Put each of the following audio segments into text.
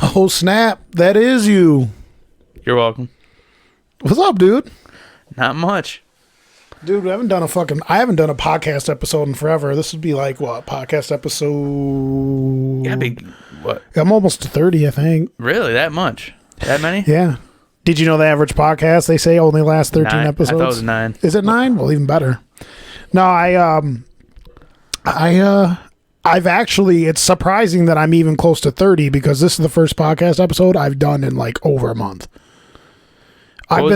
Oh, snap. That is you. You're welcome. What's up, dude? Not much. Dude, I haven't done a podcast episode in forever. This would be like, what, podcast episode? Yeah, big. What? I'm almost to 30, I think. Really? That much? That many? Yeah. Did you know the average podcast, they say, only lasts 13 episodes? I thought it was 9. Is it 9? Well, even better. No, I've actually, it's surprising that I'm even close to 30 because this is the first podcast episode I've done in like over a month. I've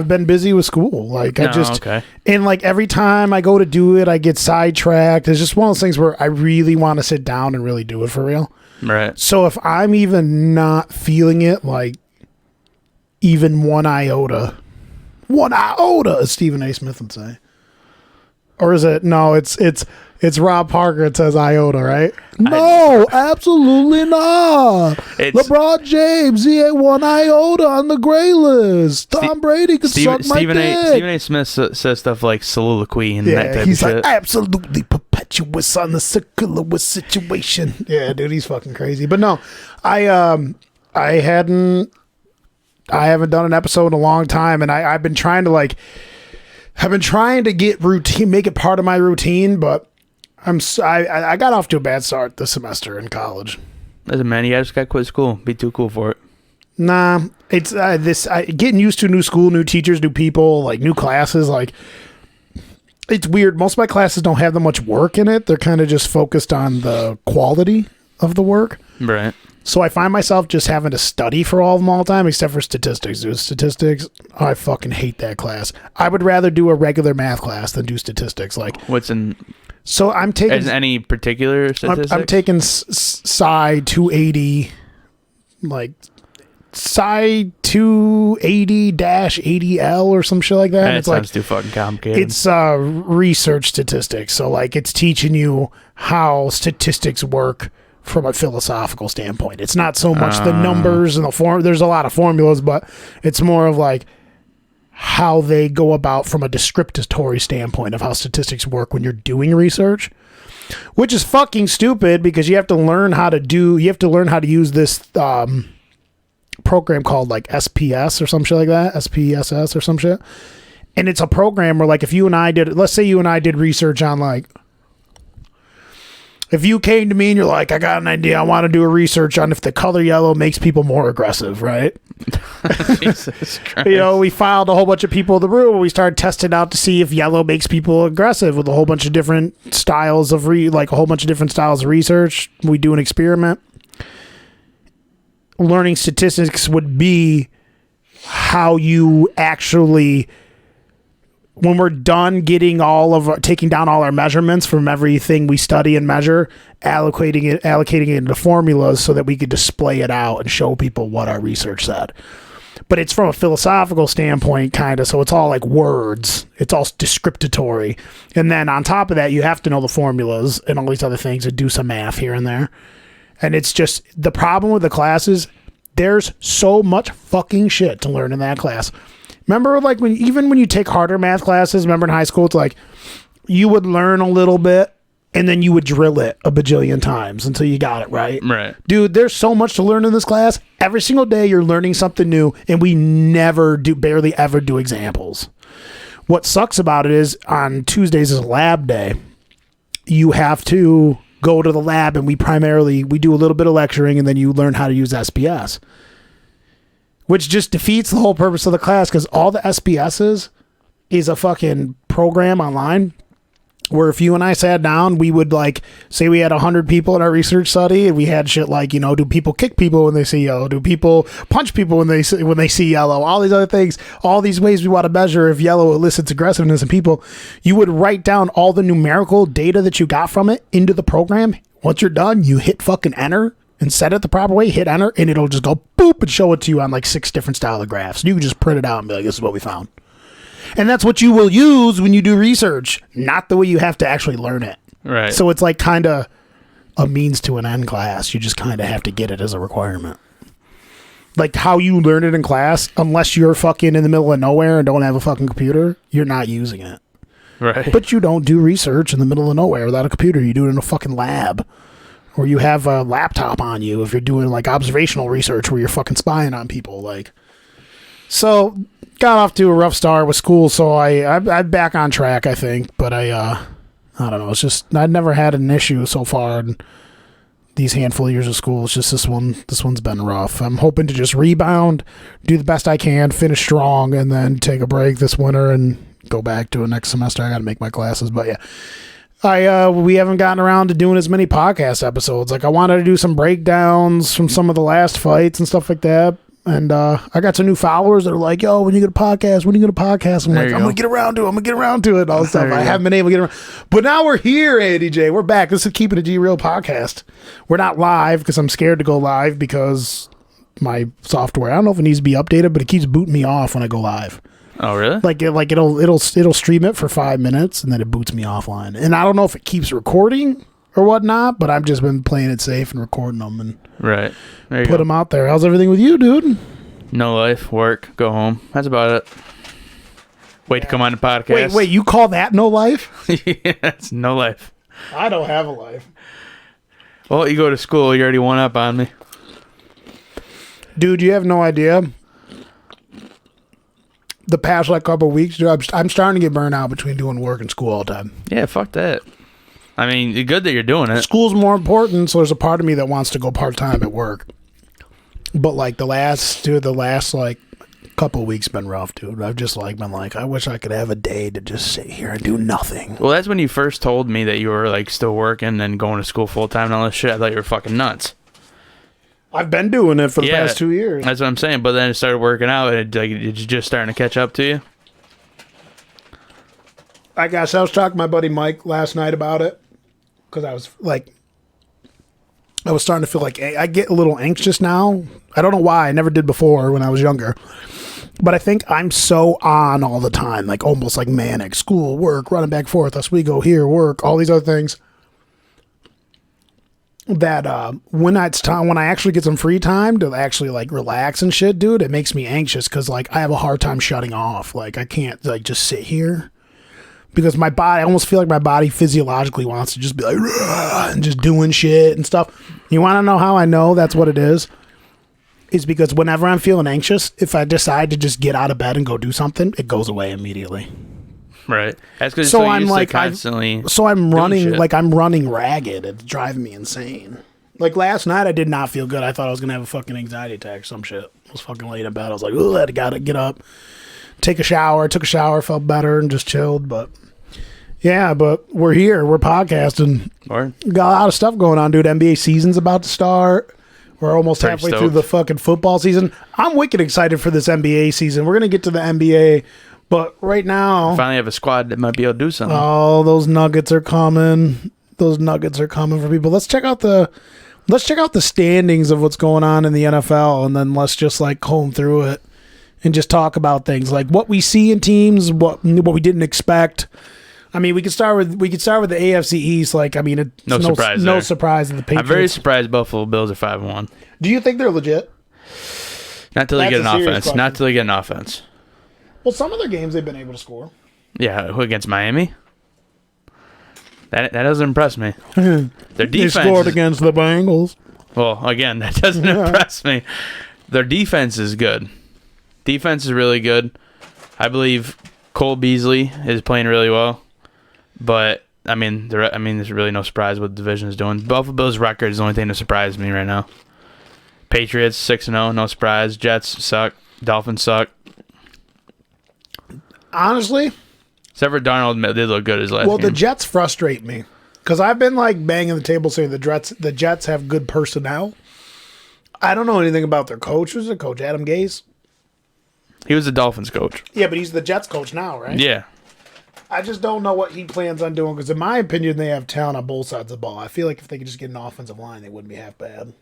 been busy with school. Like and like every time I go to do it, I get sidetracked. It's just one of those things where I really want to sit down and really do it for real. Right. So if I'm even not feeling it, like even one iota, as Stephen A. Smith would say. Or is it? No, it's Rob Parker. It says iota, right? No, absolutely not. LeBron James, he ain't one iota on the gray list. Tom Brady could suck my dick. Stephen A. Smith says stuff like soliloquy and that type of shit. He's like, absolutely perpetuous on the circular situation. Yeah, dude, he's fucking crazy. But no, I haven't done an episode in a long time, and I've been trying to get routine, make it part of my routine, but I got off to a bad start this semester in college. Listen, man, you just got to quit school. Be too cool for it. Nah, it's getting used to new school, new teachers, new people, like new classes. Like, it's weird. Most of my classes don't have that much work in it. They're kind of just focused on the quality of the work. Right. So I find myself just having to study for all of them all the time, except for statistics. Dude, statistics, I fucking hate that class. I would rather do a regular math class than do statistics. Like, what's in? So I'm taking. Is any particular statistics? I'm taking Psi 280, like Psi 280-80L or some shit like that. That sounds too fucking complicated. It's research statistics. So like it's teaching you how statistics work from a philosophical standpoint. It's not so much the numbers and the form. There's a lot of formulas, but it's more of like how they go about from a descriptory standpoint of how statistics work when you're doing research, which is fucking stupid because you have to learn how to use this program called like SPS or some shit like that, SPSS or some shit. And it's a program where like if let's say you and I did research on like, if you came to me and you're like, I got an idea, I want to do a research on if the color yellow makes people more aggressive, right? Jesus Christ. We filed a whole bunch of people in the room. We started testing out to see if yellow makes people aggressive with a whole bunch of different styles of research. We do an experiment. Learning statistics would be how you actually, when we're done taking down all our measurements from everything we study and measure, allocating it into formulas so that we could display it out and show people what our research said. But it's from a philosophical standpoint, kind of, so it's all like words. It's all descriptory. And then on top of that, you have to know the formulas and all these other things and do some math here and there. And it's just, the problem with the classes, there's so much fucking shit to learn in that class. Remember, like, when you take harder math classes, remember in high school, it's like you would learn a little bit and then you would drill it a bajillion times until you got it right. Right. Dude, there's so much to learn in this class. Every single day you're learning something new, and we barely ever do examples. What sucks about it is on Tuesdays is lab day. You have to go to the lab, and we do a little bit of lecturing, and then you learn how to use SPS. Which just defeats the whole purpose of the class, because all the SPS is a fucking program online where if you and I sat down, we would like say we had 100 people in our research study, and we had shit like, do people kick people when they see yellow? Do people punch people when they see yellow? All these other things, all these ways we want to measure if yellow elicits aggressiveness in people. You would write down all the numerical data that you got from it into the program. Once you're done, you hit fucking enter and set it the proper way, hit enter, and it'll just go boop and show it to you on like 6 different style of graphs. You can just print it out and be like, this is what we found. And that's what you will use when you do research, not the way you have to actually learn it. Right. So it's like kind of a means to an end class. You just kind of have to get it as a requirement. Like how you learn it in class, unless you're fucking in the middle of nowhere and don't have a fucking computer, you're not using it. Right. But you don't do research in the middle of nowhere without a computer. You do it in a fucking lab. or you have a laptop on you if you're doing like observational research where you're fucking spying on people. Like, so got off to a rough start with school, so I'm back on track, I think. But I don't know. It's just I've never had an issue so far in these handful of years of school. It's just this one's been rough. I'm hoping to just rebound, do the best I can, finish strong, and then take a break this winter and go back to it next semester. I got to make my classes, but yeah. We haven't gotten around to doing as many podcast episodes. Like, I wanted to do some breakdowns from some of the last fights and stuff like that. And I got some new followers that are like, yo, when you get a podcast, I'm like, I'm going to get around to it. All this stuff. I haven't been able to get around. But now we're here, ADJ. We're back. This is Keepin a G Real podcast. We're not live because I'm scared to go live because my software, I don't know if it needs to be updated, but it keeps booting me off when I go live. Oh, really? It'll stream it for 5 minutes and then it boots me offline. And I don't know if it keeps recording or whatnot, but I've just been playing it safe and recording them and put them out there. How's everything with you, dude? No life, work, go home. That's about it. Wait to come on the podcast. Wait, you call that no life? Yeah, it's no life. I don't have a life. Well, you go to school, you already one up on me. Dude, you have no idea. The past couple of weeks, dude, I'm starting to get burned out between doing work and school all the time. Yeah, fuck that. I mean, it's good that you're doing it. School's more important, so there's a part of me that wants to go part-time at work. But like the last like couple of weeks been rough, dude. I've just like been like, I wish I could have a day to just sit here and do nothing. Well, that's when you first told me that you were like still working and going to school full-time and all this shit. I thought you were fucking nuts. I've been doing it for the past 2 years. That's what I'm saying. But then it started working out, and it's just starting to catch up to you. I guess I was talking to my buddy Mike last night about it because I was starting to feel like I get a little anxious now. I don't know why. I never did before when I was younger. But I think I'm so on all the time, like almost like manic. School, work, running back and forth, us we go here, work, all these other things. That when I actually get some free time to actually like relax and shit, dude, it makes me anxious because like I have a hard time shutting off. Like I can't like just sit here because my body, I almost feel like my body physiologically wants to just be like and just doing shit and stuff. You want to know how I know that's what it is? Is because whenever I'm feeling anxious, if I decide to just get out of bed and go do something, it goes away immediately. Right. That's because so I'm like constantly. I'm running ragged. It's driving me insane. Like last night, I did not feel good. I thought I was gonna have a fucking anxiety attack or some shit. I was fucking late in bed. I was like, oh, I gotta get up, take a shower. Took a shower, felt better, and just chilled. But yeah, but we're here. We're podcasting. Or got a lot of stuff going on, dude. NBA season's about to start. We're almost halfway through the fucking football season. I'm wicked excited for this NBA season. We're gonna get to the NBA. But right now, I finally have a squad that might be able to do something. Oh, those nuggets are coming. Those nuggets are coming for people. Let's check out the standings of what's going on in the NFL, and then let's just like comb through it and just talk about things like what we see in teams, what we didn't expect. I mean, we could start with the AFC East. Like, I mean, it's no surprise that the Patriots. I'm very surprised Buffalo Bills are 5-1. Do you think they're legit? Not till they get an offense. Not till they get an offense. Well, some of their games they've been able to score. Yeah, against Miami? That doesn't impress me. Their defense. They scored against the Bengals. Well, again, that doesn't impress me. Their defense is good. Defense is really good. I believe Cole Beasley is playing really well. But, I mean, there's really no surprise what the division is doing. Buffalo Bills' record is the only thing that surprises me right now. Patriots, 6-0, no surprise. Jets suck. Dolphins suck. Honestly, except for Darnold, did look good his last game. Well, the Jets frustrate me because I've been like banging the table saying the Jets have good personnel. I don't know anything about their coach. Who's the coach? Adam Gase? He was the Dolphins coach. Yeah, but he's the Jets coach now, right? Yeah. I just don't know what he plans on doing because, in my opinion, they have talent on both sides of the ball. I feel like if they could just get an offensive line, they wouldn't be half bad.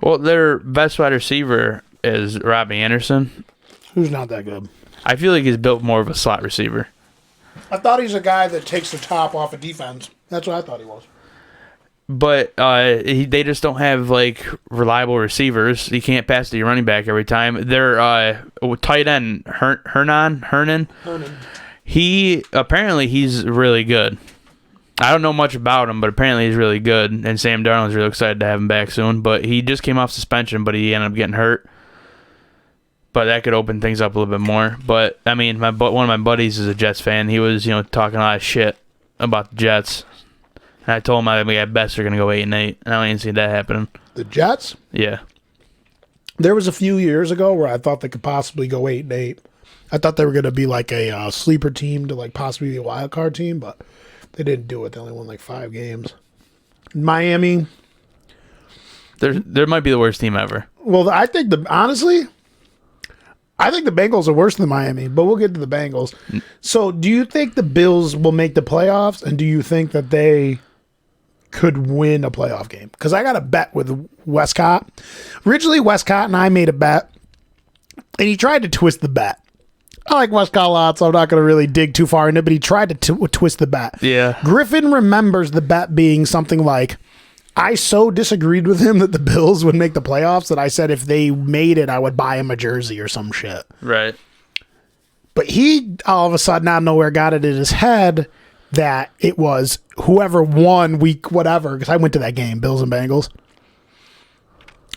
Well, their best wide receiver is Robbie Anderson. Who's not that good. I feel like he's built more of a slot receiver. I thought he's a guy that takes the top off of defense. That's what I thought he was. But they just don't have like reliable receivers. You can't pass to your running back every time. Their tight end Hernan. He's really good. I don't know much about him, but apparently he's really good. And Sam Darnold's really excited to have him back soon. But he just came off suspension, but he ended up getting hurt. But that could open things up a little bit more. But I mean, one of my buddies is a Jets fan. He was, talking a lot of shit about the Jets. And I told him I bet they're gonna go 8-8. I don't even see that happening. The Jets? Yeah. There was a few years ago where I thought they could possibly go 8-8. I thought they were going to be like a sleeper team to like possibly be a wild card team, but they didn't do it. They only won like 5 games. Miami. There might be the worst team ever. Well, honestly, I think the Bengals are worse than Miami, but we'll get to the Bengals. So do you think the Bills will make the playoffs, and do you think that they could win a playoff game? Because I got a bet with Westcott. Originally, Westcott and I made a bet, and he tried to twist the bet. I like Westcott a lot, so I'm not going to really dig too far into it, but he tried to twist the bet. Yeah. Griffin remembers the bet being something like, I so disagreed with him that the Bills would make the playoffs that I said if they made it, I would buy him a jersey or some shit. Right. But he, all of a sudden, out of nowhere, got it in his head that it was whoever won week whatever, because I went to that game, Bills and Bengals.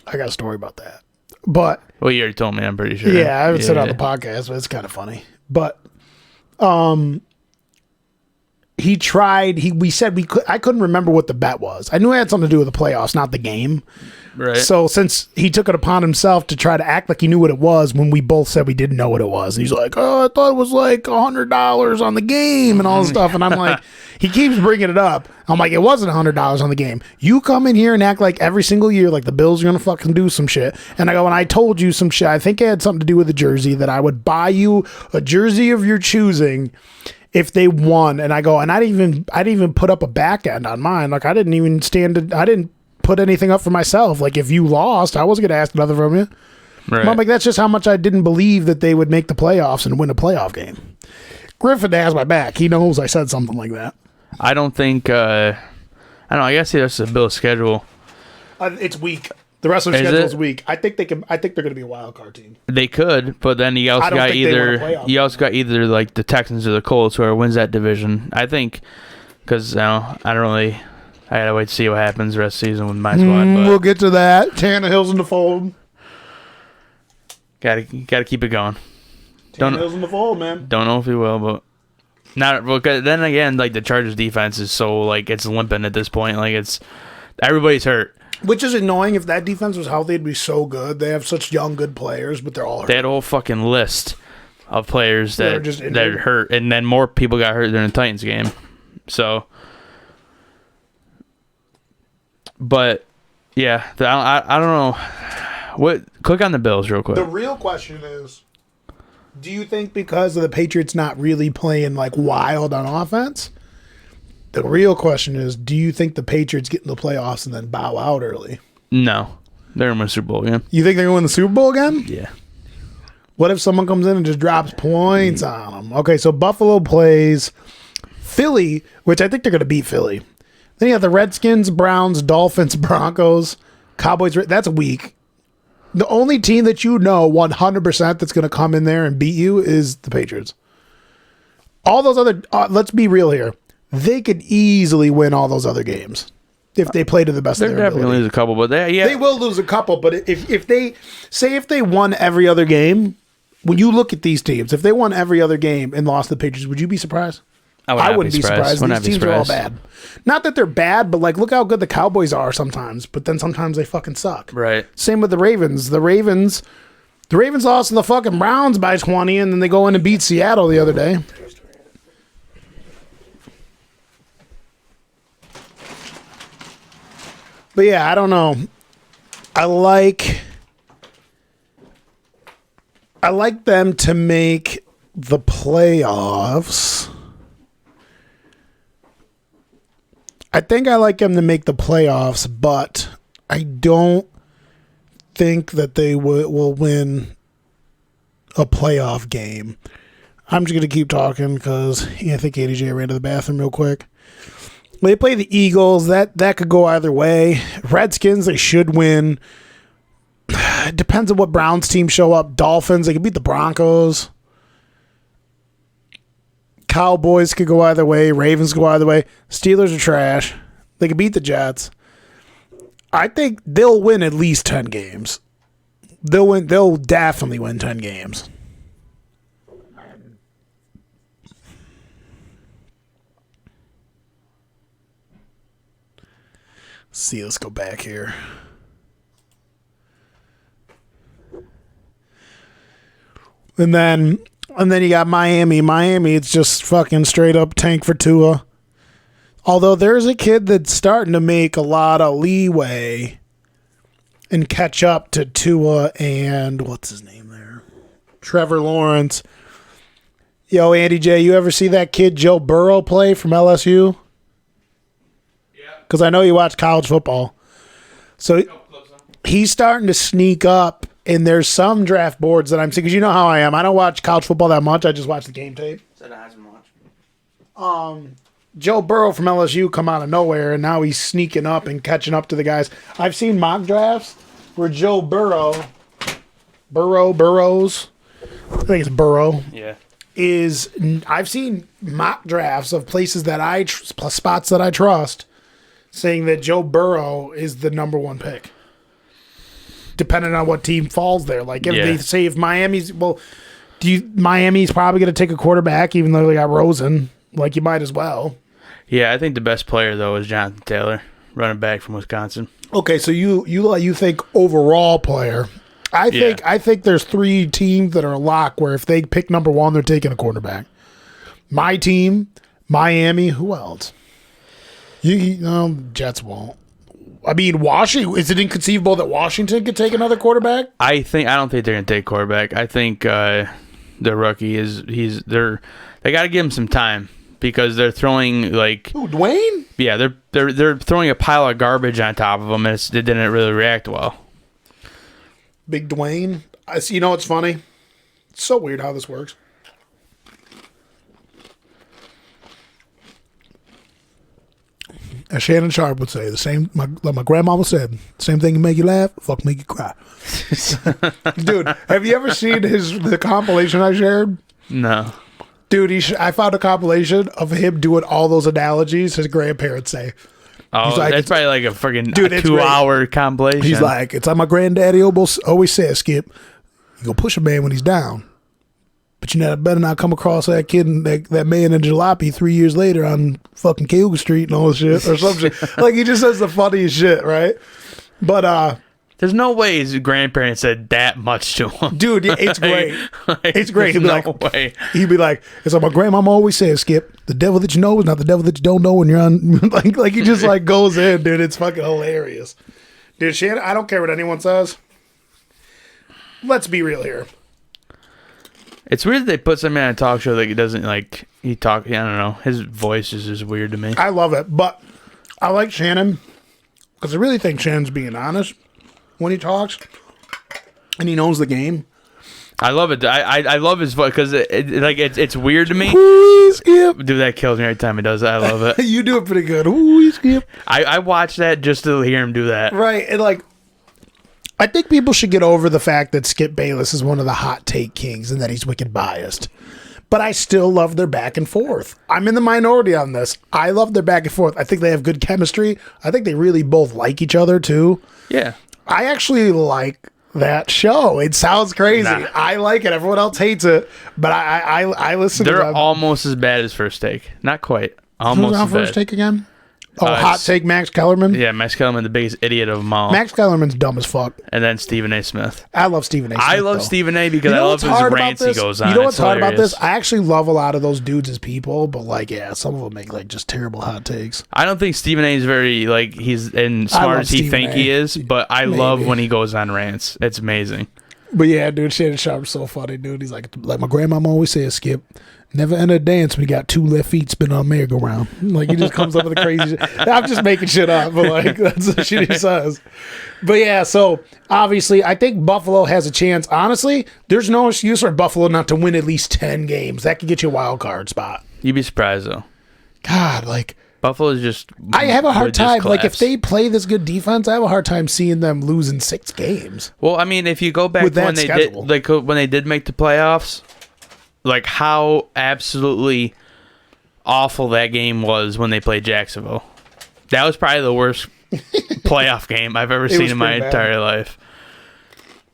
I got a story about that. But well, you already told me, I'm pretty sure. yeah, I haven't said it on the podcast, but it's kind of funny. But he tried. We said I couldn't remember what the bet was. I knew it had something to do with the playoffs, not the game. Right. So since he took it upon himself to try to act like he knew what it was, when we both said we didn't know what it was, and he's like, "Oh, I thought it was like $100 on the game and all this stuff," and I'm like, he keeps bringing it up. I'm like, it wasn't $100 on the game. You come in here and act like every single year, like the Bills are gonna fucking do some shit. And I go, and I told you some shit. I think it had something to do with the jersey, that I would buy you a jersey of your choosing if they won. And I go, and I didn't even put up a back end on mine. Like I didn't put anything up for myself. Like if you lost, I wasn't gonna ask nothing from you. Right. I'm like, that's just how much I didn't believe that they would make the playoffs and win a playoff game. Griffin has my back. He knows I said something like that. I don't think. I don't know. I guess that's the Bills' schedule. It's weak. The rest of the schedule is weak. I think they can. I think they're going to be a wild card team. They could, but then you also got either like the Texans or the Colts, whoever wins that division. I think because I don't really. I gotta wait to see what happens the rest of the season with my squad. But we'll get to that. Tannehill's in the fold. Gotta keep it going. Tannehill's in the fold, man. Don't know if he will, but not. Because then again, like the Chargers defense is so like it's limping at this point. Like it's everybody's hurt. Which is annoying. If that defense was healthy, it'd be so good. They have such young, good players, but they're all hurt. They had a whole fucking list of players that hurt, and then more people got hurt during the Titans game. So. But yeah, I don't know. Click on the Bills real quick. The real question is, do you think because of the Patriots not really playing like wild on offense? The real question is, do you think the Patriots get in the playoffs and then bow out early? No, they're going to win the Super Bowl again. You think they're going to win the Super Bowl again? Yeah. What if someone comes in and just drops points on them? Okay, so Buffalo plays Philly, which I think they're going to beat Philly. Then you have the Redskins, Browns, Dolphins, Broncos, Cowboys. That's weak. The only team that 100% that's going to come in there and beat you is the Patriots. All those other, let's be real here. They could easily win all those other games if they play to the best of their ability. They're definitely lose a couple, but they will lose a couple. But if they won every other game, when you look at these teams, if they won every other game and lost the Patriots, would you be surprised? I wouldn't be surprised. These teams are all bad. Not that they're bad, but like look how good the Cowboys are sometimes. But then sometimes they fucking suck. Right. Same with the Ravens. The Ravens lost to the fucking Browns by 20, and then they go in and beat Seattle the other day. But yeah, I don't know. I like them to make the playoffs. I think I like them to make the playoffs, but I don't think that they will win a playoff game. I'm just going to keep talking because I think ADJ ran to the bathroom real quick. They play the Eagles. That could go either way. Redskins, they should win. It depends on what Browns team show up. Dolphins, they could beat the Broncos. Cowboys could go either way. Ravens could go either way. Steelers are trash. They could beat the Jets. I think they'll win at least 10 games. They'll definitely win 10 games. See, let's go back here. And then you got Miami. Miami, it's just fucking straight up tank for Tua. Although there's a kid that's starting to make a lot of leeway and catch up to Tua and what's his name there? Trevor Lawrence. Yo, Andy J, you ever see that kid Joe Burrow play from LSU? Yeah. Because I know you watch college football. So he's starting to sneak up, and there's some draft boards that I'm seeing. Because you know how I am. I don't watch college football that much. I just watch the game tape. Said I hasn't watched. Joe Burrow from LSU come out of nowhere, and now he's sneaking up and catching up to the guys. I've seen mock drafts where Joe Burrows, I think it's Burrow. Yeah. I've seen mock drafts of places that spots that I trust, saying that Joe Burrow is the number one pick, depending on what team falls there. Like if they say if Miami's Miami's probably going to take a quarterback, even though they got Rosen. Like you might as well. Yeah, I think the best player though is Jonathan Taylor, running back from Wisconsin. Okay, so you think overall player. I think there's 3 teams that are a lock where if they pick number 1, they're taking a quarterback. My team, Miami, who else? Jets won't. I mean, Washington. Is it inconceivable that Washington could take another quarterback? I don't think they're gonna take quarterback. I think the rookie they got to give him some time because they're throwing like. Ooh, Dwayne? Yeah, they're throwing a pile of garbage on top of him, and it didn't really react well. Big Dwayne. You know what's funny? It's so weird how this works. As Shannon Sharp would say, the same. Like my grandmama said, same thing can make you laugh, fuck make you cry. Dude, have you ever seen the compilation I shared? No. Dude, I found a compilation of him doing all those analogies his grandparents say. Oh, like, that's probably like a freaking 2-hour compilation. He's like, it's like my granddaddy always said, Skip, you go push a man when he's down. But you better not come across that kid and that man in jalopy 3 years later on fucking Cayuga Street and all this shit or some shit. Like he just says the funniest shit, right? But there's no way his grandparents said that much to him. Dude, it's great. It's great. He'd be way. He'd be like, it's like my grandmama always says, Skip, the devil that you know is not the devil that you don't know when you're on. like he just like goes in, dude. It's fucking hilarious. Dude, Shannon, I don't care what anyone says. Let's be real here. It's weird that they put somebody on a talk show that he doesn't like. I don't know. His voice is just weird to me. I love it, but I like Shannon because I really think Shannon's being honest when he talks, and he knows the game. I love it. I love his voice because it's weird to me. Ooh, Skip. Dude, that kills me every time he does it. I love it. You do it pretty good. Ooh, Skip. I watch that just to hear him do that. Right, and like. I think people should get over the fact that Skip Bayless is one of the hot take kings and that he's wicked biased. But I still love their back and forth. I'm in the minority on this. I love their back and forth. I think they have good chemistry. I think they really both like each other, too. Yeah. I actually like that show. It sounds crazy. Nah. I like it. Everyone else hates it. But I listen to them. They're almost as bad as First Take. Not quite. Almost as bad. First Take again? Oh, hot take Max Kellerman? Yeah, Max Kellerman, the biggest idiot of them all. Max Kellerman's dumb as fuck. And then Stephen A. Smith. I love Stephen A. Smith. I love Stephen A. because I love his rants he goes on. You know what's hard about this? I actually love a lot of those dudes as people, but like, yeah, some of them make like just terrible hot takes. I don't think Stephen A. is very like he's smart as he think he is, but I love when he goes on rants. It's amazing. But yeah, dude, Shannon Sharp's so funny, dude. He's like my grandmama always says, Skip, never enter a dance when you got 2 left feet spinning on a merry-go-round. Like, he just comes up with the crazy shit. I'm just making shit up, but like, that's what she says. But yeah, so obviously, I think Buffalo has a chance. Honestly, there's no excuse for Buffalo not to win at least 10 games. That could get you a wild card spot. You'd be surprised, though. God, like. Buffalo's just. I have a hard time. Like, if they play this good defense, I have a hard time seeing them losing 6 games. Well, I mean, if you go back to when they did make the playoffs, like how absolutely awful that game was when they played Jacksonville. That was probably the worst playoff game I've ever seen in my entire life.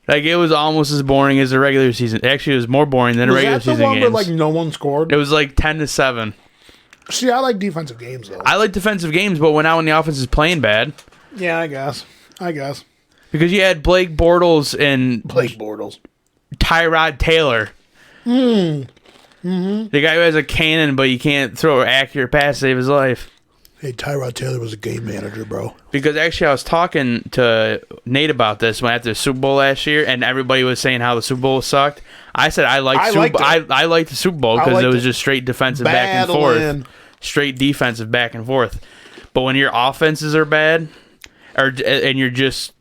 Like, it was almost as boring as the regular season. Actually, it was more boring than the regular season games. Was that the one where, like, no one scored? It was like 10-7. See, I like defensive games, though. I like defensive games, but when the offense is playing bad. Yeah, I guess. Because you had Blake Bortles and Tyrod Taylor. Mm-hmm. The guy who has a cannon, but you can't throw an accurate pass to save his life. Hey, Tyrod Taylor was a game manager, bro. Because actually, I was talking to Nate about this after the Super Bowl last year, and everybody was saying how the Super Bowl sucked. I said I liked the Super Bowl because it was just straight defensive back and forth, straight defensive back and forth. But when your offenses are bad, and you're just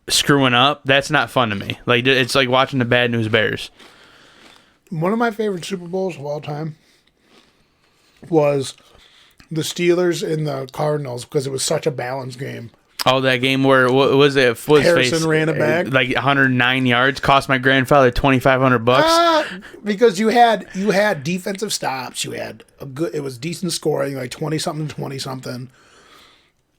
screwing up, that's not fun to me. Like, it's like watching the Bad News Bears. One of my favorite Super Bowls of all time was the Steelers and the Cardinals because it was such a balanced game. Oh, that game where what was it? Harrison ran it back like 109 yards, cost my grandfather $2,500. Because you had defensive stops, you had it was decent scoring, like 20-something,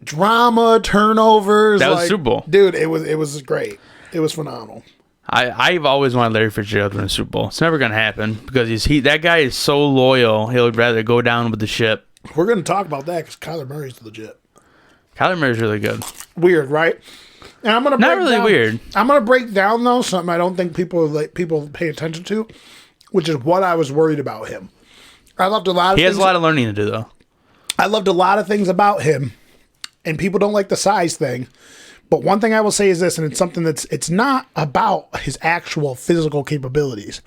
drama, turnovers. That was Super Bowl, dude. It was great. It was phenomenal. I've always wanted Larry Fitzgerald to win a Super Bowl. It's never gonna happen because that guy is so loyal. He'll rather go down with the ship. We're gonna talk about that because Kyler Murray's legit. Kyler Murray's really good. Weird, right? And I'm gonna not really weird. I'm gonna break down though something I don't think people pay attention to, which is what I was worried about him. I loved a lot. He has a lot of learning to do though. I loved a lot of things about him, and people don't like the size thing. But one thing I will say is this, and it's something it's not about his actual physical capabilities.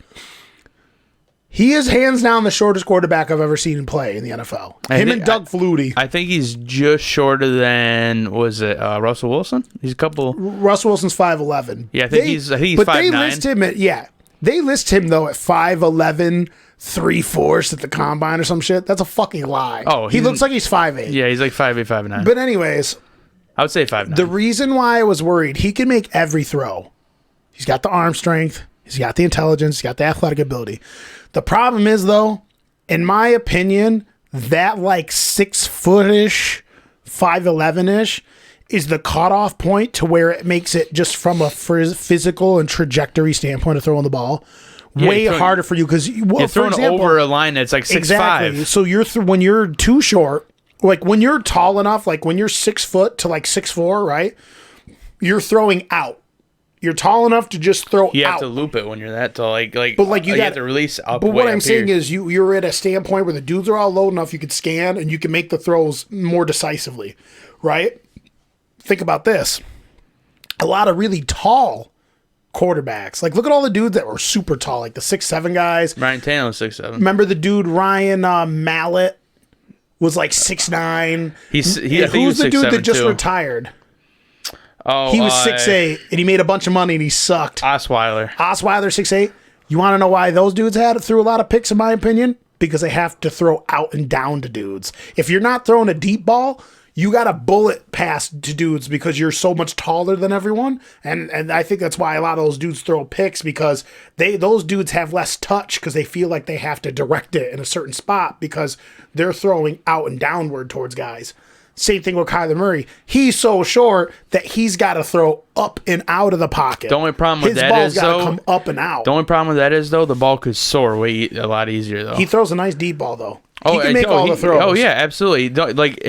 He is hands down the shortest quarterback I've ever seen play in the NFL. And Doug Flutie. I think he's just shorter than, was it Russell Wilson? He's a couple. Russell Wilson's 5'11". Yeah, I think he's 5'9". But they list him they list him though at 5'11", 3/4 at the combine or some shit. That's a fucking lie. Oh, he looks like he's 5'8". Yeah, he's like 5'8", 5'9". But anyways, I would say 5'9". The reason why I was worried, he can make every throw. He's got the arm strength. He's got the intelligence. He's got the athletic ability. The problem is, though, in my opinion, that like 6-foot-ish, 5'11"-ish is the cutoff point to where it makes it just from a physical and trajectory standpoint of throwing the ball way harder for you because you're throwing over a line that's like 6'5". Exactly. So when you're too short, like when you're tall enough, like when you're 6 foot to like 6'4", right? You're throwing out. You're tall enough to just throw out. You have to loop it when you're that tall. But like you have to release up. But what I'm saying is you're at a standpoint where the dudes are all low enough you can scan and you can make the throws more decisively, right? Think about this. A lot of really tall quarterbacks. Like, look at all the dudes that were super tall, like the 6'7" guys. Ryan Tannehill was 6'7". Remember the dude Ryan Mallett was like 6'9". Who's the dude that just retired? Oh, he was 6'8", and he made a bunch of money, and he sucked. Osweiler, 6'8". You want to know why those dudes threw a lot of picks, in my opinion? Because they have to throw out and down to dudes. If you're not throwing a deep ball, you got to bullet pass to dudes because you're so much taller than everyone. And I think that's why a lot of those dudes throw picks because those dudes have less touch because they feel like they have to direct it in a certain spot because they're throwing out and downward towards guys. Same thing with Kyler Murray. He's so short that he's got to throw up and out of the pocket. The only problem with that is, his ball's got to come up and out. The only problem with that is, though, the ball could soar a lot easier, though. He throws a nice deep ball, though. He can make all the throws. Oh, yeah, absolutely. Like,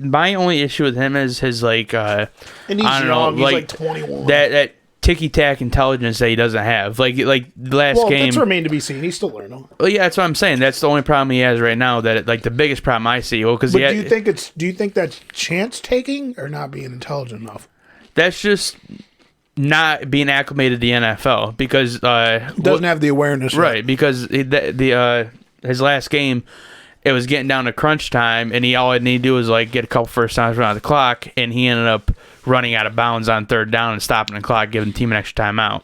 my only issue with him is his, like, and he's young. He's like 21. That ticky-tack intelligence that he doesn't have. Like last game. That's remained to be seen. He's still learning. Well, yeah, that's what I'm saying. That's the only problem he has right now. The biggest problem I see. Well, do you think that's chance taking or not being intelligent enough? That's just not being acclimated to the NFL because doesn't have the awareness, right? Because his last game, it was getting down to crunch time, and all he needed to do was like get a couple first downs around the clock, and he ended up running out of bounds on third down and stopping the clock, giving the team an extra timeout.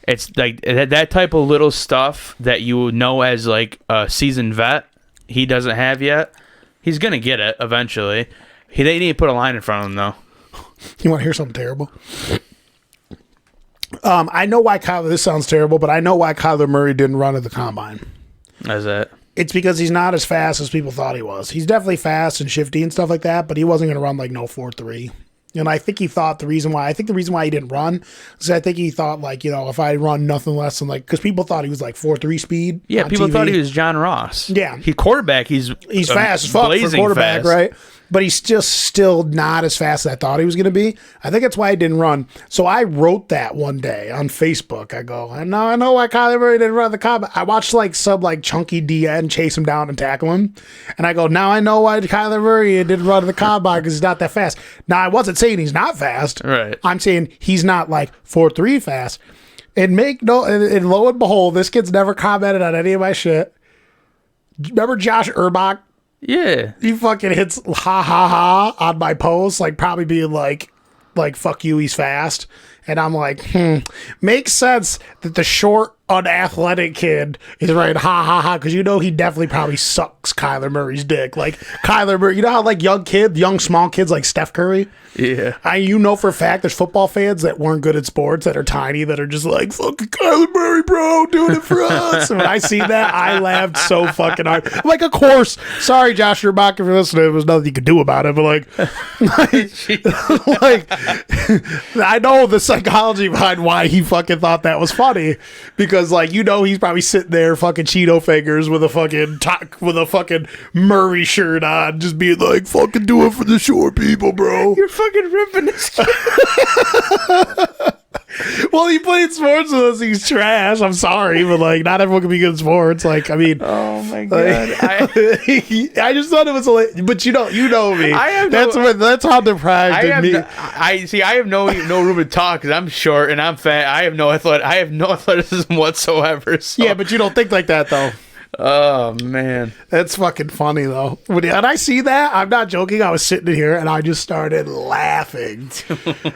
It's like that type of little stuff that you know as like a seasoned vet, he doesn't have yet. He's gonna get it eventually. They need to put a line in front of him though. You want to hear something terrible? I know why this sounds terrible, but I know why Kyler Murray didn't run at the combine. How's that? It's because he's not as fast as people thought he was. He's definitely fast and shifty and stuff like that, but he wasn't going to run like no 4.3. And I think he thought the reason why he didn't run is I think he thought like, if I run nothing less than like, because people thought he was like 4.3 speed. Yeah, people TV. thought he was John Ross. Yeah. He quarterback. He's fast as fuck for quarterback, fast. right? But he's just still not as fast as I thought he was going to be. I think that's why he didn't run. So I wrote that one day on Facebook. I go, and now I know why Kyler Murray didn't run the combine. I watched like some like chunky DN chase him down and tackle him. And I go, now I know why Kyler Murray didn't run the combine because he's not that fast. Now I wasn't saying he's not fast. Right. I'm saying he's not like 4.3 fast. And and lo and behold, this kid's never commented on any of my shit. Remember Josh Urbach? Yeah. He fucking hits ha ha ha on my post, like probably being like fuck you, he's fast. And I'm like, makes sense that the short, unathletic kid is writing ha ha ha, because he definitely probably sucks Kyler Murray's dick. Like Kyler Murray, you know how like young small kids like Steph Curry? Yeah. For a fact there's football fans that weren't good at sports that are tiny that are just like, fucking Kyler Murray, bro, doing it for us. And when I see that, I laughed so fucking hard. I'm like, of course. Sorry, Josh Urbach, if you're listening, there was nothing you could do about it. But like I know the psychology behind why he fucking thought that was funny. Because he's probably sitting there fucking Cheeto fingers with a fucking Murray shirt on, just being like, fucking do it for the short people, bro. You're fucking ripping this kid. Well, he played sports with us. He's trash. I'm sorry, but not everyone can be good at sports. Oh my god! I just thought it was hilarious. But you know me. That's how deprived of me. I have no room to talk because I'm short and I'm fat. I have no athleticism whatsoever. So. Yeah, but you don't think like that though. Oh man, that's fucking funny though. When I see that, I'm not joking. I was sitting here and I just started laughing.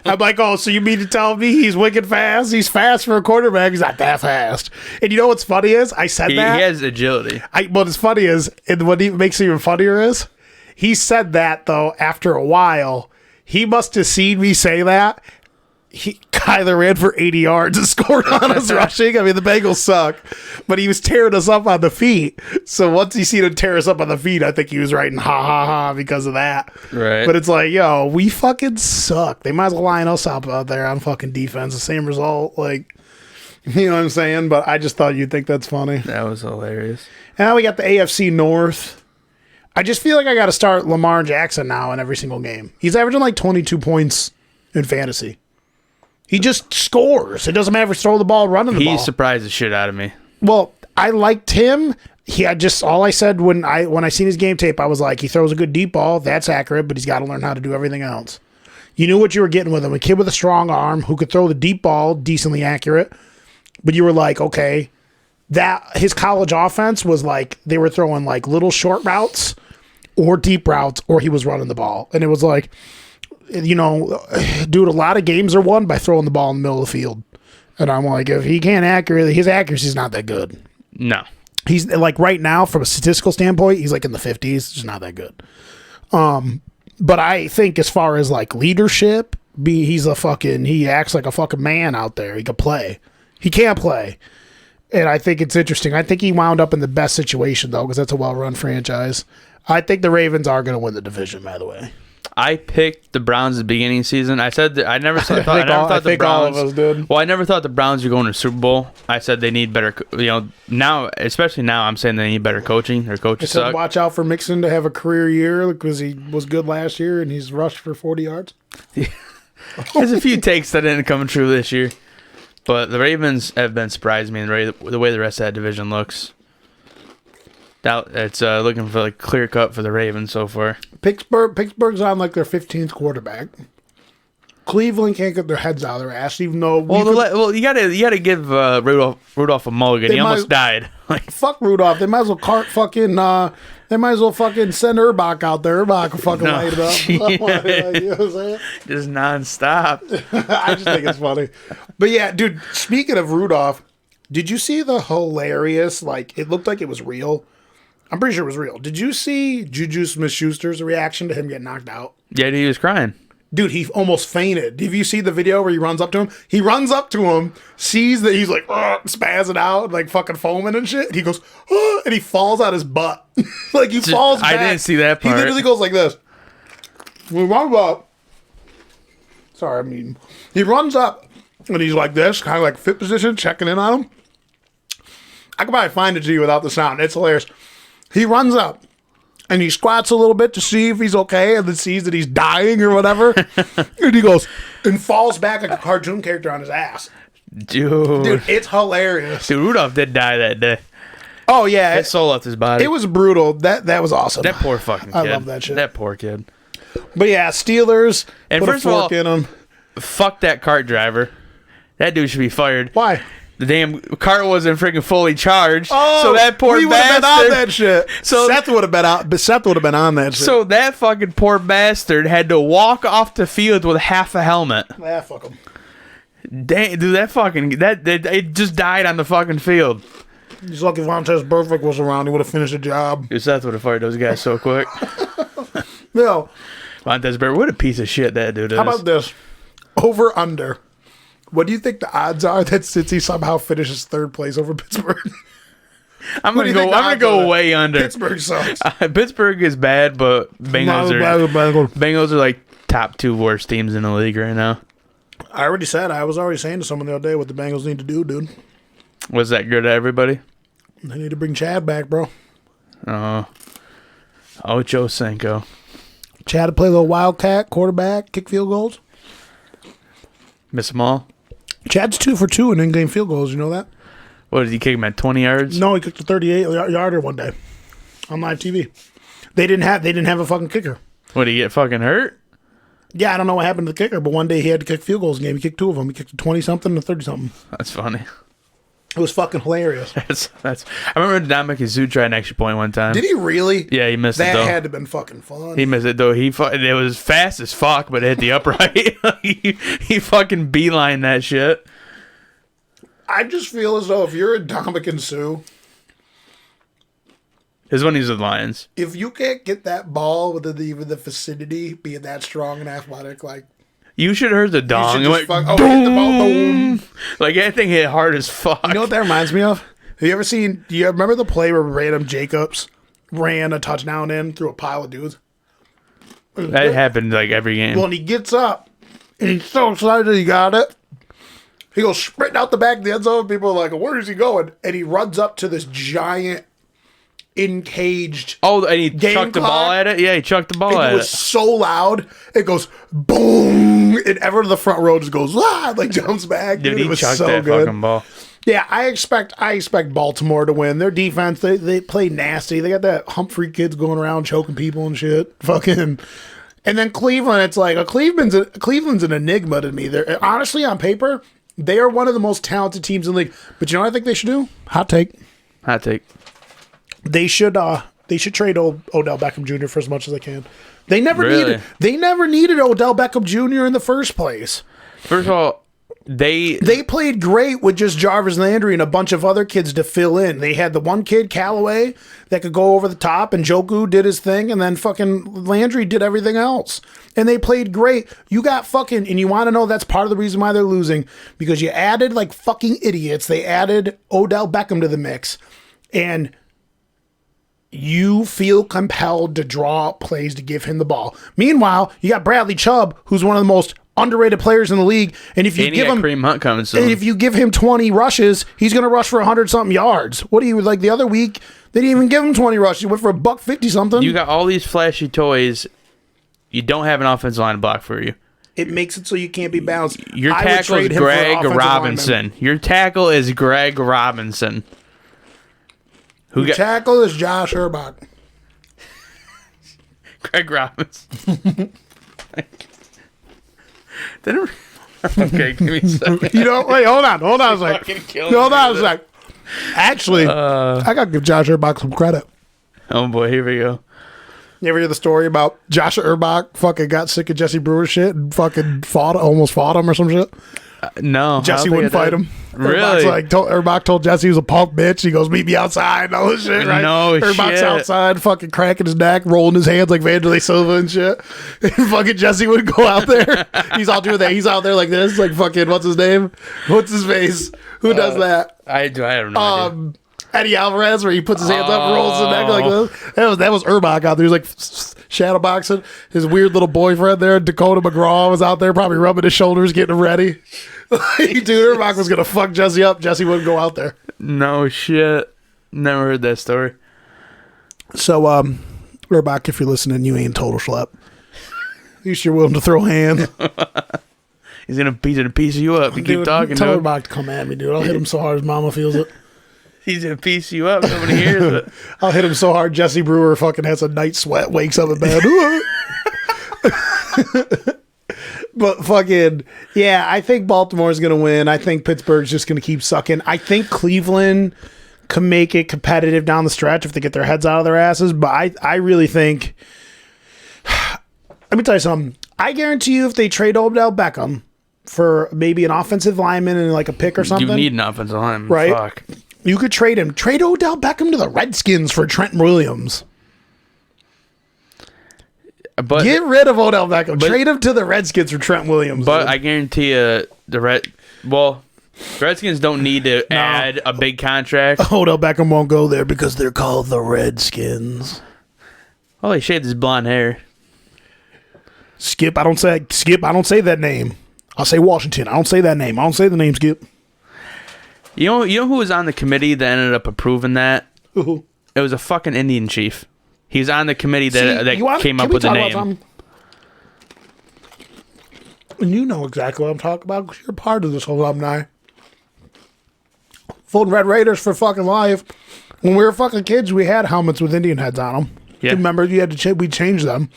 I'm like, oh, so you mean to tell me he's wicked fast? He's fast for a quarterback. He's not that fast. And you know what's funny is I said that he has agility. What's funny is, and what makes it even funnier is, he said that though after a while. He must have seen me say that. Kyler ran for 80 yards and scored on us rushing. I mean, the Bengals suck, but he was tearing us up on the feet. So once he seen him tear us up on the feet, I think he was writing ha ha ha because of that. Right. But it's like, yo, we fucking suck. They might as well line us up out there on fucking defense. The same result. You know what I'm saying? But I just thought you'd think that's funny. That was hilarious. And now we got the AFC North. I just feel like I got to start Lamar Jackson now in every single game. He's averaging 22 points in fantasy. He just scores. It doesn't matter if he's throwing the ball or running the ball. He surprised the shit out of me. Well, I liked him. All I said when I seen his game tape, I was like, he throws a good deep ball. That's accurate, but he's got to learn how to do everything else. You knew what you were getting with him. A kid with a strong arm who could throw the deep ball decently accurate. But you were like, okay, that his college offense was like they were throwing little short routes or deep routes, or he was running the ball. And it was like, dude, a lot of games are won by throwing the ball in the middle of the field. And I'm like, if he can't his accuracy is not that good. No. He's right now, from a statistical standpoint, he's in the 50s. It's just not that good. But I think as far as leadership, he acts like a fucking man out there. He can play. He can't play. And I think it's interesting. I think he wound up in the best situation, though, because that's a well-run franchise. I think the Ravens are going to win the division, by the way. I picked the Browns at the beginning of the season. I said that I never thought the Browns. All of us did. Well, I never thought the Browns were going to the Super Bowl. I said they need better. Now, especially now, I'm saying they need better coaching. Their coaches suck. Watch out for Mixon to have a career year because he was good last year and he's rushed for 40 yards. There's a few takes that didn't come true this year, but the Ravens have been surprising me in the way the rest of that division looks. It's looking for clear cut for the Ravens so far. Pittsburgh's on their 15th quarterback. Cleveland can't get their heads out of their ass, even though. You gotta give Rudolph a mulligan. He almost died. Fuck Rudolph. They might as well fucking send Urbach out there. Urbach will fucking light it up. Yeah. You know what I'm saying? Just nonstop. I just think it's funny. But yeah, dude. Speaking of Rudolph, did you see the hilarious? It looked like it was real. I'm pretty sure it was real. Did you see Juju Smith-Schuster's reaction to him getting knocked out? Yeah, he was crying. Dude, he almost fainted. Have you seen the video where he runs up to him? He runs up to him, sees that he's like spazzing out, like fucking foaming and shit. And he goes, and he falls out his butt. Like he falls back. I didn't see that part. He literally goes like this. We run up. Sorry, I mean, he runs up and he's like this, kind of like fit position, checking in on him. I could probably find it to you without the sound. It's hilarious. He runs up. And he squats a little bit to see if he's okay, and then sees that he's dying or whatever. And he goes and falls back like a cartoon character on his ass. Dude, it's hilarious. Dude, Rudolph did die that day. Oh yeah, His soul left his body. it was brutal. That was awesome. That poor fucking kid. I love that shit. That poor kid. But yeah, Steelers And put a first of all, fork in him. Fuck that cart driver. That dude should be fired. Why? The damn cart wasn't freaking fully charged. Oh, so that poor we would have bastard. been on that shit. So- Seth would have been out, but Seth would have been on that shit. So that fucking poor bastard had to walk off the field with half a helmet. Yeah, fuck him. Dang, dude, that it just died on the fucking field. He's lucky Vontaze Burfict was around. He would have finished the job. Dude, Seth would have fired those guys so quick. No. Montez Burr, what a piece of shit that dude is. How about this? Over under. What do you think the odds are that Cincy somehow finishes third place over Pittsburgh? I'm What do gonna you go. think the I'm gonna odds go are? way under. Pittsburgh sucks. Pittsburgh is bad, but Bengals are like top 2 worst teams in the league right now. I was already saying to someone the other day what the Bengals need to do, dude. Was that good to everybody? They need to bring Chad back, bro. Ocho Cinco. Chad to play a little wildcat, quarterback, kick field goals. Miss them all. Chad's 2 for 2 in in-game field goals. You know that? What did he kick him at 20 yards? No, he kicked a 38-yarder one day on live TV. They didn't have a fucking kicker. What, did he get fucking hurt? Yeah, I don't know what happened to the kicker, but one day he had to kick field goals in the game. He kicked 2 of them. He kicked a 20-something and a 30-something. That's funny. It was fucking hilarious. That's. I remember Dominic Zoo tried an extra point one time. Did he really? Yeah, he missed That it though. had to have been fucking fun. He missed it though. It was fast as fuck, but it hit the upright. he fucking beeline that shit. I just feel as though if you're a Dominican Sue, His when he's with Lions. if you can't get that ball within even the vicinity, being that strong and athletic, like You should have heard the you dong. should It just went hit the ball, boom. like that thing hit hard as fuck. You know what that reminds me of? Have you ever seen? Do you remember the play where Random Jacobs ran a touchdown in through a pile of dudes? That happened like every game. Well, and he gets up and he's so excited he got it. He goes sprinting out the back of the end zone. People are like, "Where is he going?" And he runs up to this giant encaged. Oh, and he Game chucked the ball clock. at it? Yeah, he chucked the ball And at it was it. so loud. It goes boom, and everyone in the front row just goes like jumps back. Dude, Dude, he it was chucked so that good. fucking ball. Yeah, I expect Baltimore to win. Their defense, they play nasty. They got that Humphrey kids going around choking people and shit. Fucking. And then Cleveland, it's like Cleveland's an enigma to me. They're honestly on paper, they are one of the most talented teams in the league. But you know what I think they should do? Hot take. Hot take. They should trade Odell Beckham Jr. for as much as they can. They never Really? needed Odell Beckham Jr. in the first place. First of all, they played great with just Jarvis Landry and a bunch of other kids to fill in. They had the one kid, Callaway, that could go over the top, and Joku did his thing, and then fucking Landry did everything else. And they played great. You got fucking, and you want to know that's part of the reason why they're losing, because you added like fucking idiots. They added Odell Beckham to the mix, and you feel compelled to draw up plays to give him the ball. Meanwhile, you got Bradley Chubb, who's one of the most underrated players in the league, and if you give him Kareem Hunt coming soon. and if you give him 20 rushes, he's going to rush for 100-something yards. What do you like? The other week, they didn't even give him 20 rushes. He went for $150 something. You got all these flashy toys. You don't have an offensive line to block for you. It makes it so you can't be balanced. Your I would tackle is trade him for an Greg offensive Robinson. lineman. Your tackle is Greg Robinson. Your tackle is Josh Urbach. Greg Robinson. Okay, give me a second. You know, wait, hold on a sec. Fucking killing Hold me on a with sec. Actually, I got to give Josh Urbach some credit. Oh boy, here we go. You ever hear the story about Josh Urbach fucking got sick of Jesse Brewer's shit and fucking almost fought him or some shit? No. Jesse wouldn't fight him. Really? Erbach told Jesse he was a punk bitch. He goes, meet me outside and all this shit, right? No Erbach's shit. outside, fucking cracking his neck, rolling his hands like Vanderlei Silva and shit. And fucking Jesse would go out there. He's all doing that. He's out there like this, like fucking, what's his name? What's his face? Who does that? I don't know. Eddie Alvarez, where he puts his hands up and rolls his neck like this. That was Erbach out there. He was like shadow boxing. His weird little boyfriend there, Dakota McGraw, was out there probably rubbing his shoulders, getting him ready. Dude, Erbach was gonna fuck Jesse up. Jesse wouldn't go out there. No shit. Never heard that story. So, Erbach, if you're listening, you ain't total schlep. At least you're willing to throw hands. He's gonna piece you up. You keep talking to tell him. Erbach to come at me, dude. I'll hit him so hard his mama feels it. He's gonna piece you up. Nobody hears it. I'll hit him so hard Jesse Brewer fucking has a night sweat, wakes up in bed. But fucking, yeah, I think Baltimore's going to win. I think Pittsburgh's just going to keep sucking. I think Cleveland can make it competitive down the stretch if they get their heads out of their asses. But I really think, let me tell you something. I guarantee you if they trade Odell Beckham for maybe an offensive lineman and like a pick or something. You need an offensive lineman. Right? Fuck. You could trade him. Trade Odell Beckham to the Redskins for Trent Williams. But get rid of Odell Beckham. Trade him to the Redskins for Trent Williams. But dude. I guarantee you, Redskins don't need to add a big contract. Odell Beckham won't go there because they're called the Redskins. Oh, he shaved his blonde hair. Skip. I don't say that name. I'll say Washington. I don't say that name. I don't say the name Skip. You know who was on the committee that ended up approving that? Who? It was a fucking Indian chief. He's on the committee that came up with the name. And you know exactly what I'm talking about because you're part of this alumni. Full Red Raiders for fucking life. When we were fucking kids, we had helmets with Indian heads on them. Yeah. Remember, you had to we changed them.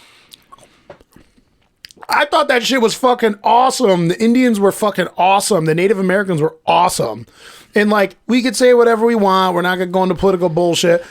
I thought that shit was fucking awesome. The Indians were fucking awesome. The Native Americans were awesome. And like, we could say whatever we want. We're not gonna go into political bullshit.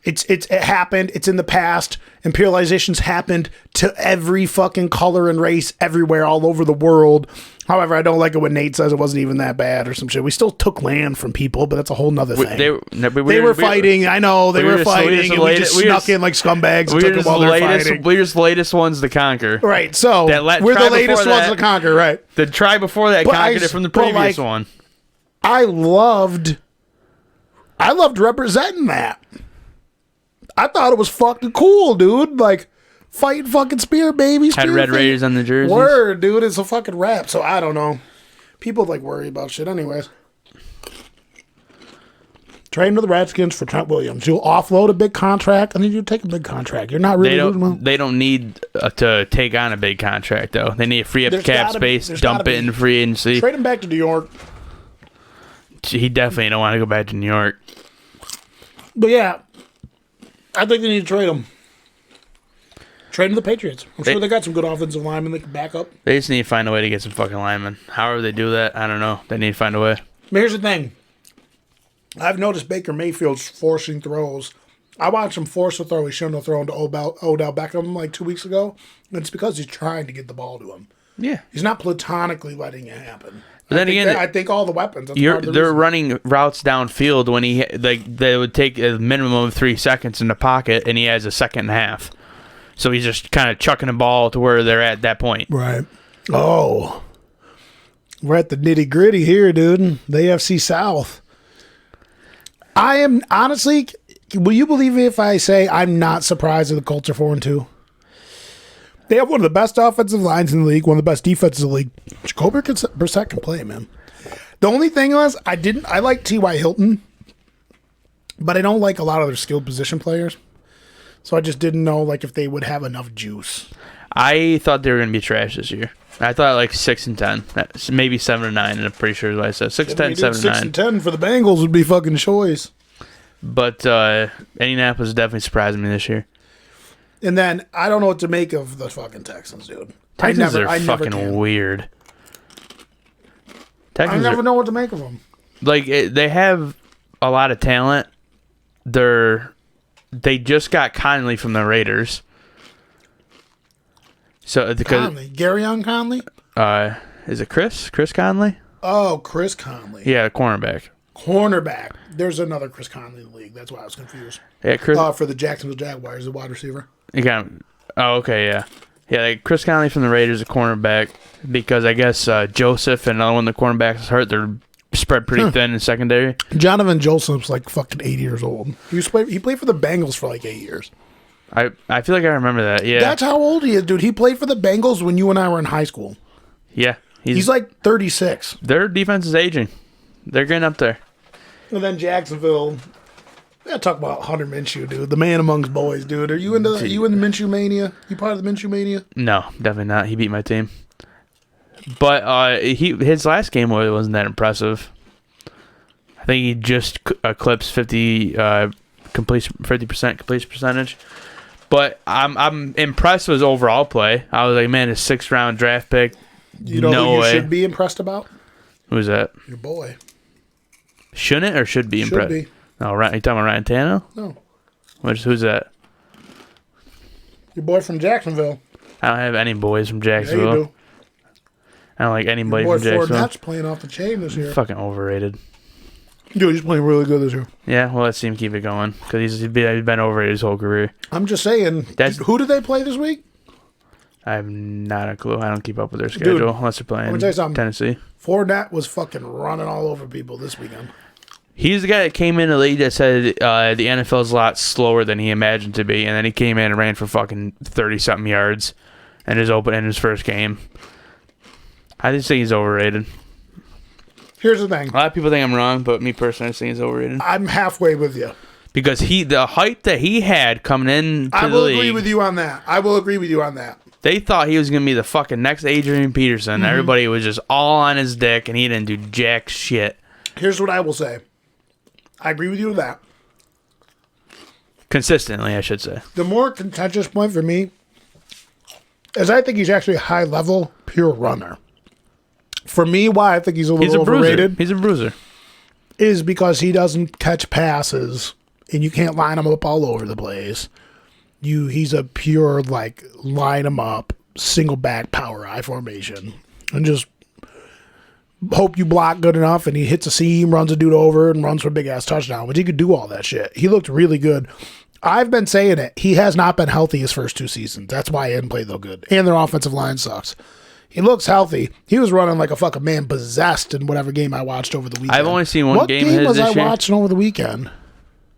It happened. It's in the past. Imperialization's happened to every fucking color and race everywhere, all over the world. However, I don't like it when Nate says it wasn't even that bad or some shit. We still took land from people, but that's a whole nother thing. They were fighting. I know they were fighting, and we just snuck in like scumbags and took them while they're fighting. We're just the latest ones to conconquer. Right. So we're the latest ones to conquer. Right. The tribe before that conquered it from the previous one. I loved representing that. I thought it was fucking cool, dude. Like, fighting fucking spear babies. Had Red Raiders on the jerseys. Word, dude. It's a fucking rap. So, I don't know. People, like, worry about shit anyways. Trade him to the Redskins for Trent Williams. You'll offload a big contract, and then you take a big contract. You're not really... They don't need to take on a big contract, though. They need to free up cap space, dump it in free agency. Trade him back to New York. He definitely don't want to go back to New York. But, yeah... I think they need to trade him. Trade him to the Patriots. I'm sure they got some good offensive linemen they can back up. They just need to find a way to get some fucking linemen. However they do that, I don't know. They need to find a way. But here's the thing. I've noticed Baker Mayfield's forcing throws. I watched him force a throw he shouldn't have thrown to Odell Beckham like 2 weeks ago. And it's because he's trying to get the ball to him. Yeah. He's not platonically letting it happen. But then again, I think all the weapons. They're running routes downfield when they would take a minimum of 3 seconds in the pocket, and he has a second and a half. So he's just kind of chucking the ball to where they're at that point. Right. Oh, we're at the nitty gritty here, dude. The AFC South. I am honestly. Will you believe me if I say I'm not surprised that the Colts are 4-2? They have one of the best offensive lines in the league, one of the best defenses in the league. Jacoby Brissett can play, man. The only thing was, I like T.Y. Hilton, but I don't like a lot of their skilled position players. So I just didn't know like if they would have enough juice. I thought they were going to be trash this year. I thought like 6-10, maybe 7-9, and I'm pretty sure is what I said. 6-10, 7-9. 6-10 for the Bengals would be fucking choice. But Indianapolis definitely surprised me this year. And then I don't know what to make of the fucking Texans, dude. Texans are fucking weird. I never know what to make of them. Like they have a lot of talent. They just got Conley from the Raiders. So because Conley, Garyon Conley. Is it Chris? Chris Conley? Oh, Chris Conley. Yeah, cornerback. Cornerback. There's another Chris Conley in the league. That's why I was confused. Yeah, Chris. For the Jacksonville Jaguars, the wide receiver. You got him. Oh, okay, yeah. Yeah, like Chris Conley from the Raiders, a cornerback, because I guess Joseph and another one of the cornerbacks is hurt. They're spread pretty thin in secondary. Jonathan Joseph's like fucking 80 years old. He played for the Bengals for like 8 years. I feel like I remember that, yeah. That's how old he is, dude. He played for the Bengals when you and I were in high school. Yeah. He's like 36. Their defense is aging. They're getting up there. And then Jacksonville. Yeah, talk about Hunter Minshew, dude. The man amongst boys, dude. Are you into Minshew mania? You part of the Minshew mania? No, definitely not. He beat my team. But his last game wasn't that impressive. I think he just eclipsed 50% completion percentage. But I'm impressed with his overall play. I was like, man, his 6th round draft pick. You know no who you way. should be impressed about? Who's that? Your boy. Shouldn't or should be impressed? Should be. Oh, you talking about Ryan Tannehill? No. Who's that? Your boy from Jacksonville. I don't have any boys from Jacksonville. Yeah, you do. I don't like anybody Your from boy Jacksonville. Fournette's playing off the chain this year. Fucking overrated. Dude, he's playing really good this year. Yeah, well, let's see him keep it going because he's been overrated his whole career. I'm just saying. Who did they play this week? I have not a clue. I don't keep up with their schedule unless they're playing Tennessee. Fournette was fucking running all over people this weekend. He's the guy that came in the league that said the NFL is a lot slower than he imagined to be, and then he came in and ran for fucking 30-something yards in his first game. I just think he's overrated. Here's the thing. A lot of people think I'm wrong, but me personally, I think he's overrated. I'm halfway with you. Because the hype that he had coming in I will agree with you on that. They thought he was going to be the fucking next Adrian Peterson. Mm-hmm. Everybody was just all on his dick, and he didn't do jack shit. Here's what I will say. I agree with you with that. Consistently, I should say. The more contentious point for me is I think he's actually a high-level, pure runner. For me, why I think he's a little overrated. He's a bruiser. Is because he doesn't catch passes, and you can't line him up all over the place. He's a pure, like, line him up, single back power I formation. And just hope you block good enough, and he hits a seam, runs a dude over, and runs for a big-ass touchdown. But he could do all that shit. He looked really good. I've been saying it. He has not been healthy his first 2 seasons. That's why he hadn't played though good. And their offensive line sucks. He looks healthy. He was running like a fucking man possessed in whatever game I watched over the weekend. I've only seen one game of his this year. What game was I watching over the weekend?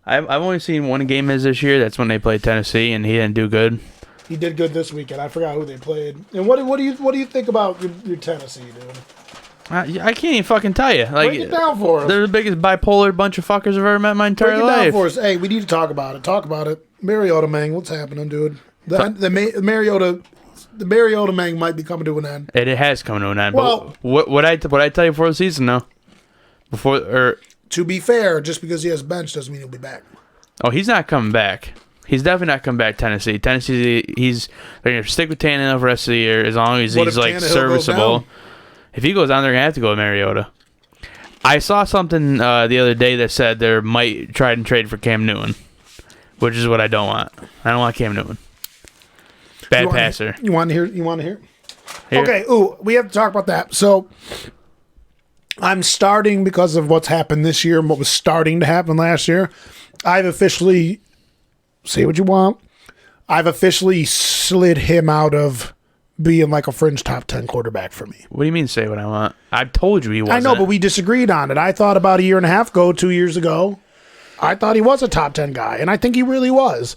I've only seen one game of his this year. That's when they played Tennessee, and he didn't do good. He did good this weekend. I forgot who they played. And what do you think about your Tennessee, dude? I can't even fucking tell you. Like, break it down for us. They're the biggest bipolar bunch of fuckers I've ever met in my entire life. Break it down for us. Hey, we need to talk about it. Talk about it. Mariota Mang, what's happening, dude? The Mariota Mang might be coming to an end. It has come to an end. Well, but what I tell you before the season, though? To be fair, just because he has bench doesn't mean he'll be back. Oh, he's not coming back. He's definitely not coming back. Tennessee, they're gonna stick with Tannehill for the rest of the year as long as he's like serviceable. If he goes down, they're gonna have to go with Mariota. I saw something the other day that said they might try and trade for Cam Newton, which is what I don't want. I don't want Cam Newton. Bad passer. You want to hear? Here? Okay. Ooh, we have to talk about that. So, I'm starting because of what's happened this year and what was starting to happen last year. I've officially say what you want. I've officially slid him out of being like a fringe top 10 quarterback for me. What do you mean say what I want? I told you he wasn't. I know, but we disagreed on it. I thought about a year and a half ago, 2 years ago, I thought he was a top 10 guy, and I think he really was.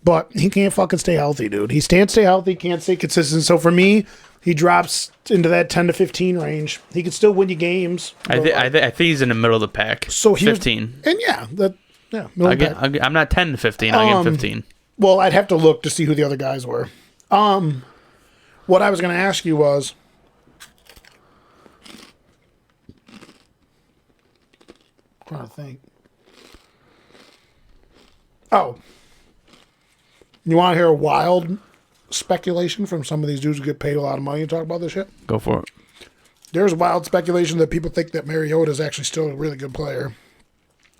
But he can't fucking stay healthy, dude. He can't stay healthy, can't stay consistent. So for me, he drops into that 10 to 15 range. He could still win you games. I think he's in the middle of the pack. So 15. And middle of the pack. I'm not 10 to 15. I'll give him 15. Well, I'd have to look to see who the other guys were. What I was going to ask you was, I'm trying to think. Oh. You want to hear a wild speculation from some of these dudes who get paid a lot of money to talk about this shit? Go for it. There's wild speculation that people think that Mariota is actually still a really good player.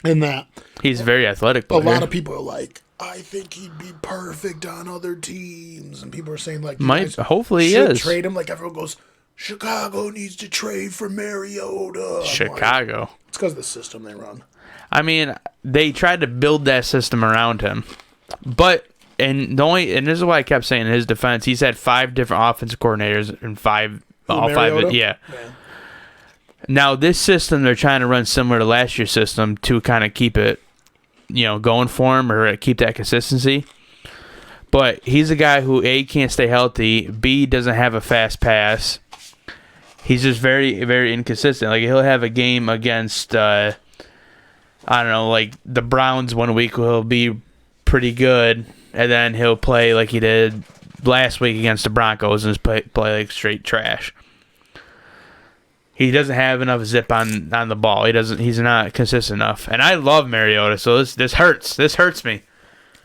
And that he's very athletic player. A lot of people are like, I think he'd be perfect on other teams. And people are saying, like, hopefully he is. Trade him. Like, everyone goes, Chicago needs to trade for Mariota. Chicago. It's because of the system they run. I mean, they tried to build that system around him, but and this is why I kept saying in his defense, he's had 5 different offensive coordinators and all Mariota? 5. Yeah. Now this system they're trying to run similar to last year's system to kind of keep it, going for him or keep that consistency. But he's a guy who A, can't stay healthy, B, doesn't have a fast pass. He's just very, very inconsistent. Like he'll have a game against I don't know, like the Browns one week he'll be pretty good, and then he'll play like he did last week against the Broncos and just play like straight trash. He doesn't have enough zip on the ball. He's not consistent enough. And I love Mariota, so this hurts. This hurts me.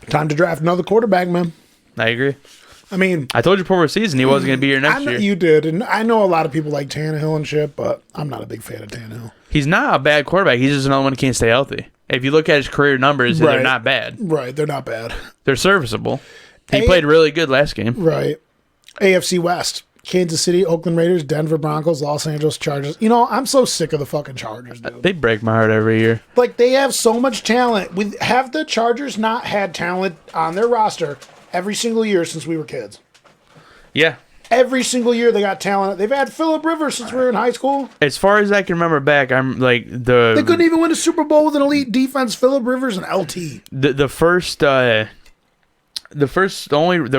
Time to draft another quarterback, man. I agree. I mean, I told you before the season he wasn't going to be here next year. You did, and I know a lot of people like Tannehill and shit, but I'm not a big fan of Tannehill. He's not a bad quarterback. He's just another one who can't stay healthy. If you look at his career numbers, they're not bad. Right, they're not bad. They're serviceable. He played really good last game. Right. AFC West. Kansas City, Oakland Raiders, Denver Broncos, Los Angeles Chargers. I'm so sick of the fucking Chargers, dude. They break my heart every year. Like, they have so much talent. Have the Chargers not had talent on their roster every single year since we were kids? Yeah. Every single year they got talent. They've had Phillip Rivers since we were in high school. As far as I can remember back, I'm like They couldn't even win a Super Bowl with an elite defense. Phillip Rivers and LT. The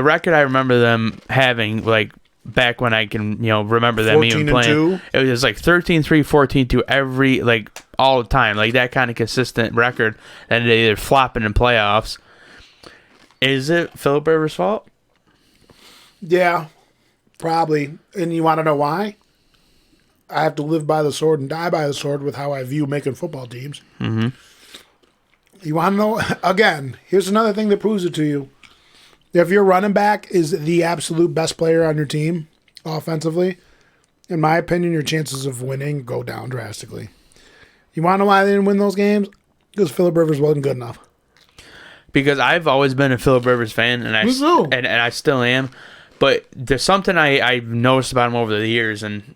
record I remember them having, like back when I can remember them even playing, it was like 13-3, 14-2 every, like all the time, like that kind of consistent record, and they're flopping in playoffs. Is it Phillip Rivers' fault? Yeah, probably. And you want to know why? I have to live by the sword and die by the sword with how I view making football teams. Mm-hmm. You want to know? Again, here's another thing that proves it to you. If your running back is the absolute best player on your team offensively, in my opinion, your chances of winning go down drastically. You want to know why they didn't win those games? Because Phillip Rivers wasn't good enough. Because I've always been a Phillip Rivers fan, and I still am. But there's something I've noticed about him over the years, and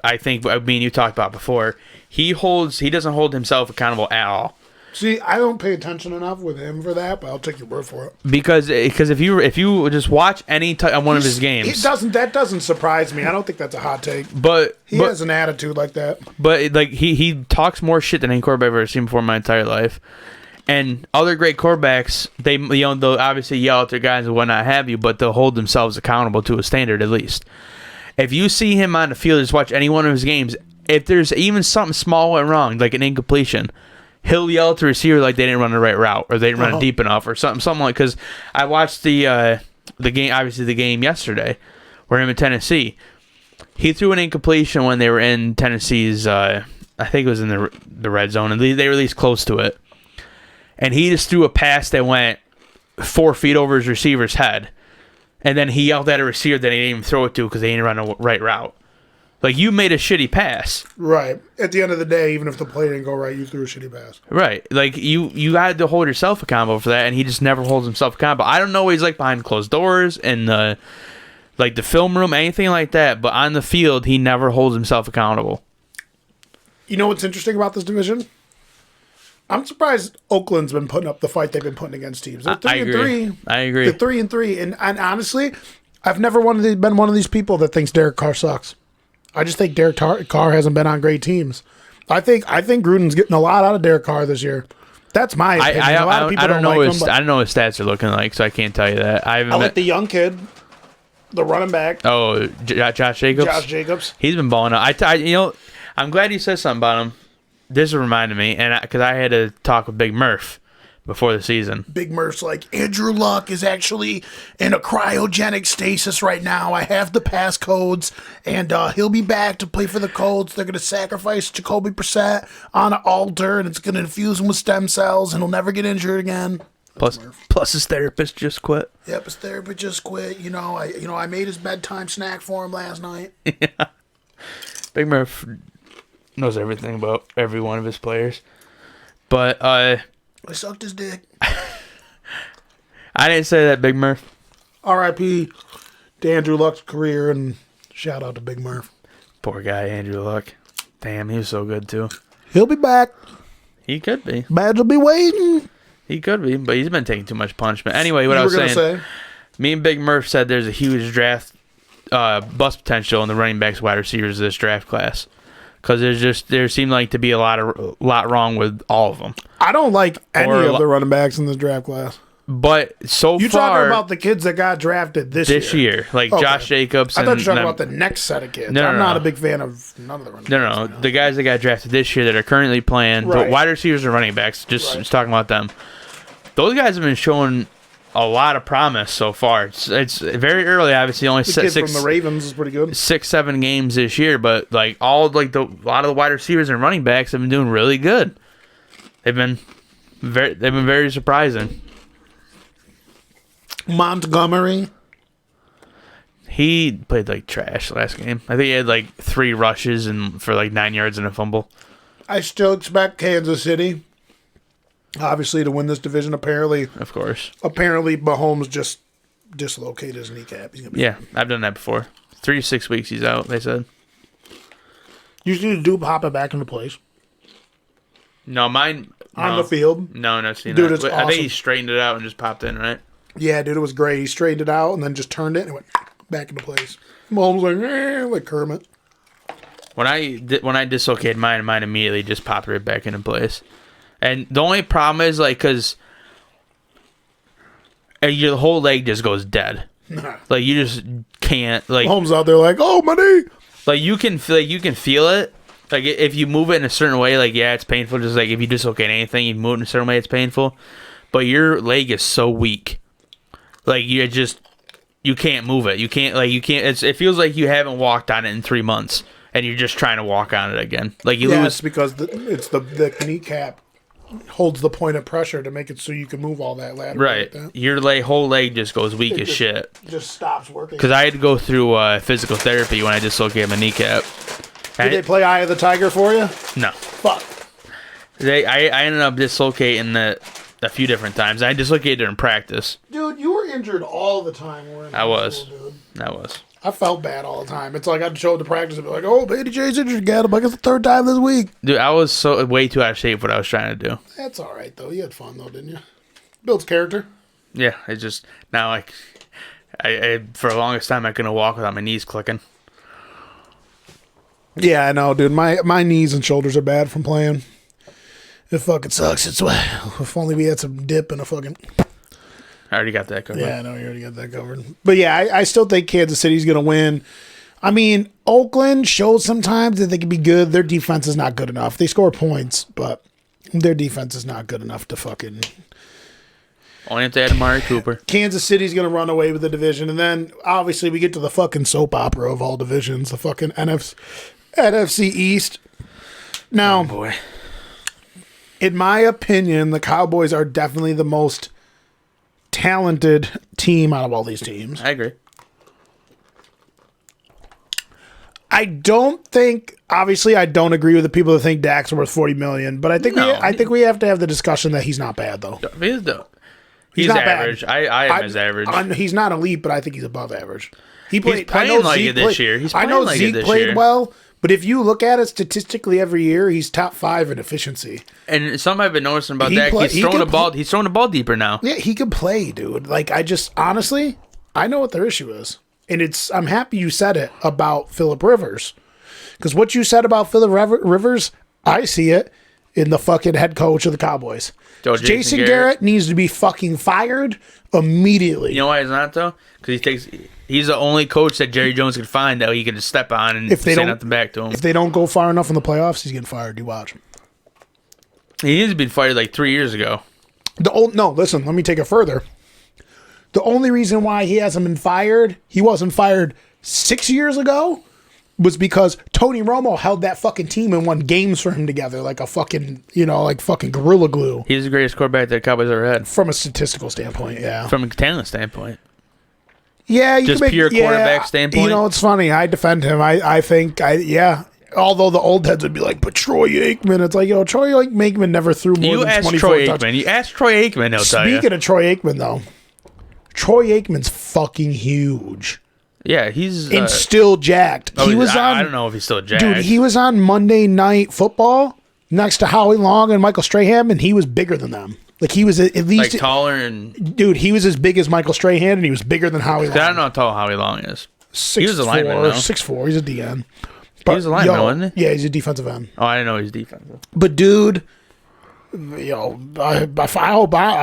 I think me and you talked about before. He doesn't hold himself accountable at all. See, I don't pay attention enough with him for that, but I'll take your word for it. Because if you just watch any one of his games, that doesn't surprise me. I don't think that's a hot take. But he has an attitude like that. But like he talks more shit than any quarterback I've ever seen before in my entire life. And other great quarterbacks, they'll obviously yell at their guys and whatnot have you, but they'll hold themselves accountable to a standard at least. If you see him on the field, just watch any one of his games, if there's even something small went wrong, like an incompletion, he'll yell at the receiver like they didn't run the right route or they didn't run it deep enough or something like. Because I watched the game, obviously the game yesterday, where him in Tennessee, he threw an incompletion when they were in Tennessee's, I think it was in the red zone, and they were at least close to it. And he just threw a pass that went 4 feet over his receiver's head. And then he yelled at a receiver that he didn't even throw it to because they didn't run the right route. Like, you made a shitty pass. Right. At the end of the day, even if the play didn't go right, you threw a shitty pass. Right. Like, you had to hold yourself accountable for that, and he just never holds himself accountable. I don't know what he's like behind closed doors and the film room, anything like that, but on the field, he never holds himself accountable. You know what's interesting about this division? I'm surprised Oakland's been putting up the fight they've been putting against teams. They're 3-3. I agree. They're 3-3, and honestly, I've never been one of these people that thinks Derek Carr sucks. I just think Derek Carr hasn't been on great teams. I think Gruden's getting a lot out of Derek Carr this year. That's my opinion. A lot of people don't know like him. I don't know what his stats are looking like, so I can't tell you that. I like the young kid, the running back. Oh, Josh Jacobs. Josh Jacobs. He's been balling out. I'm glad you said something about him. This reminded me, and because I had to talk with Big Murph before the season. Big Murph's like, Andrew Luck is actually in a cryogenic stasis right now. I have the passcodes, and he'll be back to play for the Colts. They're going to sacrifice Jacoby Brissett on an altar, and it's going to infuse him with stem cells, and he'll never get injured again. Plus his therapist just quit. Yep, his therapist just quit. I made his bedtime snack for him last night. Yeah. Big Murph knows everything about every one of his players. But I sucked his dick. I didn't say that, Big Murph. R.I.P. to Andrew Luck's career, and shout out to Big Murph. Poor guy, Andrew Luck. Damn, he was so good, too. He'll be back. He could be. Badge will be waiting. He could be, but he's been taking too much punishment. Anyway, what I was saying, me and Big Murph said there's a huge draft bust potential in the running backs, wide receivers of this draft class. Because there seemed like to be a lot wrong with all of them. I don't like any of the running backs in this draft class. But so you far, talking about the kids that got drafted this year, like Josh Jacobs. I thought you were talking about the next set of kids. I'm not a big fan of none of the running backs. No, the guys that got drafted this year that are currently playing, but wide receivers and running backs. Just talking about them. Those guys have been showing a lot of promise so far. It's very early, obviously. Only the kid from the Ravens is pretty good. 6-7 games this year, but like a lot of the wide receivers and running backs have been doing really good. They've been very surprising. Montgomery, he played like trash last game. I think he had like 3 rushes and for like 9 yards and a fumble. I still expect Kansas City, obviously, to win this division. Apparently, Mahomes just dislocated his kneecap. Yeah, I've done that before. 3 to 6 weeks he's out, they said. You see the dude hop it back into place? No, mine... On the field? No, no, seen dude, that. It's I awesome. think he straightened it out and just popped in, right? Yeah, dude, it was great. He straightened it out and then just turned it and went back into place. Mahomes like Kermit. When I dislocated mine immediately just popped right back into place. And the only problem is, like, because your whole leg just goes dead. Like, you just can't, like... Mahomes out there like, oh, my knee! Like, you can feel it. Like, if you move it in a certain way, like, yeah, it's painful. Just like if you dislocate anything, you move it in a certain way, it's painful. But your leg is so weak. Like, you can't move it. It feels like you haven't walked on it in 3 months, and you're just trying to walk on it again. Like, you lose. It's because the kneecap holds the point of pressure to make it so you can move all that lateral. Right. Like that. Your whole leg just goes weak as shit. Just stops working. Because I had to go through physical therapy when I dislocated my kneecap. Did they play Eye of the Tiger for you? No. Fuck. I ended up dislocating it a few different times. I dislocated it in practice. Dude, you were injured all the time. I was. I was. I felt bad all the time. It's like I'd show up to practice and be like, oh, Baby J's injured again. I'm like, it's the 3rd time this week. Dude, I was way too out of shape for what I was trying to do. That's all right, though. You had fun, though, didn't you? Builds character. Yeah, it's just, now, like, I for the longest time, I couldn't walk without my knees clicking. Yeah, I know, dude. My knees and shoulders are bad from playing. It fucking sucks. It's if only we had some dip and a fucking... I already got that covered. Yeah, I know you already got that covered. But yeah, I still think Kansas City's going to win. I mean, Oakland shows sometimes that they can be good. Their defense is not good enough. They score points, but their defense is not good enough to fucking... Only have to add Amari Cooper. Kansas City's going to run away with the division. And then, obviously, we get to the fucking soap opera of all divisions, the fucking NFC East. Now, oh boy. In my opinion, the Cowboys are definitely the most talented team out of all these teams. I agree. I don't think, obviously, I don't agree with the people that think Dak's worth $40 million, but I think we have to have the discussion that he's not bad, though. He's not average. Bad. I am his average. He's not elite, but I think he's above average. He's playing like it this year. I know Zeke played well, but if you look at it statistically every year, he's top 5 in efficiency. And something I've been noticing about Dak, he's throwing the ball deeper now. Yeah, he can play, dude. Like, honestly, I know what their issue is. And I'm happy you said it about Phillip Rivers. Because what you said about Phillip Rivers, I see it in the fucking head coach of the Cowboys. Jason Garrett needs to be fucking fired immediately. You know why he's not, though? Because he's the only coach that Jerry Jones could find that he could just step on and say nothing back to him. If they don't go far enough in the playoffs, he's getting fired. You watch him. He needs to be fired like 3 years ago. No, listen, let me take it further. The only reason why he hasn't been fired, he wasn't fired 6 years ago, was because Tony Romo held that fucking team and won games for him together like a fucking, like fucking gorilla glue. He's the greatest quarterback that the Cowboys ever had. From a statistical standpoint, yeah. From a talent standpoint. Yeah, pure quarterback standpoint. It's funny. I defend him. I think. Although the old heads would be like, but Troy Aikman. It's like, Troy Aikman never threw more than 24 touchdowns. You ask Troy Aikman, he'll tell you. Speaking of Troy Aikman, though, Troy Aikman's fucking huge. Yeah, he's and still jacked. Oh, He was on. I don't know if he's still jacked. Dude, he was on Monday Night Football next to Howie Long and Michael Strahan, and he was bigger than them. Like, he was at least... like taller and... Dude, he was as big as Michael Strahan, and he was bigger than Howie Long. I don't know how tall Howie Long is. He was a lineman, though. 6'4". He's a DN. He was a lineman, wasn't he? Yeah, he's a defensive end. Oh, I didn't know he was defensive. But, dude... I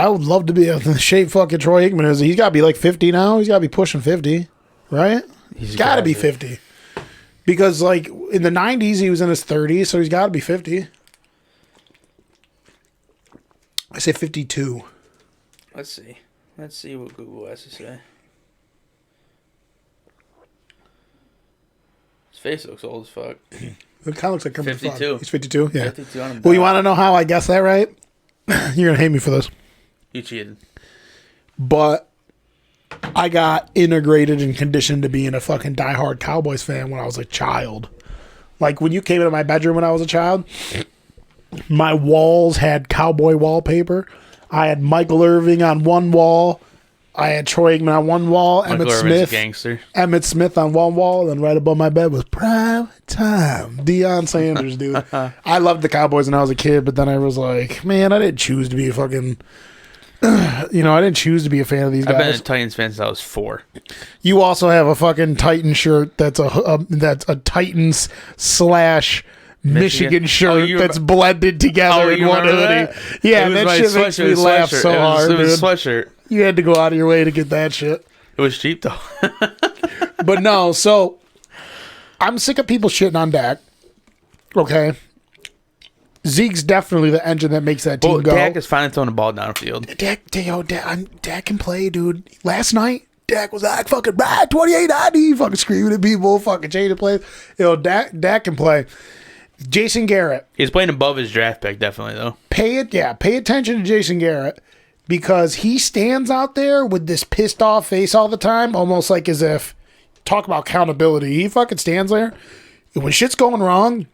would love to be in the shape fucking Troy Aikman is. He's got to be like 50 now. He's got to be pushing 50, right? He's got to be 50. Because, like, in the 90s, he was in his 30s, so he's got to be 50. I say 52. Let's see. Let's see what Google has to say. His face looks old as fuck. It kind of looks like Kermit 52. He's 52? Yeah. 52 on him. Well, you want to know how I guessed that right? You're going to hate me for this. You cheated. But I got integrated and conditioned to being a fucking diehard Cowboys fan when I was a child. Like, when you came into my bedroom when I was a child, my walls had Cowboy wallpaper. I had Michael Irving on one wall. I had Troy Aikman on one wall. Michael Irvin's a gangster. Emmett Smith on one wall. And right above my bed was Prime Time. Deion Sanders, dude. I loved the Cowboys when I was a kid, but then I was like, man, I didn't choose to be a fucking... I didn't choose to be a fan of these guys. I've been a Titans fan since I was 4. You also have a fucking Titan shirt that's a Titans / Michigan shirt that's blended together in one hoodie. Yeah, that shit makes me laugh so hard, dude. It was a dude. sweatshirt. You had to go out of your way to get that shit. It was cheap, though. But no, so I'm sick of people shitting on Dak. Okay. Zeke's definitely the engine that makes that team go. Dak is finally throwing the ball downfield. Dak can play, dude. Last night, Dak was like, fucking, 28-90, fucking screaming at people, fucking changing plays. Dak can play. Jason Garrett. He's playing above his draft pick, definitely, though. Pay attention to Jason Garrett because he stands out there with this pissed off face all the time, almost like as if, talk about accountability. He fucking stands there. When shit's going wrong,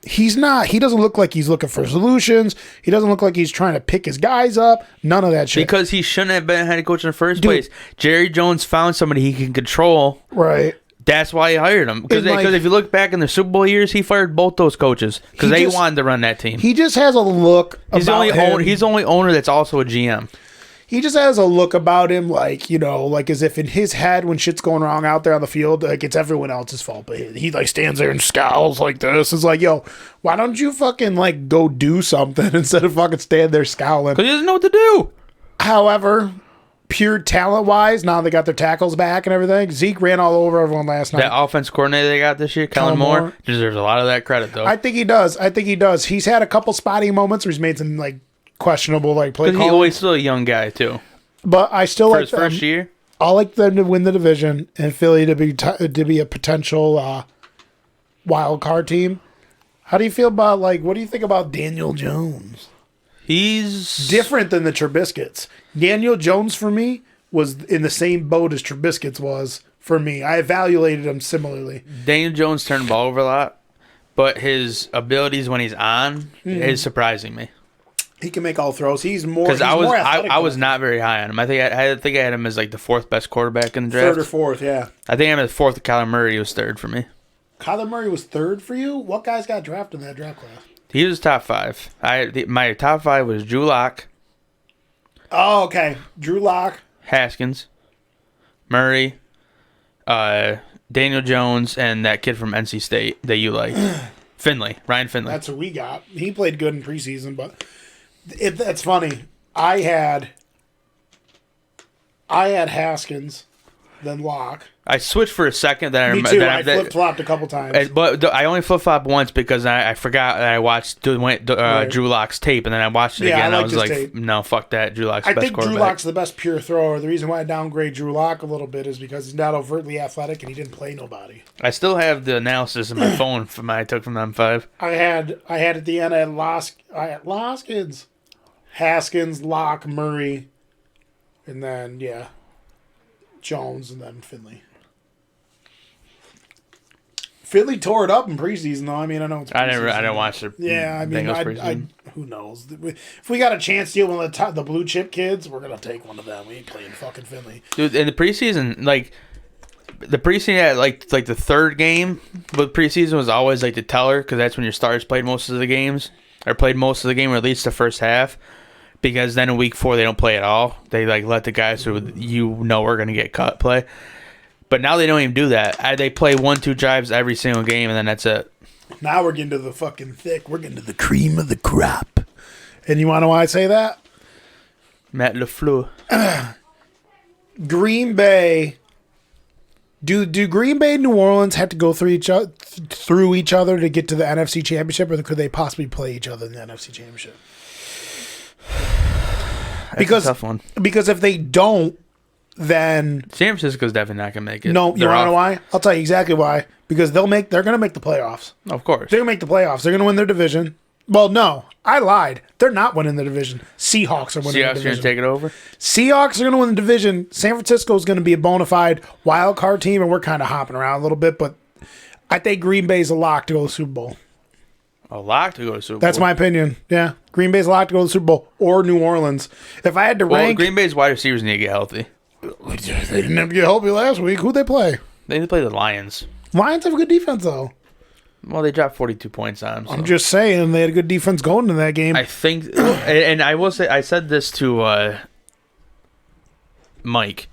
he doesn't look like he's looking for solutions. He doesn't look like he's trying to pick his guys up. None of that shit. Because he shouldn't have been head coach in the first place. Jerry Jones found somebody he can control. Right. That's why he hired him. Because if you look back in the Super Bowl years, he fired both those coaches because they wanted to run that team. He just has a look he's about him. He's the only owner that's also a GM. He just has a look about him like as if in his head when shit's going wrong out there on the field, like it's everyone else's fault. But he like stands there and scowls like this. It's like, yo, why don't you fucking like go do something instead of fucking stand there scowling? Because he doesn't know what to do. However, pure talent-wise, now they got their tackles back and everything. Zeke ran all over everyone last night. That offense coordinator they got this year, Kellen Moore, deserves a lot of that credit, though. I think he does. He's had a couple spotty moments where he's made some like questionable like play calling. He's always still a young guy too. But I still for like his first year. I like them to win the division and Philly to be a potential wild card team. How do you feel about what do you think about Daniel Jones? He's different than the Trubisky's. Daniel Jones for me was in the same boat as Trubisky's was for me. I evaluated him similarly. Daniel Jones turned the ball over a lot, but his abilities when he's on is surprising me. He can make all throws. He's more because I was than not very high on him. I think I had him as like the 4th best quarterback in the draft. 3rd or 4th, yeah. I think I'm at 4th. Kyler Murray was 3rd for me. Kyler Murray was 3rd for you. What guys got drafted in that draft class? He was top 5. My top 5 was Drew Lock. Oh, okay. Drew Lock, Haskins, Murray, Daniel Jones, and that kid from NC State that you like, Ryan Finley. That's what we got. He played good in preseason, but that's funny. I had Haskins, then Lock. I switched for a second. Then Me too. I flip-flopped a couple times. But I only flip-flopped once because I forgot that I watched Drew Lock's tape, and then I watched it again. I was like, tape. No, fuck that. Drew Lock's the best quarterback. I think Drew Lock's the best pure thrower. The reason why I downgrade Drew Lock a little bit is because he's not overtly athletic and he didn't play nobody. I still have the analysis in my phone from I took from them 5. I had at the end, I had Loskins, Haskins, Lock, Murray, and then, Jones, and then Finley. Finley tore it up in preseason, though. I mean, I know it's preseason. I didn't watch the Bengals who knows? If we got a chance to deal with the blue chip kids, we're gonna take one of them. We ain't playing fucking Finley, dude. In the preseason, the preseason, like the third game with preseason was always like the teller because that's when your stars played most of the games or played most of the game or at least the first half. Because then in week 4 they don't play at all. They like let the guys who are going to get cut play. But now they don't even do that. They play 1-2 drives every single game and then that's it. Now we're getting to the fucking thick. We're getting to the cream of the crop. And you want to know why I say that? Matt LaFleur. Green Bay. Do Green Bay and New Orleans have to go through each other to get to the NFC Championship, or could they possibly play each other in the NFC Championship? That's a tough one. Because if they don't, then San Francisco's definitely not gonna make it. No, you want to know why? I'll tell you exactly why. Because they're gonna make the playoffs. Of course, they're gonna make the playoffs. They're gonna win their division. Well, no, I lied. They're not winning the division. Seahawks are winning the division. Seahawks are gonna take it over. Seahawks are gonna win the division. San Francisco is gonna be a bona fide wild card team, and we're kind of hopping around a little bit, but I think Green Bay's a lock to go to the Super Bowl. A lock to go to the Super Bowl. That's my opinion. Yeah, Green Bay's a lock to go to the Super Bowl or New Orleans. If I had to rank, Green Bay's wide receivers need to get healthy. They didn't have to get healthy last week. Who'd they play? They need to play the Lions. Lions have a good defense, though. Well, they dropped 42 points on them. So. I'm just saying they had a good defense going in that game. I think, and I will say, I said this to Mike.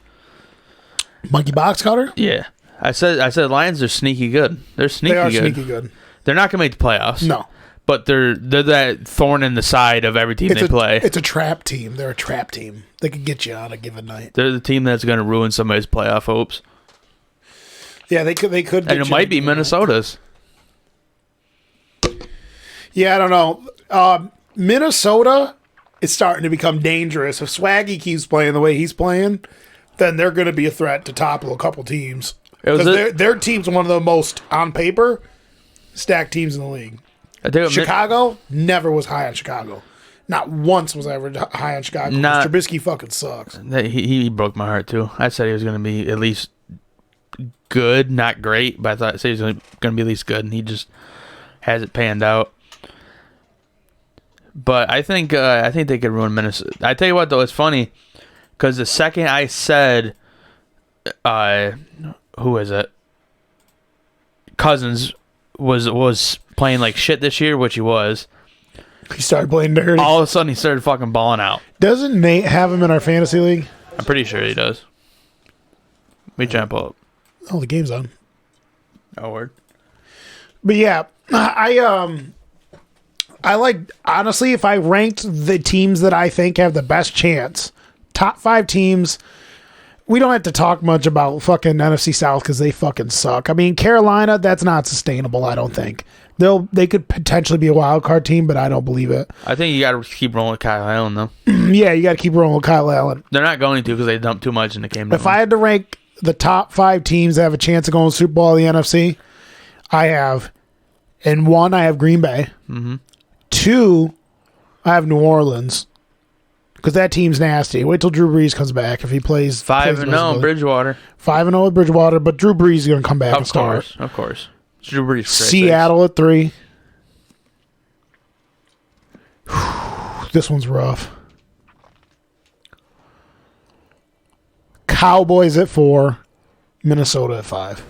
Monkey box cutter? Yeah, I said Lions are sneaky good. They're sneaky good. They are sneaky good. They're not gonna make the playoffs. No, but they're that thorn in the side of every team they play. It's a trap team. They're a trap team. They could get you on a given night. They're the team that's gonna ruin somebody's playoff hopes. Yeah, they could. And it might be Minnesota's. Yeah, I don't know. Minnesota is starting to become dangerous. If Swaggy keeps playing the way he's playing, then they're going to be a threat to topple a couple teams. Because their team's one of the most, on paper, stacked teams in the league. Chicago never was high on Chicago. Not once was I ever high on Chicago. Trubisky fucking sucks. He broke my heart, too. I said he was going to be at least good, not great, but I said he was going to be at least good, and he just hasn't panned out. But I think they could ruin Minnesota. I tell you what, though, it's funny because the second I said, who is it? Cousins was playing like shit this year, which he was. He started playing dirty. All of a sudden, he started fucking balling out. Doesn't Nate have him in our fantasy league? I'm pretty sure he does. Let me try and pull up. Oh, the game's on. Oh, word. But yeah, I like, honestly, if I ranked the teams that I think have the best chance, top 5 teams, we don't have to talk much about fucking NFC South because they fucking suck. I mean, Carolina, that's not sustainable, I don't think. They could potentially be a wild card team, but I don't believe it. I think you got to keep rolling with Kyle Allen, though. Yeah, you got to keep rolling with Kyle Allen. They're not going to because they dumped too much in the game. If I had to rank the top 5 teams that have a chance of going to the Super Bowl in the NFC, I have, in 1, I have Green Bay. Mm-hmm. 2, I have New Orleans because that team's nasty. Wait till Drew Brees comes back if he plays 5-0 Bridgewater. 5-0 at Bridgewater, but Drew Brees is going to come back and start. Of course. Drew Brees. Seattle at 3. This one's rough. Cowboys at 4. Minnesota at 5.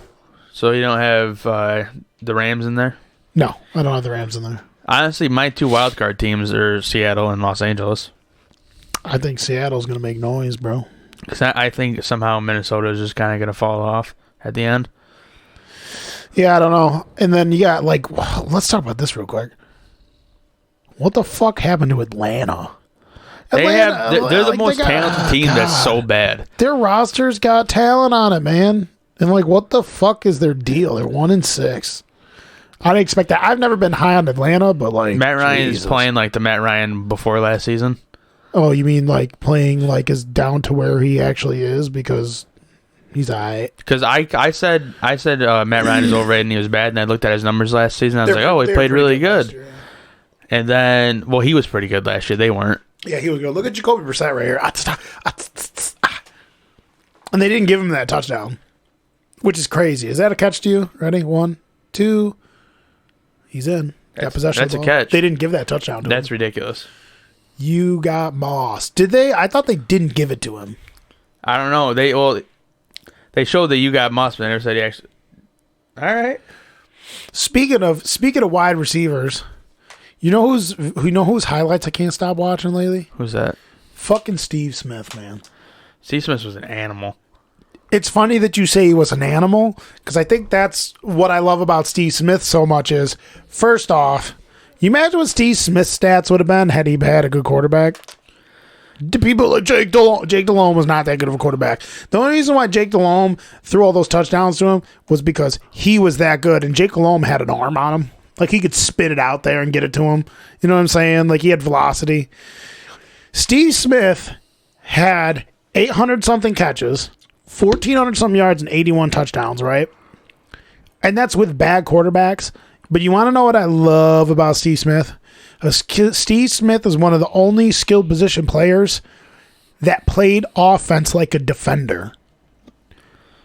So you don't have the Rams in there? No, I don't have the Rams in there. Honestly, my 2 wildcard teams are Seattle and Los Angeles. I think Seattle's going to make noise, bro. Because I think somehow Minnesota is just kind of going to fall off at the end. Yeah, I don't know. And then you got, let's talk about this real quick. What the fuck happened to Atlanta? They're the most talented team that's so bad. Their roster's got talent on it, man. And, what the fuck is their deal? They're 1-6. I didn't expect that. I've never been high on Atlanta, but Matt Ryan is playing like the Matt Ryan before last season. Oh, you mean playing is down to where he actually is because he's alright? Because I said Matt Ryan is overrated and he was bad, and I looked at his numbers last season. And I was like, he played really good. Year, yeah. And then, he was pretty good last year. They weren't. Yeah, he was good. Look at Jacoby Brissett right here. And they didn't give him that touchdown, which is crazy. Is that a catch to you? Ready? 1, 2. He's in. Got possession. That's a catch. They didn't give that touchdown to him. That's ridiculous. You got Moss. Did they? I thought they didn't give it to him. I don't know. They showed that you got muscle, and they said he actually. All right. Speaking of wide receivers, you know whose highlights I can't stop watching lately? Who's that? Fucking Steve Smith, man. Steve Smith was an animal. It's funny that you say he was an animal, because I think that's what I love about Steve Smith so much is, first off, you imagine what Steve Smith's stats would have been had he had a good quarterback? The people like Jake Delhomme was not that good of a quarterback. The only reason why Jake Delhomme threw all those touchdowns to him was because he was that good, and Jake Delhomme had an arm on him. Like, he could spit it out there and get it to him. You know what I'm saying? Like, he had velocity. Steve Smith had 800-something catches, 1,400-something yards, and 81 touchdowns, right? And that's with bad quarterbacks. But you want to know what I love about Steve Smith? Steve Smith is one of the only skilled position players that played offense like a defender.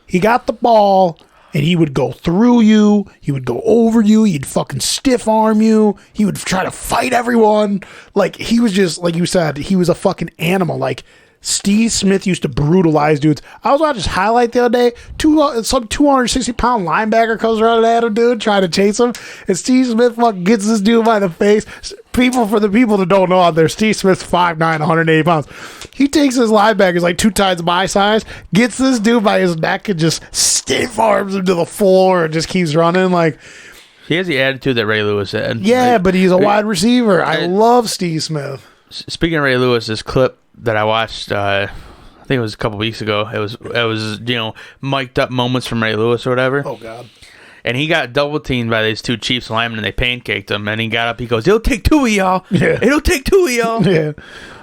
He got the ball, and he would go through you. He would go over you. He'd fucking stiff arm you. He would try to fight everyone. Like, he was just, like you said, he was a fucking animal. Like, Steve Smith used to brutalize dudes. I was watching his highlight the other day. Some 260-pound linebacker comes running at him, dude, trying to chase him. And Steve Smith fucking gets this dude by the face. For the people that don't know out there, Steve Smith's 5'9", 180 pounds. He takes his linebackers like 2 times my size, gets this dude by his neck, and just stiff arms him to the floor and just keeps running. Like, he has the attitude that Ray Lewis had. Yeah, like, but he's a wide receiver. I love Steve Smith. Speaking of Ray Lewis, this clip that I watched, I think it was a couple weeks ago. It was mic'd up moments from Ray Lewis or whatever. Oh God. And he got double teamed by these 2 Chiefs linemen, and they pancaked him. And he got up. He goes, "It'll take 2 of y'all. Yeah. It'll take 2 of y'all. Yeah,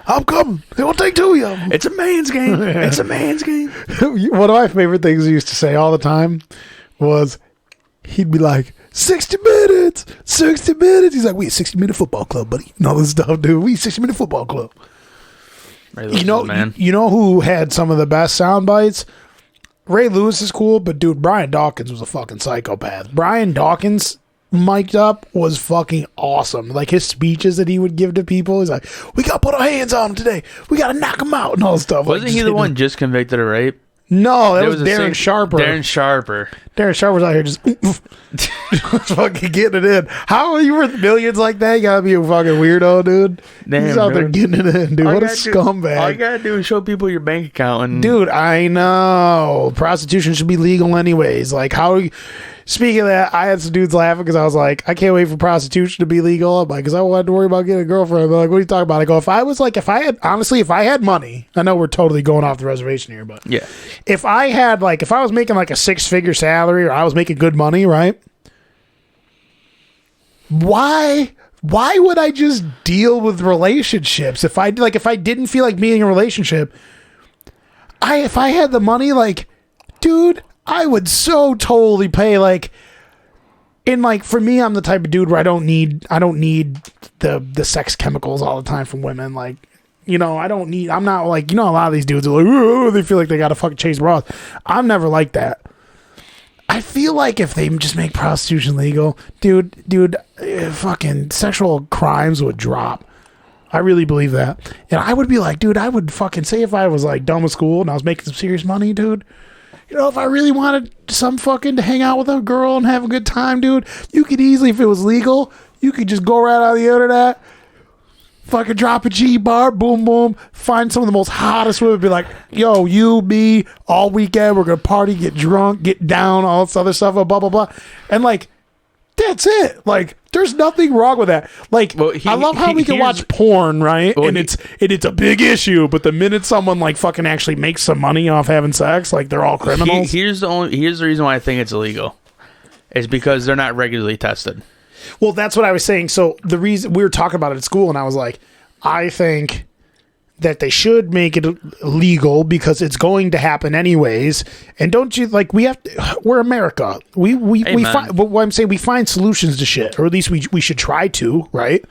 I'm coming. It'll take 2 of y'all. It's a man's game. Yeah. It's a man's game." One of my favorite things he used to say all the time was, he'd be like, 60 minutes. 60 minutes. He's like, "We a 60-minute football club, buddy." And all this stuff, dude. We a 60-minute football club. You know who had some of the best sound bites? Ray Lewis is cool, but dude, Brian Dawkins was a fucking psychopath. Brian Dawkins mic'd up was fucking awesome. Like, his speeches that he would give to people, he's like, "We gotta put our hands on him today. We gotta knock him out," and all this stuff. Wasn't he the one just convicted of rape? No, that was Darren Sharper. Darren Sharper's out here just fucking getting it in. How are you worth millions like that? You gotta be a fucking weirdo, dude. Damn, he's out there getting it in, dude. What a scumbag. All you gotta do is show people your bank account. And dude, I know. Prostitution should be legal anyways. Like, speaking of that, I had some dudes laughing because I was like, I can't wait for prostitution to be legal. I'm like, because I wanted to worry about getting a girlfriend. They're like, "What are you talking about?" I go, if I had money, I know we're totally going off the reservation here, but yeah, if I was making like a 6-figure salary, or I was making good money, right? Why would I just deal with relationships? If I didn't feel like being in a relationship, if I had the money, like, dude, I would so totally pay, like, and like, for me, I'm the type of dude where I don't need the sex chemicals all the time from women. Like, I'm not like, a lot of these dudes are like, "Oh," they feel like they gotta fucking chase bras. I'm never like that. I feel like if they just make prostitution legal, dude, fucking sexual crimes would drop. I really believe that. And I would be like, dude, I would fucking say, if I was like done with school and I was making some serious money, dude, if I really wanted some fucking to hang out with a girl and have a good time, dude, you could easily, if it was legal, you could just go right on the internet, fucking drop a G-bar, boom, boom, find some of the most hottest women, be like, "Yo, you, me, all weekend, we're going to party, get drunk, get down, all this other stuff, blah, blah, blah." And like, that's it. Like, there's nothing wrong with that. Like, I love how we can watch porn, right? And it's a big issue, but the minute someone like fucking actually makes some money off having sex, like, they're all criminals. Here's the reason why I think it's illegal. Is because they're not regularly tested. Well, that's what I was saying. So the reason we were talking about it at school, and I was like, I think that they should make it legal because it's going to happen anyways. And don't you like, we're America. We find, but what I'm saying, we find solutions to shit, or at least we should try to, right?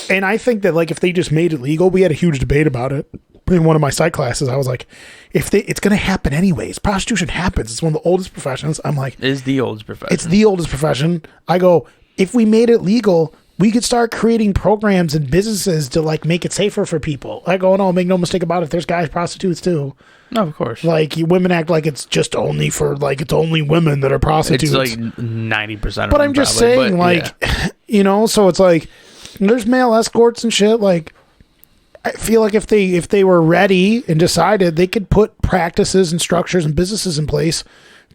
And I think that, like, if they just made it legal, we had a huge debate about it in one of my psych classes. I was like, it's going to happen anyways. Prostitution happens. It's one of the oldest professions. I'm like, it's the oldest profession. It's the oldest profession. I go, if we made it legal, we could start creating programs and businesses to like make it safer for people. Like, oh no, make no mistake about it, there's guys prostitutes too. No, of course. Like, women act like it's just only for, like, it's only women that are prostitutes. It's like 90% of but them I'm just probably, saying, like, you know, so it's like, there's male escorts and shit. Like, I feel like if they were ready and decided, they could put practices and structures and businesses in place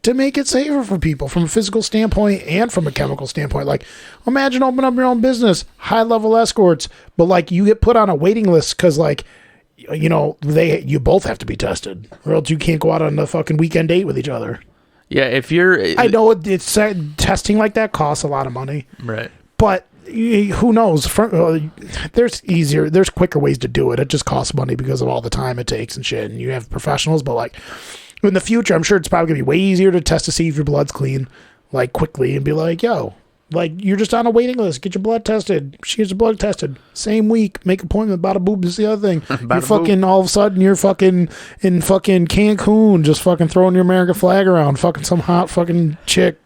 to make it safer for people from a physical standpoint and from a chemical standpoint. Like, imagine opening up your own business, high-level escorts, but, like, you get put on a waiting list because, like, you know, you both have to be tested, or else you can't go out on a fucking weekend date with each other. Yeah, if you're... I know it's testing like that costs a lot of money. Right. But who knows? There's quicker ways to do it. It just costs money because of all the time it takes and shit, and you have professionals, but, like, in the future, I'm sure it's probably going to be way easier to test to see if your blood's clean, like, quickly, and be like, yo, like, you're just on a waiting list. Get your blood tested. She gets your blood tested. Same week. Make appointment. Bada boop. This is the other thing. You're fucking, all of a sudden, you're fucking in fucking Cancun, just fucking throwing your American flag around. Fucking some hot fucking chick,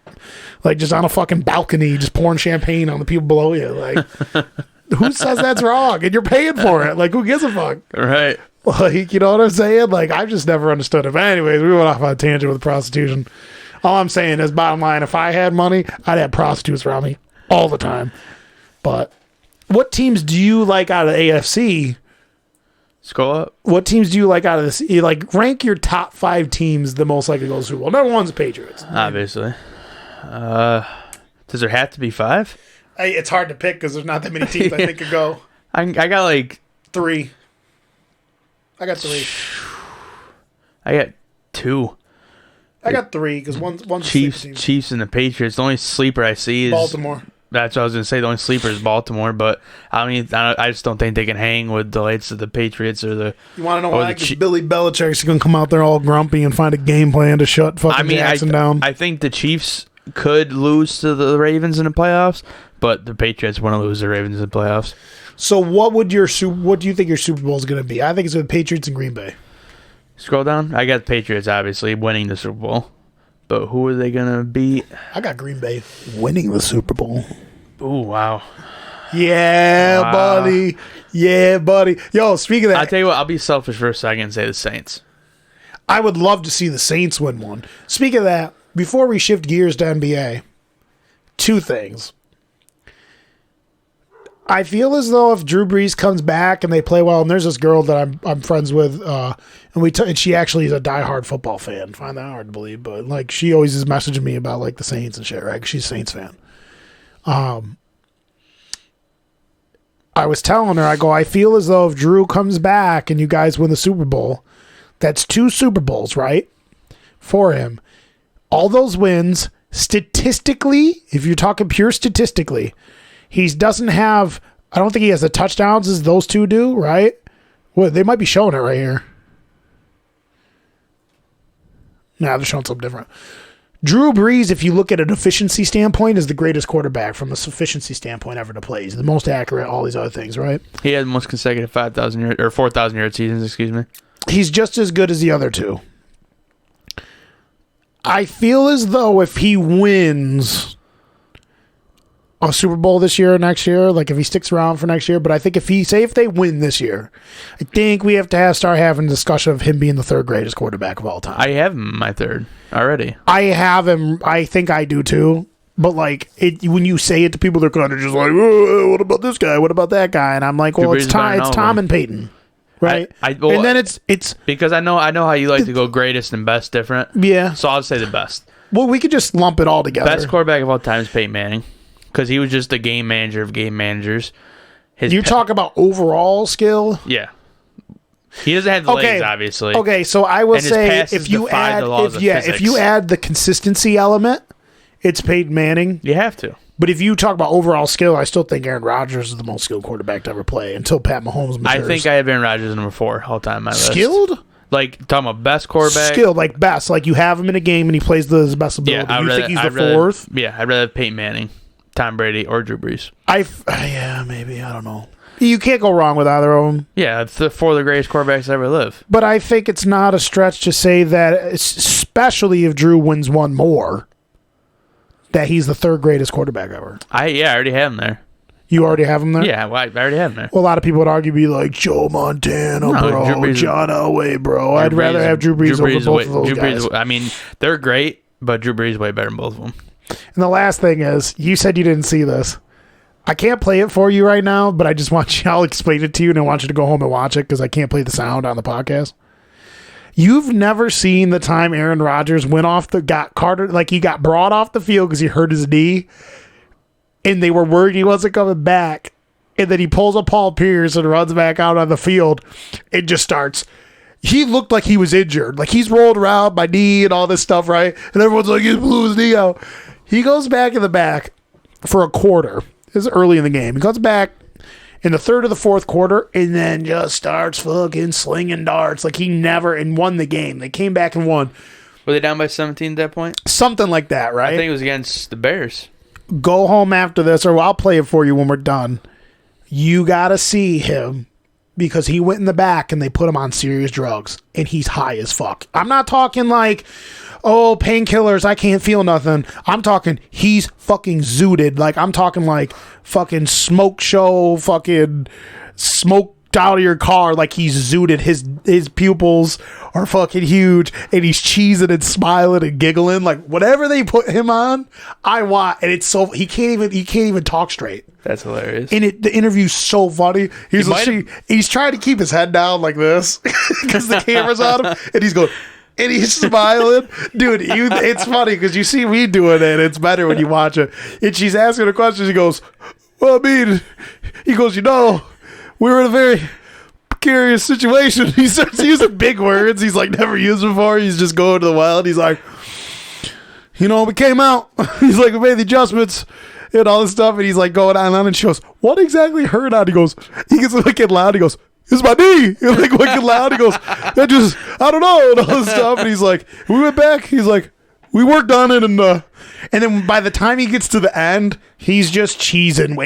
like, just on a fucking balcony, just pouring champagne on the people below you. Like, who says that's wrong? And you're paying for it. Like, who gives a fuck? Right. Like, you know what I'm saying? Like, I've just never understood it. But anyways, we went off on a tangent with prostitution. All I'm saying is, bottom line, if I had money, I'd have prostitutes around me all the time. But what teams do you like out of the AFC? Scroll up. What teams do you like out of this? You like, rank your top 5 teams the most likely to go to the Super Bowl. Number one's the Patriots. Obviously. Does there have to be 5? It's hard to pick because there's not that many teams I think could go. I got like 3. I got 3. I got 2. I got 3 because one's Chiefs and the Patriots. The only sleeper I see is Baltimore. That's what I was gonna say. The only sleeper is Baltimore, but I just don't think they can hang with the likes of the Patriots or the. You want to know why? Because Billy Belichick's gonna come out there all grumpy and find a game plan to shut fucking Jackson down. I think the Chiefs could lose to the Ravens in the playoffs, but the Patriots want to lose the Ravens in the playoffs. So what do you think your Super Bowl is going to be? I think it's with Patriots and Green Bay. Scroll down. I got the Patriots obviously winning the Super Bowl, but who are they going to beat? I got Green Bay winning the Super Bowl. Ooh, wow. Yeah, wow. Buddy. Yeah, buddy. Yo, speaking of that, I'll tell you what. I'll be selfish for a second and say the Saints. I would love to see the Saints win one. Speaking of that, before we shift gears to NBA, 2 things. I feel as though if Drew Brees comes back and they play well, and there's this girl that I'm friends with, and she actually is a diehard football fan. Find that hard to believe, but like she always is messaging me about like the Saints and shit, right? 'Cause she's a Saints fan. I was telling her, I go, I feel as though if Drew comes back and you guys win the Super Bowl, that's 2 Super Bowls, right? For him. All those wins, statistically, if you're talking pure statistically, he doesn't have, I don't think he has the touchdowns as those 2 do, right? Well, they might be showing it right here. Nah, they're showing something different. Drew Brees, if you look at an efficiency standpoint, is the greatest quarterback from a sufficiency standpoint ever to play. He's the most accurate, all these other things, right? He had the most consecutive 5,000 yard or 4,000 yard seasons, excuse me. He's just as good as the other 2. I feel as though if he wins a Super Bowl this year or next year, like if he sticks around for next year, but I think if they win this year, I think we have to start having a discussion of him being the 3rd greatest quarterback of all time. I have him my 3rd already. I have him. I think I do too. But like when you say it to people, they're kind of just like, oh, what about this guy? What about that guy? And I'm like, well, it's Tom and Peyton. Right, and then it's because I know how you like to go greatest and best different. Yeah, so I'll say the best. Well, we could just lump it all together. Best quarterback of all time is Peyton Manning because he was just the game manager of game managers. You talk about overall skill. Yeah, he doesn't have the legs, obviously. Okay, so I will say if you add the consistency element, it's Peyton Manning. You have to. But if you talk about overall skill, I still think Aaron Rodgers is the most skilled quarterback to ever play until Pat Mahomes matures. I think I have Aaron Rodgers number 4 all time on my list. Skilled? Like, talking about best quarterback? Skilled, like best. Like, you have him in a game and he plays his best ability. You think he's the 4th? Yeah, I'd rather have Peyton Manning, Tom Brady, or Drew Brees. Yeah, maybe. I don't know. You can't go wrong with either of them. Yeah, it's 4 of the greatest quarterbacks to ever live. But I think it's not a stretch to say that, especially if Drew wins one more, that he's the 3rd greatest quarterback ever. I already have him there. You already have him there? Yeah, well, I already have him there. Well, a lot of people would argue, be like, Joe Montana, bro, John Elway, bro. I'd rather have Drew Brees over both of those guys. I mean, they're great, but Drew Brees is way better than both of them. And the last thing is, you said you didn't see this. I can't play it for you right now, but I just want you, I'll explain it to you, and I want you to go home and watch it because I can't play the sound on the podcast. You've never seen the time Aaron Rodgers got brought off the field because he hurt his knee, and they were worried he wasn't coming back, and then he pulls a Paul Pierce and runs back out on the field and just starts. He looked like he was injured. Like he's rolled around my knee and all this stuff, right? And everyone's like, he blew his knee out. He goes back in the back for a quarter. This is early in the game. He comes back in the third or the fourth quarter and then just starts fucking slinging darts like he never and won the game. They came back and won. Were they down by 17 at that point? Something like that, right? I think it was against the Bears. Go home after this, or I'll play it for you when we're done. You got to see him because he went in the back and they put him on serious drugs and he's high as fuck. I'm not talking like, oh, painkillers, I can't feel nothing. I'm talking he's fucking zooted. Like I'm talking like fucking smoke show, fucking smoked out of your car. Like he's zooted. His pupils are fucking huge and he's cheesing and smiling and giggling. Like whatever they put him on, I want. And it's so he can't even talk straight. That's hilarious. And the interview's so funny. He's trying to keep his head down like this because the camera's on him, and he's going, and he's smiling. Dude, it's funny because you see me doing it. It's better when you watch it. And she's asking a question. He goes, well, I mean, he goes, we were in a very precarious situation. He starts using big words he's like never used before. He's just going to the wild. He's like, we came out. He's like, we made the adjustments. And all this stuff, and he's like going on, and she goes, what exactly hurt on? He gets wicked loud. He goes, it's my knee. He's like wicked loud. He goes, I don't know, and all this stuff. And he's like, we went back. He's like, we worked on it, and then by the time he gets to the end, he's just cheesing.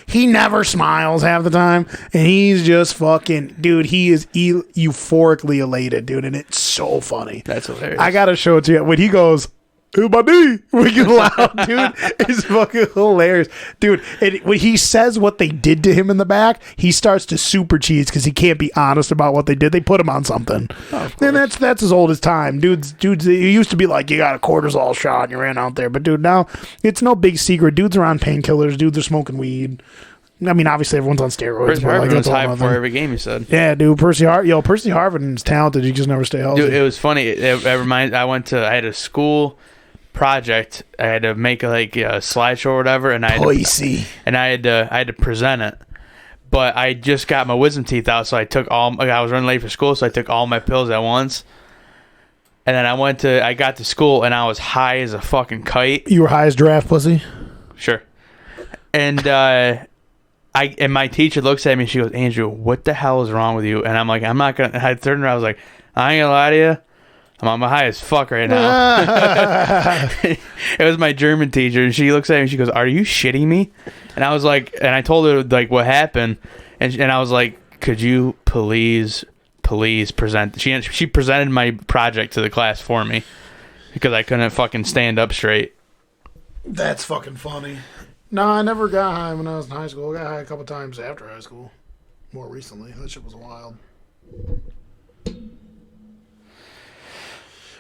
He never smiles half the time, and he's just fucking, dude. He is euphorically elated, dude, and it's so funny. That's hilarious. I gotta show it to you when he goes, my knee, wicked loud, dude. It's fucking hilarious, dude. And when he says what they did to him in the back, he starts to super cheese because he can't be honest about what they did. They put him on something, and that's as old as time, dudes. It used to be like you got a cortisol shot and you ran out there, but dude, now it's no big secret. Dudes are on painkillers. Dudes are smoking weed. I mean, obviously everyone's on steroids. Percy Harvin was high before every game, you said. Yeah, dude. Percy Harvin is talented. He just never stay healthy. Dude, it was funny. I had a school project. I had to make a slideshow or whatever, and I had to present it. But I just got my wisdom teeth out, so I was running late for school, so I took all my pills at once. And then I got to school and I was high as a fucking kite. You were high as giraffe pussy? Sure. And my teacher looks at me and she goes, Andrew, what the hell is wrong with you? And I'm like, I turned around, I was like, I ain't gonna lie to you. I'm high as fuck right now. It was my German teacher, and she looks at me and she goes, are you shitting me? And I was like, and I told her like what happened, and I was like, could you please present? She presented my project to the class for me because I couldn't fucking stand up straight. That's fucking funny. No, I never got high when I was in high school. I got high a couple times after high school. More recently. That shit was wild.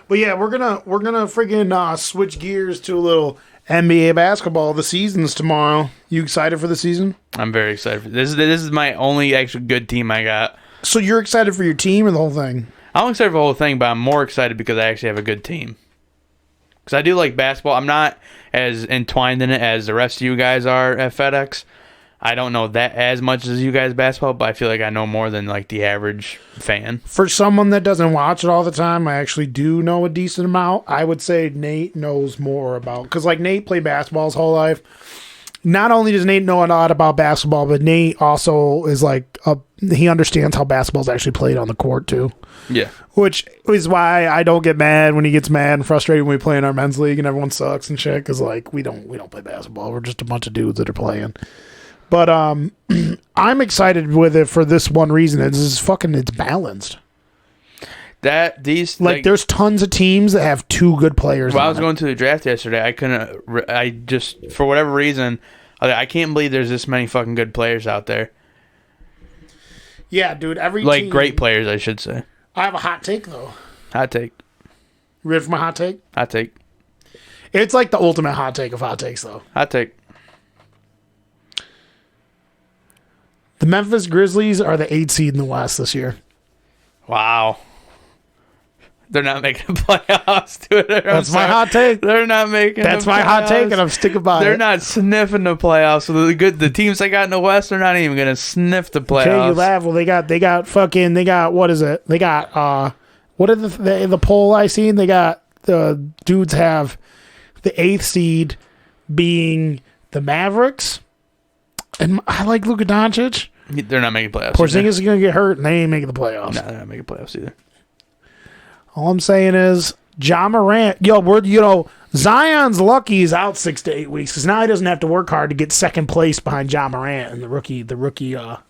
But yeah, we're gonna friggin' switch gears to a little NBA basketball. The season's tomorrow. You excited for the season? I'm very excited. This is my only actual good team I got. So you're excited for your team or the whole thing? I'm excited for the whole thing, but I'm more excited because I actually have a good team. Because I do like basketball. I'm not as entwined in it as the rest of you guys are at FedEx. I don't know that as much as you guys basketball, but I feel like I know more than like the average fan. For someone that doesn't watch it all the time, I actually do know a decent amount. I would say Nate knows more about, because like Nate played basketball his whole life. Not only does Nate know a lot about basketball, but Nate also is like he understands how basketball is actually played on the court too. Yeah, which is why I don't get mad when he gets mad and frustrated when we play in our men's league and everyone sucks and shit. Because like we don't play basketball. We're just a bunch of dudes that are playing. But I'm excited with it for this one reason. It's balanced. There's tons of teams that have two good players. Well, I was going to the draft yesterday. I couldn't. I just, for whatever reason, I can't believe there's this many fucking good players out there. Yeah, dude. Every Like, team, great players, I should say. I have a hot take though. Hot take. You ready for my hot take? Hot take. It's like the ultimate hot take of hot takes, though. Hot take. The Memphis Grizzlies are the 8th seed in the West this year. Wow. They're not making the playoffs, dude. That's my hot take. They're not making. That's the my hot take, playoffs. and I'm sticking by it. They're not sniffing the playoffs. So the teams they got in the West, they're not even gonna sniff the playoffs. Okay, you laugh. Well, they got what is it? They got what are the poll I seen? They got the dudes have the 8th seed being the Mavericks, and I like Luka Doncic. They're not making playoffs. Porzingis is gonna get hurt, and they ain't making the playoffs. No, they're not making playoffs either. All I'm saying is, Ja Morant. Zion's lucky he's out 6 to 8 weeks because now he doesn't have to work hard to get second place behind Ja Morant in the rookie of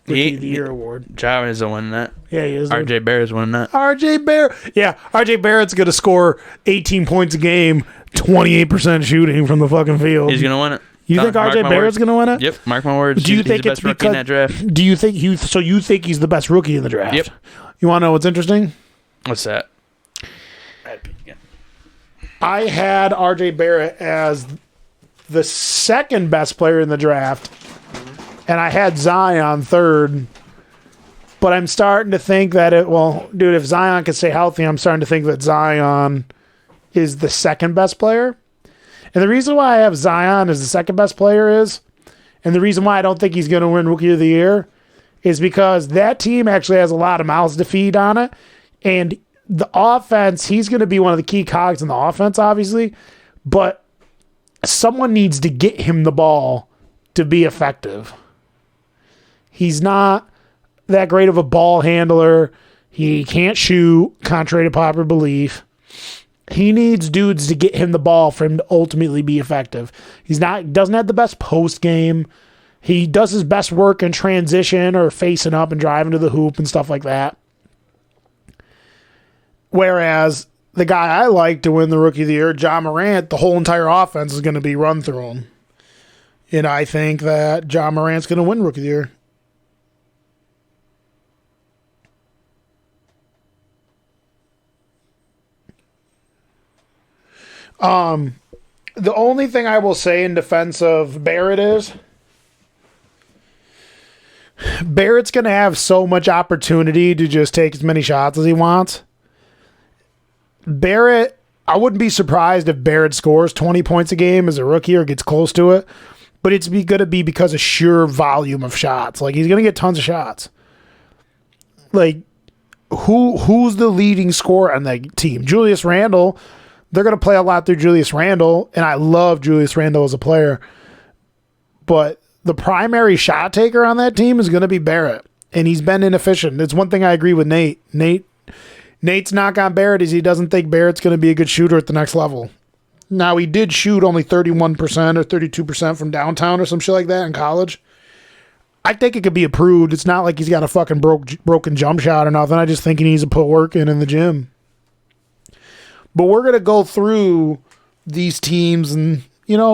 the year award. Ja is winning that. Yeah, he is. RJ Barrett's winning that. RJ Barrett. Yeah, RJ Barrett's going to score 18 points a game, 28% shooting from the fucking field. He's gonna win it. You think RJ Barrett's going to win it? Yep, mark my words. Do you He's think the it's best rookie in that because? draft? Do you think you think he's the best rookie in the draft? Yep. You want to know what's interesting? What's that? I had RJ Barrett as the second best player in the draft, and I had Zion third. But I'm starting to think that if Zion can stay healthy, I'm starting to think that Zion is the second best player. And the reason why I have Zion as the second best player and the reason why I don't think he's going to win Rookie of the Year, is because that team actually has a lot of mouths to feed on it. And the offense, he's going to be one of the key cogs in the offense, obviously, but someone needs to get him the ball to be effective. He's not that great of a ball handler. He can't shoot, contrary to popular belief. He needs dudes to get him the ball for him to ultimately be effective. Doesn't have the best post game. He does his best work in transition or facing up and driving to the hoop and stuff like that. Whereas the guy I like to win the Rookie of the Year, Ja Morant, the whole entire offense is going to be run through him. And I think that Ja Morant's going to win Rookie of the Year. The only thing I will say in defense of Barrett is Barrett's going to have so much opportunity to just take as many shots as he wants. Barrett, I wouldn't be surprised if Barrett scores 20 points a game as a rookie or gets close to it, but it's going to be because of sheer volume of shots. Like, he's going to get tons of shots. Like, who's the leading scorer on that team? Julius Randle. They're going to play a lot through Julius Randle, and I love Julius Randle as a player, but the primary shot taker on that team is going to be Barrett, and he's been inefficient. It's one thing I agree with Nate. Nate's knock on Barrett is he doesn't think Barrett's going to be a good shooter at the next level. Now, he did shoot only 31% or 32% from downtown or some shit like that in college. I think it could be improved. It's not like he's got a fucking broken jump shot or nothing. I just think he needs to put work in the gym. But we're going to go through these teams and,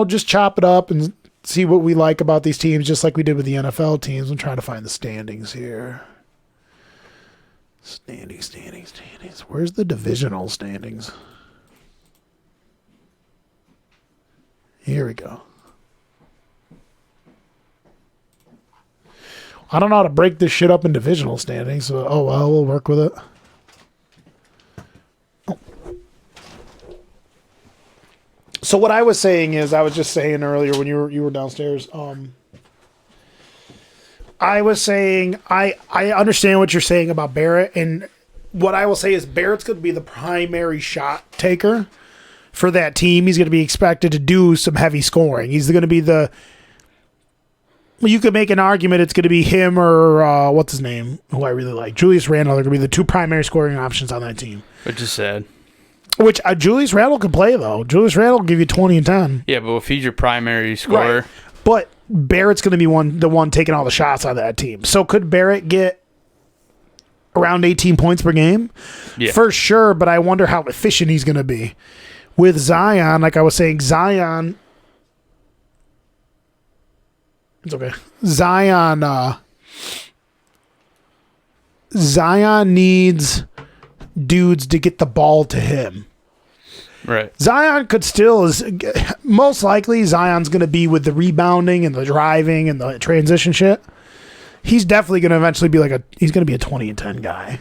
just chop it up and see what we like about these teams, just like we did with the NFL teams. I'm trying to find the standings here. Standings. Where's the divisional standings? Here we go. I don't know how to break this shit up in divisional standings, so we'll work with it. Oh. So what I was saying is, I was just saying earlier when you were downstairs, I was saying I understand what you're saying about Barrett, and what I will say is Barrett's going to be the primary shot taker for that team. He's going to be expected to do some heavy scoring. He's going to be you could make an argument it's going to be him or what's his name, who I really like, Julius Randle. They're going to be the two primary scoring options on that team. Which is sad. Which Julius Randle can play, though. Julius Randle will give you 20 and 10. Yeah, but if he's your primary scorer. Right. But Barrett's going to be the one taking all the shots on that team. So could Barrett get around 18 points per game? Yeah. For sure, but I wonder how efficient he's going to be. With Zion, like I was saying, Zion It's okay. Zion needs dudes to get the ball to him. Right. Zion could still most likely Zion's going to be with the rebounding and the driving and the transition shit. He's definitely going to eventually be he's going to be a 20 and 10 guy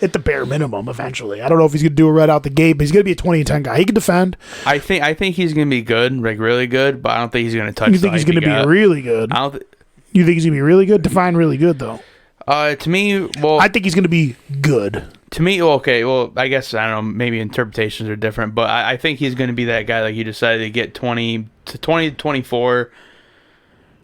at the bare minimum eventually. I don't know if he's going to do it right out the gate, but he's going to be a 20 and 10 guy. He can defend. I think he's going to be good, like really good, but I don't think he's going to touch. You think he's going to be really good? You think he's going to be really good? Define really good though. To me, well, I think he's going to be good. To me, okay, well, I guess, I don't know, maybe interpretations are different, but I think he's going to be that guy, like you just said, to get 20 to 24,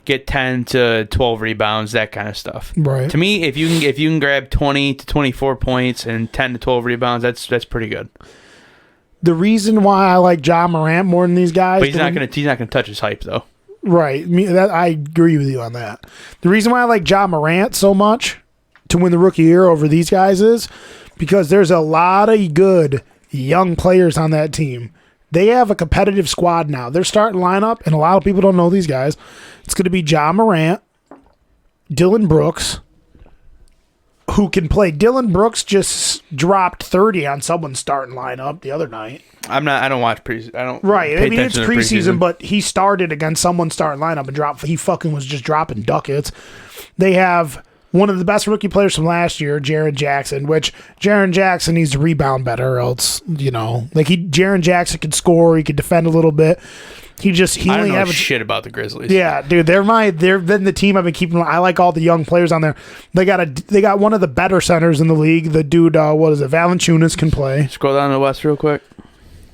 get 10 to 12 rebounds, that kind of stuff. Right. To me, if you can grab 20 to 24 points and 10 to 12 rebounds, that's pretty good. The reason why I like Ja Morant more than these guys, but he's not going to touch his hype though. Right. I agree with you on that. The reason why I like Ja Morant so much to win the rookie year over these guys is because there's a lot of good young players on that team. They have a competitive squad now. Their starting lineup, and a lot of people don't know these guys, it's going to be Ja Morant, Dylan Brooks, who can play. Dylan Brooks just dropped 30 on someone's starting lineup the other night. I don't watch preseason. I don't. Right. I mean, it's preseason, but he started against someone's starting lineup and dropped. He fucking was just dropping ducats. They have one of the best rookie players from last year, Jaren Jackson, which Jaren Jackson needs to rebound better, or else, Jaren Jackson could score, he could defend a little bit. I don't know shit about the Grizzlies. Yeah, dude, they're the team I've been keeping. I like all the young players on there. They got one of the better centers in the league. The dude, Valanciunas can play. Scroll down to the West real quick.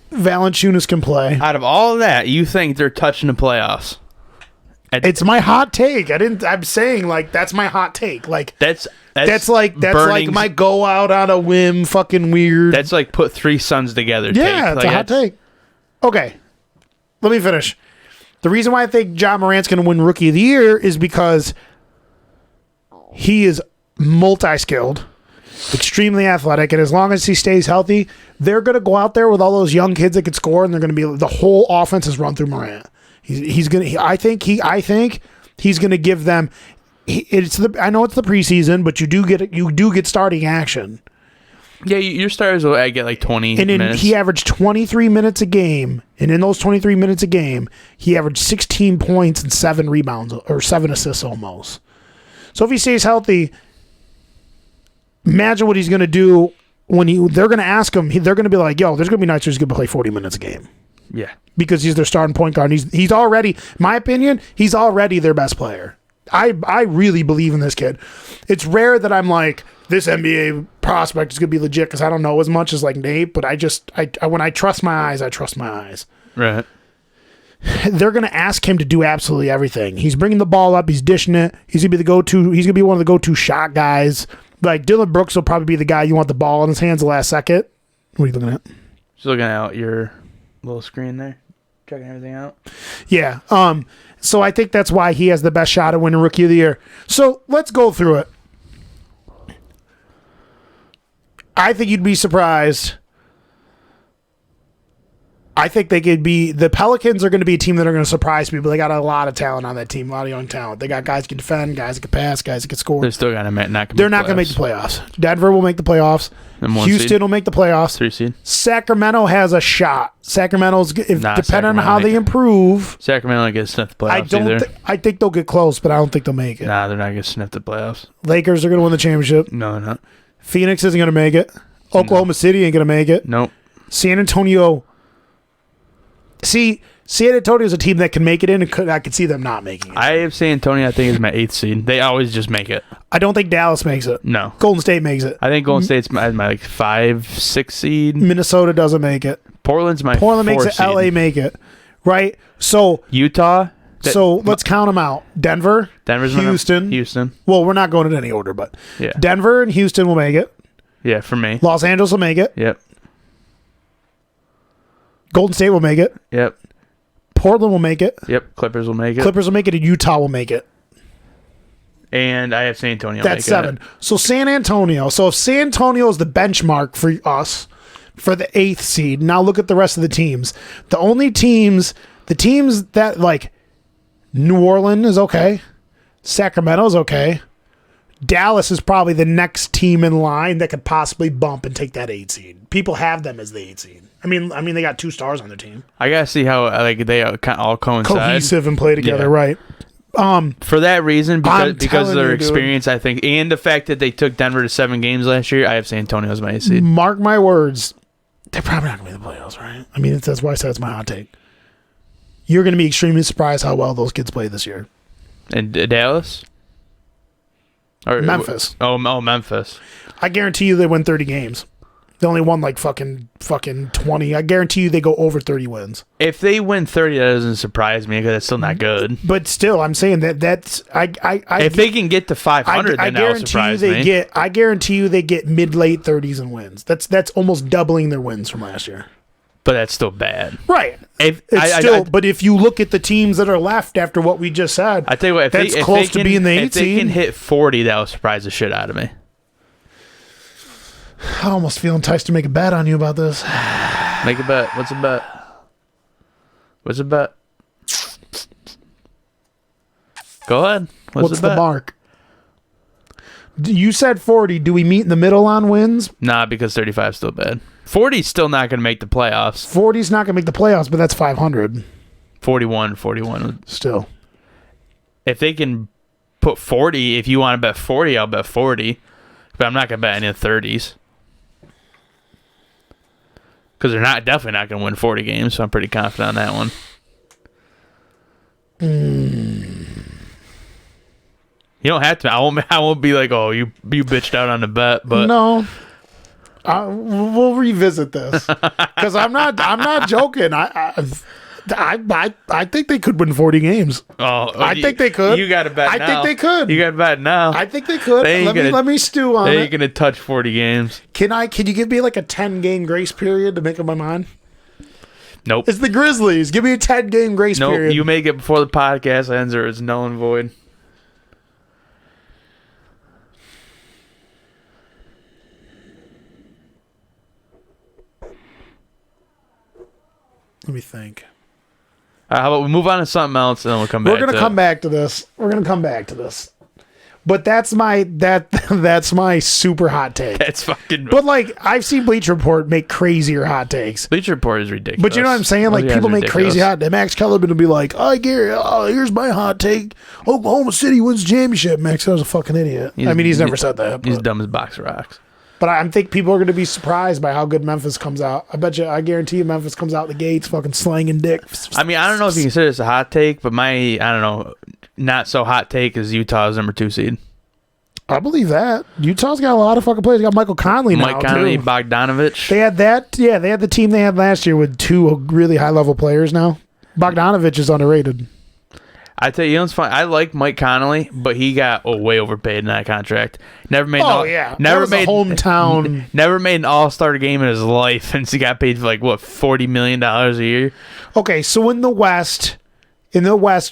Valanciunas can play. Out of all of that, you think they're touching the playoffs? It's my hot take. I'm saying that's my hot take. That's like my go out on a whim. Fucking weird. That's like put three suns together. Yeah, it's a hot take. Okay, let me finish. The reason why I think Ja Morant's going to win Rookie of the Year is because he is multi-skilled, extremely athletic, and as long as he stays healthy, they're going to go out there with all those young kids that can score, and they're going to be the whole offense is run through Morant. He's gonna. I think he's gonna give them. I know it's the preseason, but you do get starting action. Yeah, your starters will get like 20 minutes. He averaged 23 minutes a game, and in those 23 minutes a game, he averaged 16 points and 7 rebounds or 7 assists almost. So if he stays healthy, imagine what he's gonna do when they're gonna ask him. They're gonna be like, "Yo, there's gonna be nights where he's gonna play 40 minutes a game." Yeah. Because he's their starting point guard. And he's already, in my opinion, he's already their best player. I really believe in this kid. It's rare that I'm like, this NBA prospect is going to be legit because I don't know as much as like Nate, but when I trust my eyes, I trust my eyes. Right. They're going to ask him to do absolutely everything. He's bringing the ball up. He's dishing it. He's going to be the go-to. He's going to be one of the go-to shot guys. Like Dylan Brooks will probably be the guy you want the ball in his hands the last second. What are you looking at? Just looking at your little screen there, checking everything out. Yeah. So I think that's why he has the best shot at winning Rookie of the Year. So let's go through it. I think you'd be surprised. I think the Pelicans are going to be a team that are going to surprise people. They got a lot of talent on that team, a lot of young talent. They got guys who can defend, guys who can pass, guys who can score. They're still going to They're not going to make the playoffs. Denver will make the playoffs. Houston will make the playoffs. 3 seed. Sacramento has a shot. Sacramento's depending on how they improve. Sacramento don't get sniffed the playoffs I think they'll get close, but I don't think they'll make it. Nah, they're not going to sniff the playoffs. Lakers are going to win the championship. No, they're not. Phoenix isn't going to make it. Oklahoma City ain't going to make it. Nope. San Antonio. See, San Antonio is a team that can make it in, and I could see them not making it. I have San Antonio, I think, is my 8th seed. They always just make it. I don't think Dallas makes it. No. Golden State makes it. I think Golden State's my 5, 6 seed. Minnesota doesn't make it. Portland makes it. Seed. LA make it. Right? So Utah. So let's count them out. Denver's Houston. Well, we're not going in any order, but yeah. Denver and Houston will make it. Yeah, for me. Los Angeles will make it. Yep. Golden State will make it. Yep. Portland will make it. Yep. Clippers will make it. And Utah will make it. And I have San Antonio. That's 7. So San Antonio. So if San Antonio is the benchmark for us for the 8th seed, now look at the rest of the teams. The teams that like New Orleans is okay. Sacramento's okay. Dallas is probably the next team in line that could possibly bump and take that 8 seed. People have them as the 8 seed. I mean, they got 2 stars on their team. I gotta see how they all coincide, cohesive and play together, right? For that reason, because of their you, experience, I think, and the fact that they took Denver to 7 games last year, I have San Antonio as my 8 seed. Mark my words, they're probably not going to be in the playoffs, right? I mean, that's why I said it's my hot take. You're going to be extremely surprised how well those kids play this year. And Dallas? Or Memphis. Memphis. I guarantee you they win 30 games. They only won like fucking 20. I guarantee you they go over 30 wins. If they win 30, that doesn't surprise me because it's still not good. But still, I'm saying that's if they can get to 500, then that'll surprise me. I guarantee you they get mid-late 30s in wins. That's almost doubling their wins from last year. But that's still bad. Right. But if you look at the teams that are left after what we just said, I tell you what, that's close to being the 8 If they can hit 40, that'll surprise the shit out of me. I almost feel enticed to make a bet on you about this. Make a bet. What's a bet? What's a bet? Go ahead. What's the mark? You said 40. Do we meet in the middle on wins? Nah, because 35 is still bad. 40 is still not going to make the playoffs. 40 is not going to make the playoffs, but that's 500. 41. Still. If they can put 40, if you want to bet 40, I'll bet 40. But I'm not going to bet any of the 30s. Because they're definitely not going to win 40 games, so I'm pretty confident on that one. You don't have to. I won't be like, oh, you bitched out on the bet, but no. We'll revisit this because I'm not joking. I think they could win 40 games. I think they could. You got to bet now. I think they could. You got to bet now. I think they could. Let me stew on it. They ain't gonna touch 40 games. Can you give me like a 10-game grace period to make up my mind? Nope. It's the Grizzlies. Give me a 10-game grace period. Nope. You make it before the podcast ends, or it's null and void. Let me think. How about we move on to something else, and then we'll come back. We're gonna come back to this. But that's my super hot take. That's fucking. But like I've seen Bleacher Report make crazier hot takes. Bleacher Report is ridiculous. But you know what I'm saying? Like people make crazy hot. Max Kellerman will be like, here's my hot take. Oklahoma City wins the championship. Max Kellerman's a fucking idiot. He's never said that. He's dumb as a box of rocks. But I think people are going to be surprised by how good Memphis comes out. I guarantee you Memphis comes out the gates fucking slanging dick. I mean, I don't know if you consider this a hot take, but I don't know, not so hot take is Utah's number 2 seed. I believe that. Utah's got a lot of fucking players. They got Michael Conley now, Mike Conley, too. Bogdanovich. They had that. Yeah, they had the team they had last year with 2 really high-level players now. Bogdanovich is underrated. I tell you, it's fun. I like Mike Conley, but he got way overpaid in that contract. Never made. Never made hometown. Never made an All-Star game in his life, and he got paid for $40 million a year. Okay, so in the West,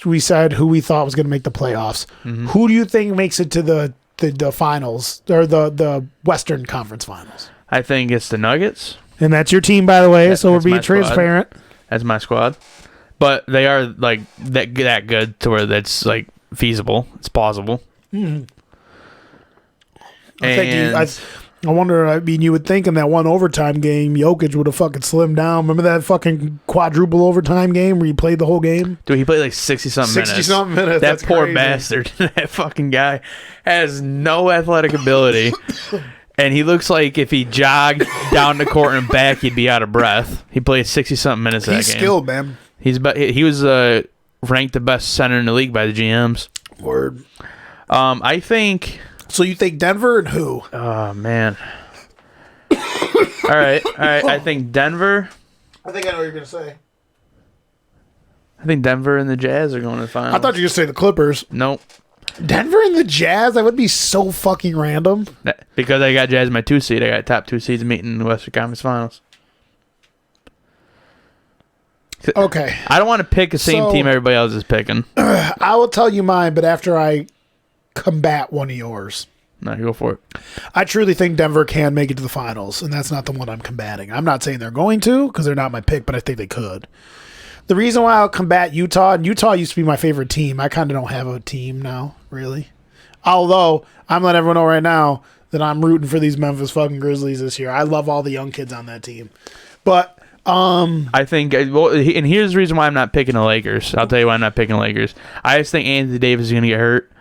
we said who we thought was going to make the playoffs. Mm-hmm. Who do you think makes it to the finals or the Western Conference Finals? I think it's the Nuggets, and that's your team, by the way. So we're being transparent. That's my squad. But they are like that good to where that's like feasible. It's plausible. Mm-hmm. I wonder. I mean, you would think in that one overtime game, Jokic would have fucking slimmed down. Remember that fucking quadruple overtime game where he played the whole game? Dude, he played like 60-something minutes. 60-something minutes. That That's poor crazy. bastard. That fucking guy has no athletic ability. And he looks like if he jogged down the court and back, he'd be out of breath. He played 60-something minutes that game. He's skilled, man. He was ranked the best center in the league by the GMs. Word. I think. So you think Denver and who? Oh man. All right. I think Denver. I think I know what you're gonna say. I think Denver and the Jazz are going to the finals. I thought you were gonna say the Clippers. Nope. Denver and the Jazz? That would be so fucking random. Because I got Jazz in my 2 seed. I got top 2 seeds meeting in the Western Conference Finals. Okay. I don't want to pick the same team everybody else is picking. I will tell you mine, but after I combat one of yours. No, you go for it. I truly think Denver can make it to the finals, and that's not the one I'm combating. I'm not saying they're going to because they're not my pick, but I think they could. The reason why I'll combat Utah, and Utah used to be my favorite team. I kind of don't have a team now, really. Although, I'm letting everyone know right now that I'm rooting for these Memphis fucking Grizzlies this year. I love all the young kids on that team. But, I think, well, and here's the reason why I'm not picking the Lakers. I'll tell you why I'm not picking the Lakers. I just think Anthony Davis is going to get hurt.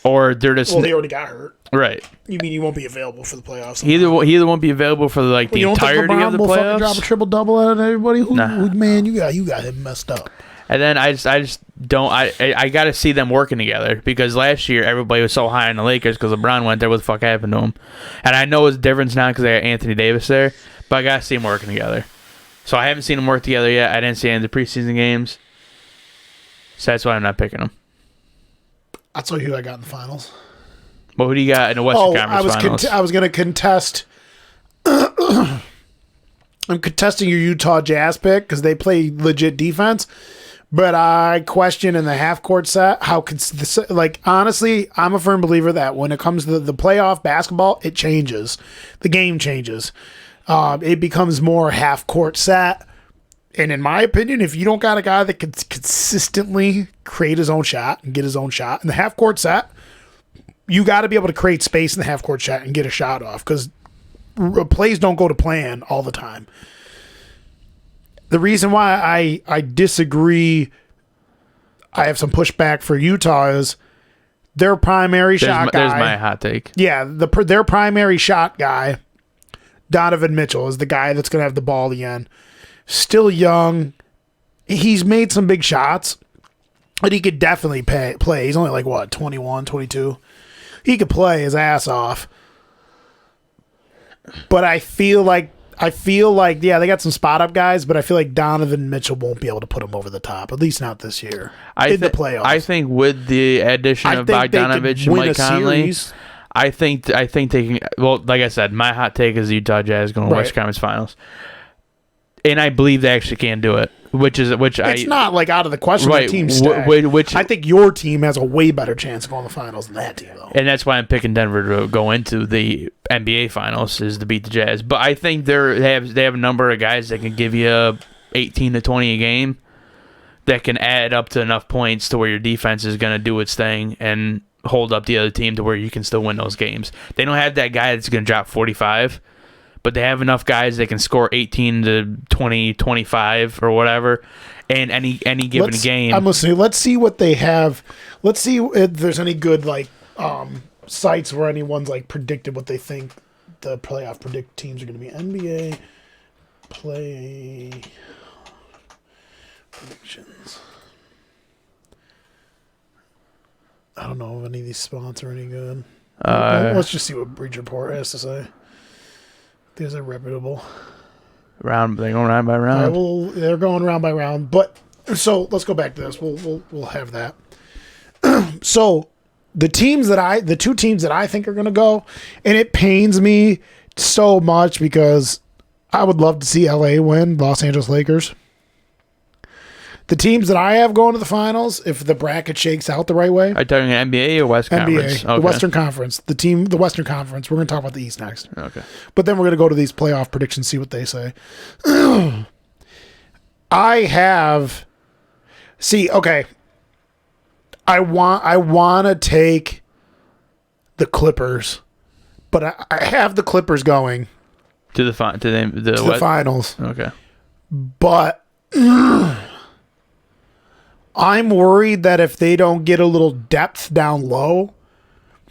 Or they're just... Well, he already got hurt. Right. You mean he won't be available for the playoffs? He either won't be available for the entirety of the will playoffs. Drop a triple double out of everybody. Nah. Man, you got him messed up. And then I just don't. I got to see them working together because last year everybody was so high on the Lakers because LeBron went there. What the fuck happened to him? And I know it's different now because they got Anthony Davis there, but I got to see them working together. So I haven't seen them work together yet. I didn't see any of the preseason games, so that's why I'm not picking them. I'll tell you who I got in the finals. Well, who do you got in the Western Conference Finals? I was going to contest. I'm contesting your Utah Jazz pick because they play legit defense, but I question in the half court set how honestly, I'm a firm believer that when it comes to the playoff basketball, it changes. The game changes. It becomes more half court set. And in my opinion, if you don't got a guy that can consistently create his own shot and get his own shot in the half court set, you got to be able to create space in the half court shot and get a shot off because plays don't go to plan all the time. The reason why I disagree, I have some pushback for Utah is their primary shot guy. There's my hot take. Yeah, their primary shot guy, Donovan Mitchell, is the guy that's going to have the ball again. Still young. He's made some big shots, but he could definitely play. He's only 21, 22. He could play his ass off. But I feel like, yeah, they got some spot-up guys, but I feel like Donovan Mitchell won't be able to put him over the top, at least not this year, in the playoffs. I think with the addition of Bogdanovich and Mike Conley, I think they can. Well, like I said, my hot take is the Utah Jazz going to Western Conference Finals. And I believe they actually can do it, it's not out of the question. Right, the team I think your team has a way better chance of going to the finals than that team, though. And that's why I'm picking Denver to go into the NBA Finals is to beat the Jazz. But I think they have a number of guys that can give you 18 to 20 a game that can add up to enough points to where your defense is going to do its thing and hold up the other team to where you can still win those games. They don't have that guy that's going to drop 45. But they have enough guys that can score 18 to 20, 25 or whatever in any given game. I'm listening. Let's see what they have. Let's see if there's any good sites where anyone's predicted what they think the playoff predict teams are going to be. NBA play predictions. I don't know if any of these spots are any good. Let's just see what Breach Report has to say. These are reputable. They're going round by round. They're going round by round. But so let's go back to this. We'll have that. So the two teams that I think are going to go, and it pains me so much because I would love to see LA win, Los Angeles Lakers. The teams that I have going to the finals, if the bracket shakes out the right way. Are you talking NBA or West Conference? NBA, okay. The Western Conference. The Western Conference. We're going to talk about the East next. Okay. But then we're going to go to these playoff predictions, see what they say. Okay. I want to take the Clippers, but I have the Clippers going to the finals. Okay. But I'm worried that if they don't get a little depth down low,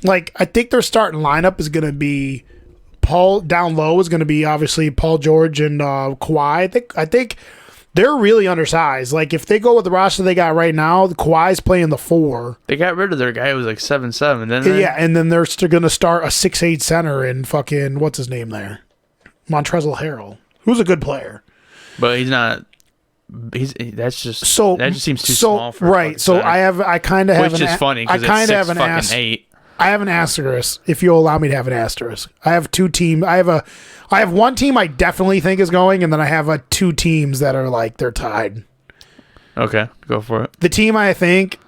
I think their starting lineup is going to be down low is going to be obviously Paul George and Kawhi. I think they're really undersized. If they go with the roster they got right now, Kawhi's playing the 4. They got rid of their guy who was 7'7", didn't they? Yeah, and then they're still going to start a 6'8" center and fucking what's his name there, Montrezl Harrell, who's a good player, but he's not. That just seems too small for right. So I kind of have which is funny because it's 6'8". I have an asterisk. If you'll allow me to have an asterisk, I have two teams. I have one team I definitely think is going, and then I have two teams that are they're tied. Okay, go for it. The team I think,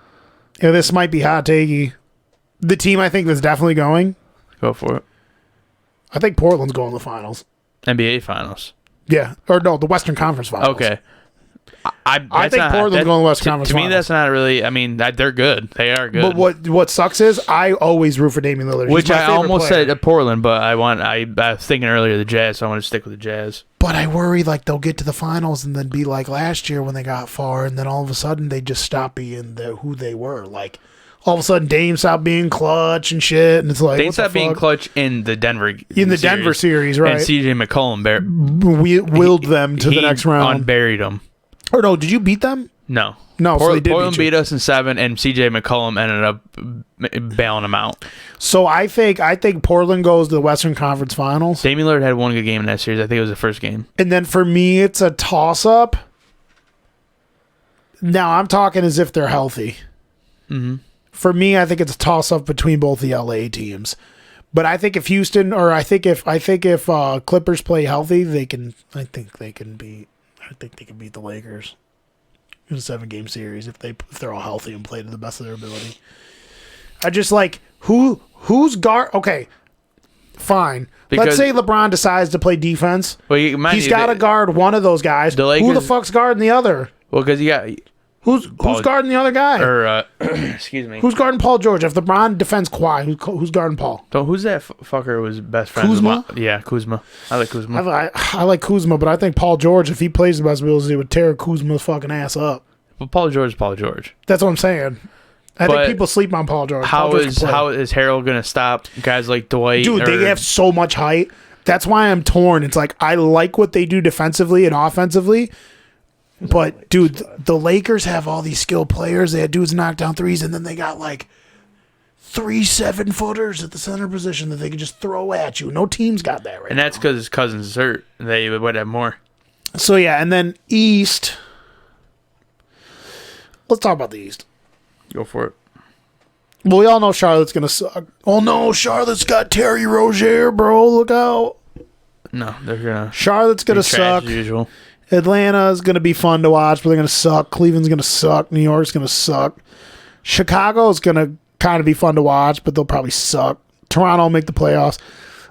this might be hot takey. The team I think that's definitely going. Go for it. I think Portland's going to the finals. NBA Finals. Yeah, or no, the Western Conference Finals. Okay. I think Portland's going to West Conference To me, Finals. that's not really. I mean, they're good. They are good. But what sucks is I always root for Damian Lillard. He's Which my I favorite almost player. said at Portland, but I was thinking earlier the Jazz, so I want to stick with the Jazz. But I worry like they'll get to the finals and then be like last year when they got far, and then all of a sudden they just stop being who they were. Like all of a sudden Dame stopped being clutch and shit, and it's like They what stopped the being fuck? clutch in the Denver Denver series, right? And CJ McCollum We willed them to the next round. Unburied them. Or no, did you beat them? No. No, so they did Portland beat you. beat us in 7, and CJ McCollum ended up bailing them out. So I think Portland goes to the Western Conference Finals. Damian Lillard had one good game in that series. I think it was the first game. And then for me, it's a toss-up. Now, I'm talking as if they're healthy. Mm-hmm. For me, I think it's a toss-up between both the LA teams. But I think if Houston, or I think if Clippers play healthy, they can. I think they can beat the Lakers in a 7-game series if they're all healthy and play to the best of their ability. I just like who's guard. Okay, fine. Let's Because- say LeBron decides to play defense. Well, He's got to guard one of those guys. The Who the Lakers- fuck's guarding the other? Well, because you got Who's guarding the other guy? excuse me. Who's guarding Paul George? If LeBron defends Kawhi, who's guarding Paul? Who's that fucker who was best friend? Kuzma? Yeah, Kuzma. I like Kuzma. I like Kuzma, but I think Paul George, if he plays the best ability, would tear Kuzma's fucking ass up. But Paul George is Paul George. That's what I'm saying. I But think people sleep on Paul George. How Paul George can play. how is Harold going to stop guys like Dwight? Dude, they have so much height. That's why I'm torn. It's like I like what they do defensively and offensively. But, dude, the Lakers have all these skilled players. They had dudes knock down threes, and then they got, like, 3 7-footers at the center position that they can just throw at you. No team's got that right And that's because his cousin's is hurt. They would have more. So, yeah, and then East. Let's talk about the East. Go for it. Well, we all know Charlotte's going to suck. Oh, no, Charlotte's got Terry Rozier, bro. Look out. No, they're going to Charlotte's going to suck. as usual. Atlanta is going to be fun to watch, but they're going to suck. Cleveland's going to suck. New York's going to suck. Chicago is going to kind of be fun to watch, but they'll probably suck. Toronto will make the playoffs.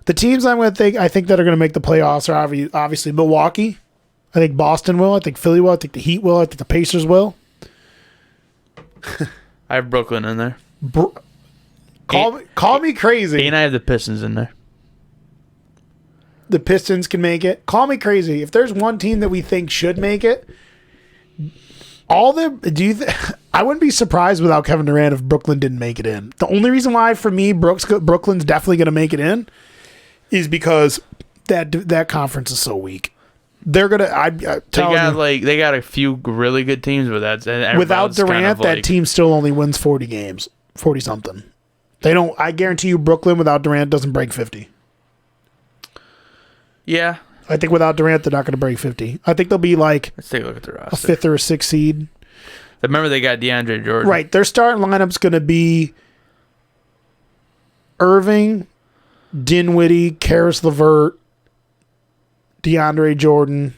The teams I think that are going to make the playoffs are obviously Milwaukee. I think Boston will. I think Philly will. I think the Heat will. I think the Pacers will. I have Brooklyn in there. Call me crazy. And I have the Pistons in there. The Pistons can make it. Call me crazy. If there's one team that we think should make it, I wouldn't be surprised without Kevin Durant if Brooklyn didn't make it in. The only reason why for me Brooklyn's definitely going to make it in is because that conference is so weak. They're gonna. They got a few really good teams, but without Durant, that team still only wins 40 games, 40 something. They don't. I guarantee you, Brooklyn without Durant doesn't break 50. Yeah. I think without Durant, they're not going to break 50. I think they'll be like Let's take a look at the a roster. 5th or a 6th seed. Remember, they got DeAndre Jordan. Right. Their starting lineup's going to be Irving, Dinwiddie, Karis LeVert, DeAndre Jordan,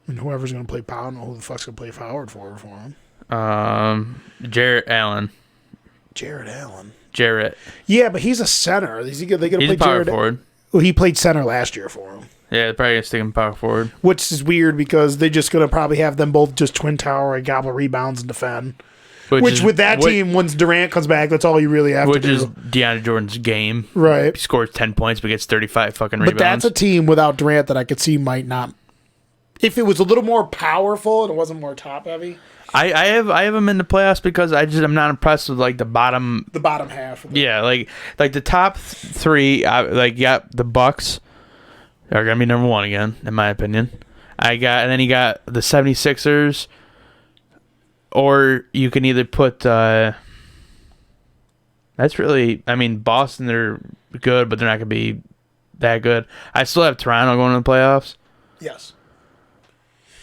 and whoever's going to play power. I don't know who the fuck's going to play forward for him. Jarrett Allen. Jarrett. Yeah, but he's a center. They going to play He's a power Jarrett forward. Well, he played center last year for him. Yeah, they're probably going to stick him power forward. Which is weird because they're just going to probably have them both just twin tower and gobble rebounds and defend. Which with that team, once Durant comes back, that's all you really have to do. Which is DeAndre Jordan's game. Right. He scores 10 points but gets 35 fucking rebounds. But that's a team without Durant that I could see might not. If it was a little more powerful and it wasn't more top heavy. I have him in the playoffs because I'm not impressed with like the bottom half. Yeah, like the top 3 the Bucks are going to be number 1 again in my opinion. And then you got the 76ers, or you can either put that's really, I mean, Boston, they're good, but they're not going to be that good. I still have Toronto going to the playoffs. Yes.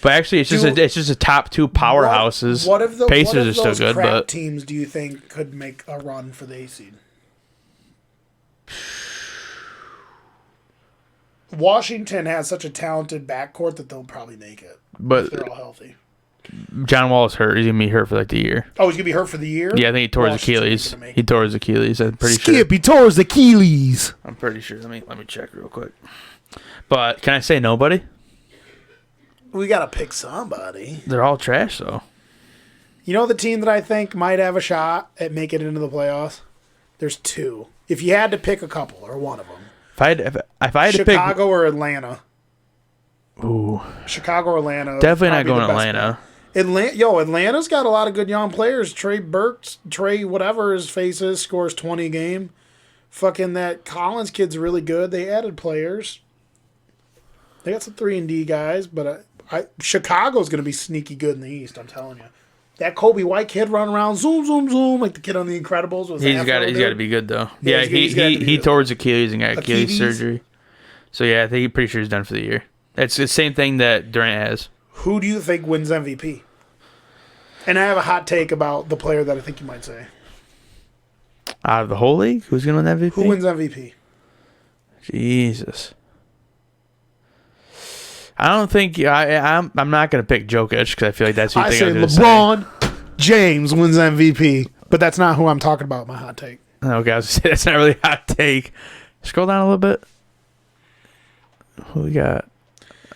But actually, it's just a top 2 powerhouses. Pacers are still good, but teams do you think could make a run for the A seed? Washington has such a talented backcourt that they'll probably make it. But if they're all healthy. John Wall is hurt. He's gonna be hurt for like the year. Oh, he's gonna be hurt for the year? Yeah, I think he tore his Achilles. He tore his Achilles. I'm pretty sure. He tore his Achilles. I'm pretty sure. Let me check real quick. But can I say nobody? We got to pick somebody. They're all trash, though. You know the team that I think might have a shot at making it into the playoffs? There's two. If you had to pick a couple or one of them. If I had to pick Chicago or Atlanta. Ooh. Chicago or Atlanta. Definitely not going to Atlanta. Atlanta's got a lot of good young players. Trey, whatever his face is, scores 20 a game. Fucking that Collins kid's really good. They added players. They got some 3-and-D guys, but Chicago's going to be sneaky good in the East, I'm telling you. That Kobe White kid running around, zoom, zoom, zoom, like the kid on The Incredibles. He's got to be good, though. Yeah, he tore his Achilles and got Achilles surgery. So, yeah, I think he's pretty sure he's done for the year. It's the same thing that Durant has. Who do you think wins MVP? And I have a hot take about the player that I think you might say. Out of the whole league? Who's going to win MVP? Who wins MVP? Jesus. I don't think I'm not going to pick Jokic because I feel like that's who you think I was going to say. LeBron James wins MVP, but that's not who I'm talking about. My hot take. Okay, I was going to say that's not really a hot take. Scroll down a little bit. Who we got?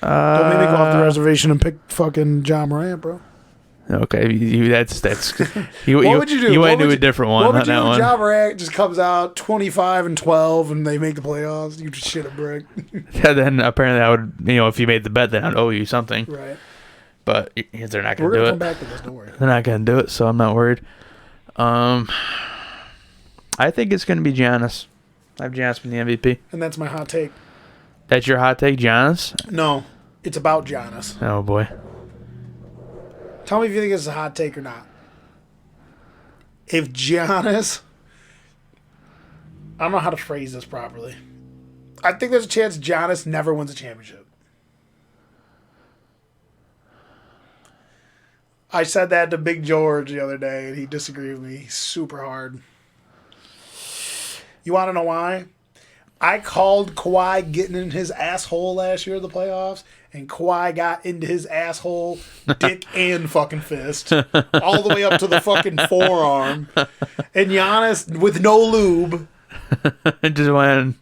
Don't make me go off the reservation and pick fucking John Morant, bro. Okay, that's what would you do? You went to a different one. What would you do if John Morant just comes out 25-12 and they make the playoffs? You just shit a brick. Yeah, then apparently I would, if you made the bet, then I'd owe you something. Right. But they're not going to do it. We're going to come back to this, don't worry. They're not going to do it, so I'm not worried. I think it's going to be Giannis. I have Giannis being the MVP. And that's my hot take. That's your hot take, Giannis? No, it's about Giannis. Oh, boy. Tell me if you think it's a hot take or not. If Giannis... I don't know how to phrase this properly. I think there's a chance Giannis never wins a championship. I said that to Big George the other day, and he disagreed with me super hard. You want to know why? I called Kawhi getting in his asshole last year in the playoffs, and Kawhi got into his asshole, dick and fucking fist, all the way up to the fucking forearm. And Giannis, with no lube, just went.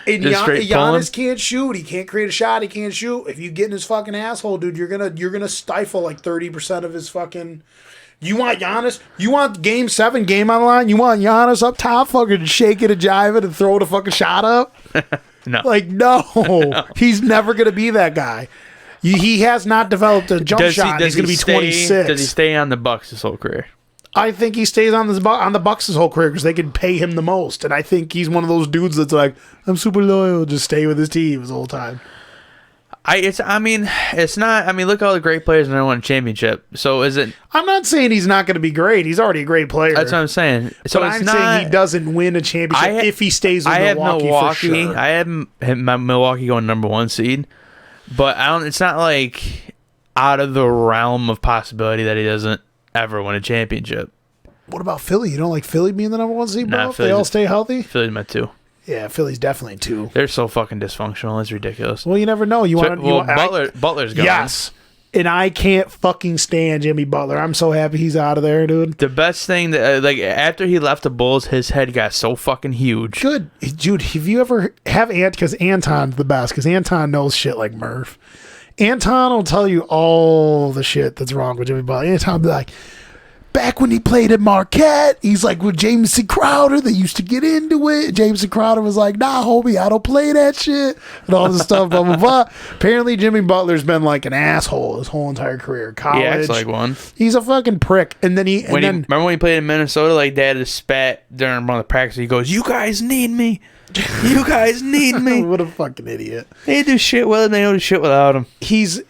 And Giannis can't shoot. He can't create a shot. He can't shoot. If you get in his fucking asshole, dude, you're gonna stifle like 30% of his fucking. You want Giannis? You want Game 7, game on the line? You want Giannis up top, fucking shaking and jiving and throwing a fucking shot up? No. Like, no. He's never going to be that guy. He has not developed a jump shot. He's going to be 26. Does he stay on the Bucks his whole career? I think he stays on the Bucks his whole career because they can pay him the most. And I think he's one of those dudes that's like, I'm super loyal, just stay with his team his whole time. It's not. I mean, look at all the great players and they won a championship. So is it? I'm not saying he's not going to be great. He's already a great player. That's what I'm saying. So but I'm saying he doesn't win a championship if he stays with Milwaukee for sure. I have my Milwaukee going number 1 seed, but I don't. It's not like out of the realm of possibility that he doesn't ever win a championship. What about Philly? You don't like Philly being the number 1 seed, bro? If they all stay healthy? Philly's my 2. Yeah, Philly's definitely 2. They're so fucking dysfunctional. It's ridiculous. Well, you never know. Butler's gone. Yes. And I can't fucking stand Jimmy Butler. I'm so happy he's out of there, dude. The best thing that, after he left the Bulls, his head got so fucking huge. Good. Dude, if you ever have because Anton's the best, because Anton knows shit like Murph. Anton will tell you all the shit that's wrong with Jimmy Butler. Anton will be like, back when he played at Marquette, he's like with Jameson Crowder, they used to get into it. Jameson Crowder was like, nah, homie, I don't play that shit. And all this stuff, blah, blah, blah. Apparently, Jimmy Butler's been like an asshole his whole entire career. College. He acts like one. He's a fucking prick. And then remember when he played in Minnesota, like dad had spat during one of the practices, he goes, you guys need me. You guys need me. What a fucking idiot. They do shit with him, they don't do shit without him. He's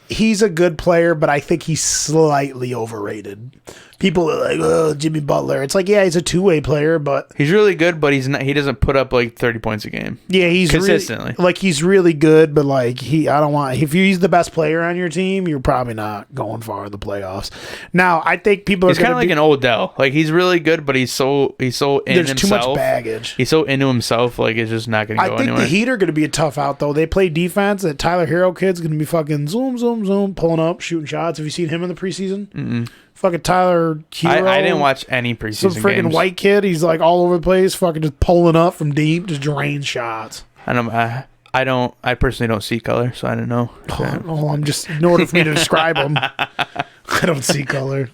a good player, but I think he's slightly overrated. People are like, oh, Jimmy Butler. It's like, yeah, he's a two-way player, but he's really good, but he's not. He doesn't put up like 30 points a game. Yeah, he's consistently he's really good, but like I don't want. If he's the best player on your team, you're probably not going far in the playoffs. Now, I think people are. He's kind of like an Odell. Like he's really good, but he's so in himself. There's too much baggage. He's so into himself, like it's just not going to go anywhere. I think the Heat are going to be a tough out though. They play defense. That Tyler Hero kid's going to be fucking zoom, zoom, zoom, pulling up, shooting shots. Have you seen him in the preseason? Mm-mm. Fucking Tyler Hero. I didn't watch any preseason Some freaking games. white kid. He's like all over the place, fucking just pulling up from deep, just drain shots. I I personally don't see color, so I don't know. Oh, I'm just, in order for me to describe them, I don't see color.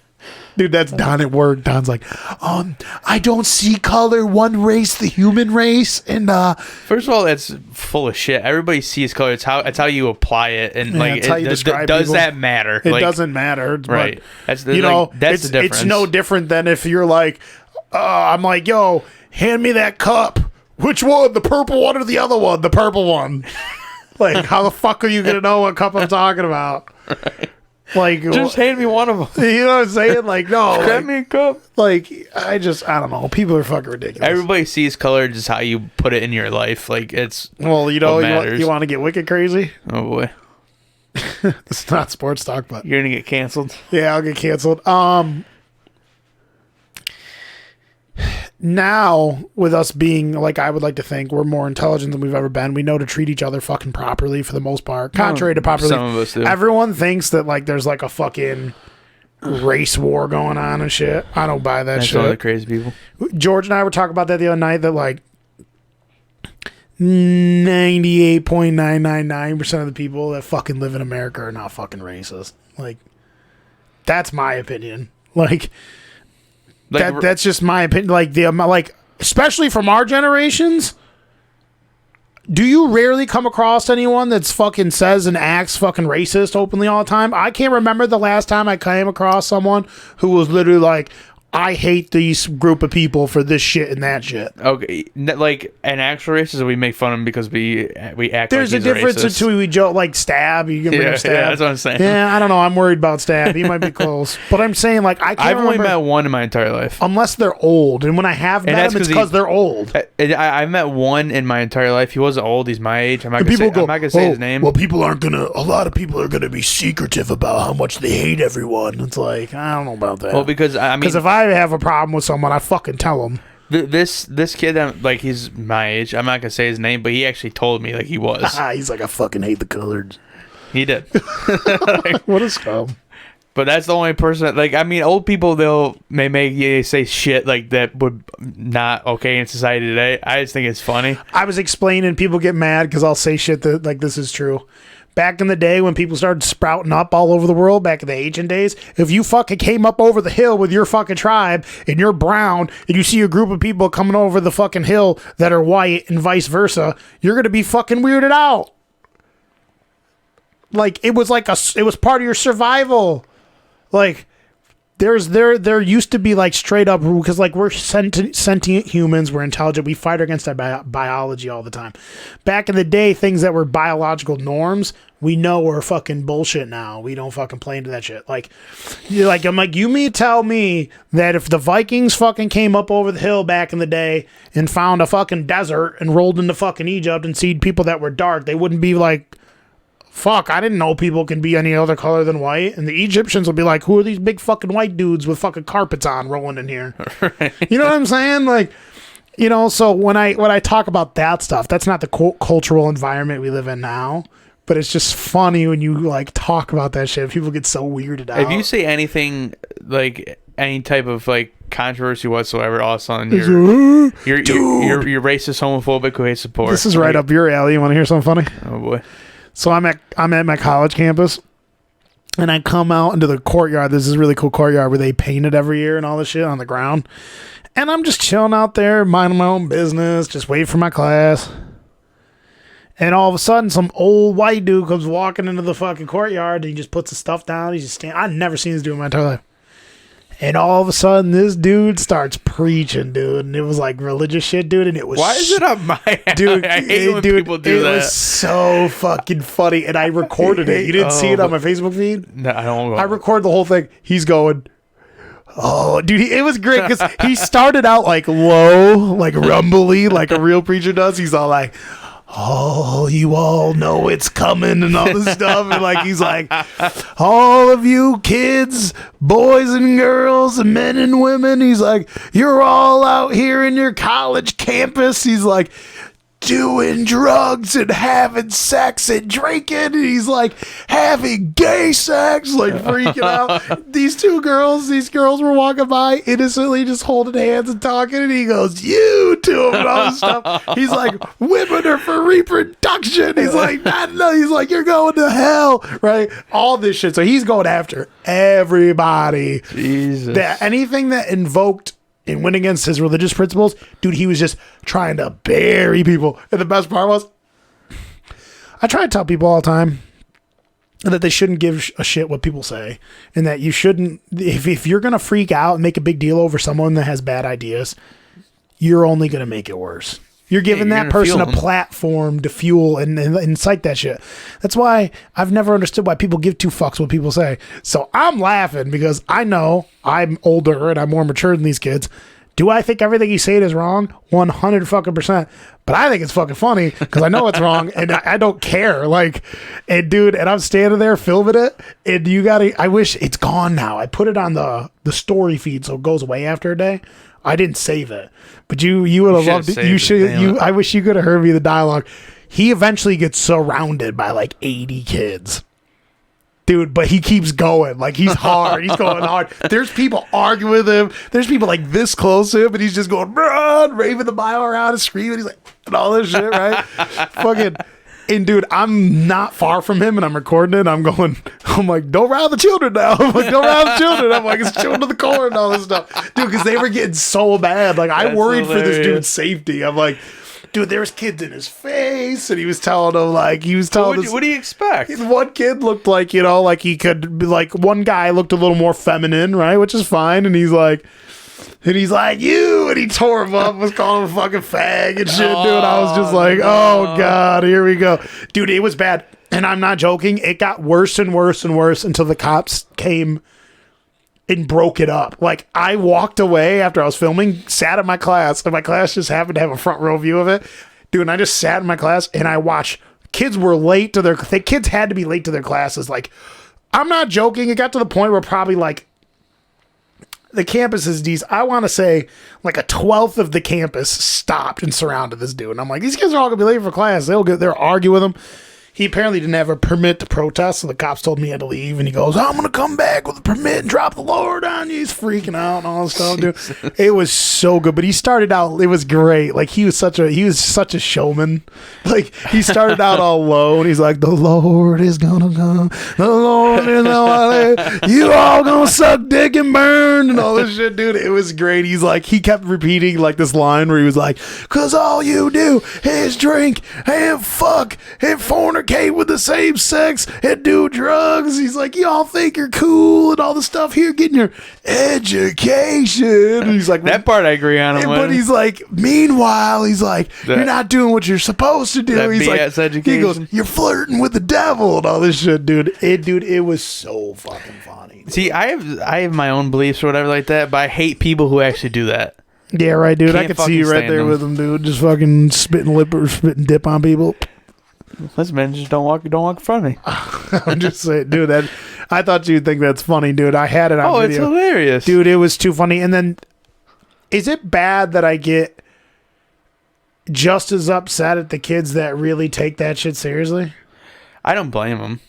Dude, that's Don at work. Don's like, I don't see color. One race, the human race, and first of all, that's full of shit. Everybody sees color. It's how you apply it, and that's how you describe does people. That matter? It doesn't matter, right? But, That's that's the difference. It's no different than if you're like, I'm like, yo, hand me that cup. Which one? The purple one or the other one? The purple one. Like, how the fuck are you gonna know what cup I'm talking about? Right. Like, just hand me one of them. You know what I'm saying? Like, no. Grab me a cup. Like, I don't know. People are fucking ridiculous. Everybody sees color just how you put it in your life. Like, it's well, you want to get wicked crazy? Oh boy. It's not sports talk, but you're gonna get canceled. Yeah, I'll get canceled. Now, with us being, like, I would like to think we're more intelligent than we've ever been. We know to treat each other fucking properly for the most part. Contrary to properly. Some of us do. Everyone thinks that, like, there's, like, a fucking race war going on and shit. I don't buy that shit. That's all the crazy people. George and I were talking about that the other night, that, like, 98.999% of the people that fucking live in America are not fucking racist. Like, that's my opinion. Like that's just my opinion. Like especially from our generations, do you rarely come across anyone that's fucking says and acts fucking racist openly all the time? I can't remember the last time I came across someone who was literally like, I hate these group of people for this shit and that shit. Okay, like an actual racist, we make fun of him because we act. There's like a difference between we joke like Stab. You can bring up Stab. Yeah, that's what I'm saying. Yeah, I don't know. I'm worried about Stab. He might be close, but I'm saying like I can't. I've only remember, met one in my entire life, unless they're old. And when I have met them, it's because they're old. I met one in my entire life. He wasn't old. He's my age. I'm not gonna say his name. Well, a lot of people are gonna be secretive about how much they hate everyone. It's like, I don't know about that. Well, because if I have a problem with someone, I fucking tell them. This kid, like, he's my age. I'm not gonna say his name, but he actually told me like he was. He's like, I fucking hate the coloreds. He did. What a scum. But that's the only person. Like, I mean, old people may say shit like that would not okay in society today. I just think it's funny. I was explaining, people get mad because I'll say shit that like this is true. Back in the day when people started sprouting up all over the world, back in the ancient days, if you fucking came up over the hill with your fucking tribe and you're brown and you see a group of people coming over the fucking hill that are white and vice versa, you're going to be fucking weirded out. Like, it was part of your survival. Like, there used to be like straight up, because like we're sentient humans, we're intelligent, we fight against our biology all the time. Back in the day, things that were biological norms, we know are fucking bullshit now. We don't fucking play into that shit. Like, I'm like, you mean tell me that if the Vikings fucking came up over the hill back in the day and found a fucking desert and rolled into fucking Egypt and seen people that were dark, they wouldn't be like, fuck, I didn't know people can be any other color than white. And the Egyptians would be like, who are these big fucking white dudes with fucking carpets on rolling in here? Right. You know what I'm saying? Like, you know, so when I talk about that stuff, that's not the cultural environment we live in now. But it's just funny when you like talk about that shit. People get so weirded out. If you say anything, like any type of like controversy whatsoever, all of a sudden you're racist, homophobic, who hates support. This is right up your alley. You want to hear something funny? Oh boy. So I'm at my college campus, and I come out into the courtyard. This is a really cool courtyard where they paint it every year and all this shit on the ground. And I'm just chilling out there, minding my own business, just waiting for my class. And all of a sudden, some old white dude comes walking into the fucking courtyard, and he just puts the stuff down. He's just standing. I've never seen this dude in my entire life. And all of a sudden, this dude starts preaching, dude. And it was like religious shit, dude. And it was... Why is it on my... Dude, I hate when people do that. It was so fucking funny. And I recorded it. You didn't see it on my Facebook feed? No, I don't... I recorded the whole thing. He's going... Oh, dude, it was great because he started out like low, like rumbly, like a real preacher does. He's all like... Oh, you all know it's coming and all this stuff. And like, he's like, all of you kids, boys and girls, and men and women. He's like, you're all out here in your college campus. He's like, doing drugs and having sex and drinking, and he's like having gay sex, like freaking out. These girls were walking by innocently just holding hands and talking, and he goes, you to him and all this stuff. He's like, women are for reproduction. He's like, I know. He's like, you're going to hell, right? All this shit. So he's going after everybody. Jesus. Anything that invoked and went against his religious principles, dude, he was just trying to bury people. And the best part was, I try to tell people all the time that they shouldn't give a shit what people say, and that you shouldn't, if you're going to freak out and make a big deal over someone that has bad ideas, you're only going to make it worse. You're giving that person a platform to fuel and incite that shit. That's why I've never understood why people give two fucks what people say. So I'm laughing because I know I'm older and I'm more mature than these kids. Do I think everything he's saying is wrong? 100%. But I think it's fucking funny because I know it's wrong and I don't care. Like, and dude, and I'm standing there filming it, and I wish it's gone now. I put it on the story feed so it goes away after a day. I didn't save it, but you would have loved it. I wish you could have heard me the dialogue. He eventually gets surrounded by like 80 kids, dude. But he keeps going. Like, he's hard. He's going hard. There's people arguing with him. There's people like this close to him, and he's just going, run, raving the bio around and screaming. He's like, and all this shit, right? Fucking. And dude, I'm not far from him, and I'm recording it. I'm like, don't round the children now. I'm like, don't round the children. I'm like, it's children to the core and all this stuff, dude. Because they were getting so bad. Like, I worried for this dude's safety. I'm like, dude, there's kids in his face, and he was telling them like what do you expect? One kid looked like, like he could be like, one guy looked a little more feminine, right, which is fine, and he's like, you, and he tore him up, was calling him a fucking fag and shit, dude. I was just like, oh God, here we go. Dude, it was bad. And I'm not joking. It got worse and worse and worse until the cops came and broke it up. Like, I walked away after I was filming, sat in my class, and my class just happened to have a front row view of it. Dude, and I just sat in my class and I watched. Kids were late to kids had to be late to their classes. Like, I'm not joking. It got to the point where probably like, the campus is decent. I want to say like a 12th of the campus stopped and surrounded this dude. And I'm like, these kids are all gonna be late for class. They'll argue with him. He apparently didn't have a permit to protest, so the cops told me he had to leave. And he goes, I'm going to come back with a permit and drop the Lord on you. He's freaking out and all this stuff, dude. It was so good. But he started out, it was great. Like, he was such a showman. Like, he started out all low, and he's like, the Lord is going to come. The Lord is going to you all going to suck dick and burn and all this shit, dude. It was great. He's like, he kept repeating like this line where he was like, because all you do is drink and fuck and fornicate with the same sex and do drugs. He's like, y'all think you're cool and all the stuff here, getting your education. And he's like, that part I agree on him. But he's like, meanwhile, he's like, you're not doing what you're supposed to do. He's BS like, education. He goes, you're flirting with the devil and all this shit, dude. It was so fucking funny. See, I have my own beliefs or whatever like that, but I hate people who actually do that. Yeah, right, dude. I could see you right there with him, dude. Just fucking spitting lip or spitting dip on people. Listen, man, just don't walk in front of me. I'm just saying, dude. I thought you'd think that's funny, dude. I had it on video. It's hilarious, dude. It was too funny. And then, is it bad that I get just as upset at the kids that really take that shit seriously? I don't blame them.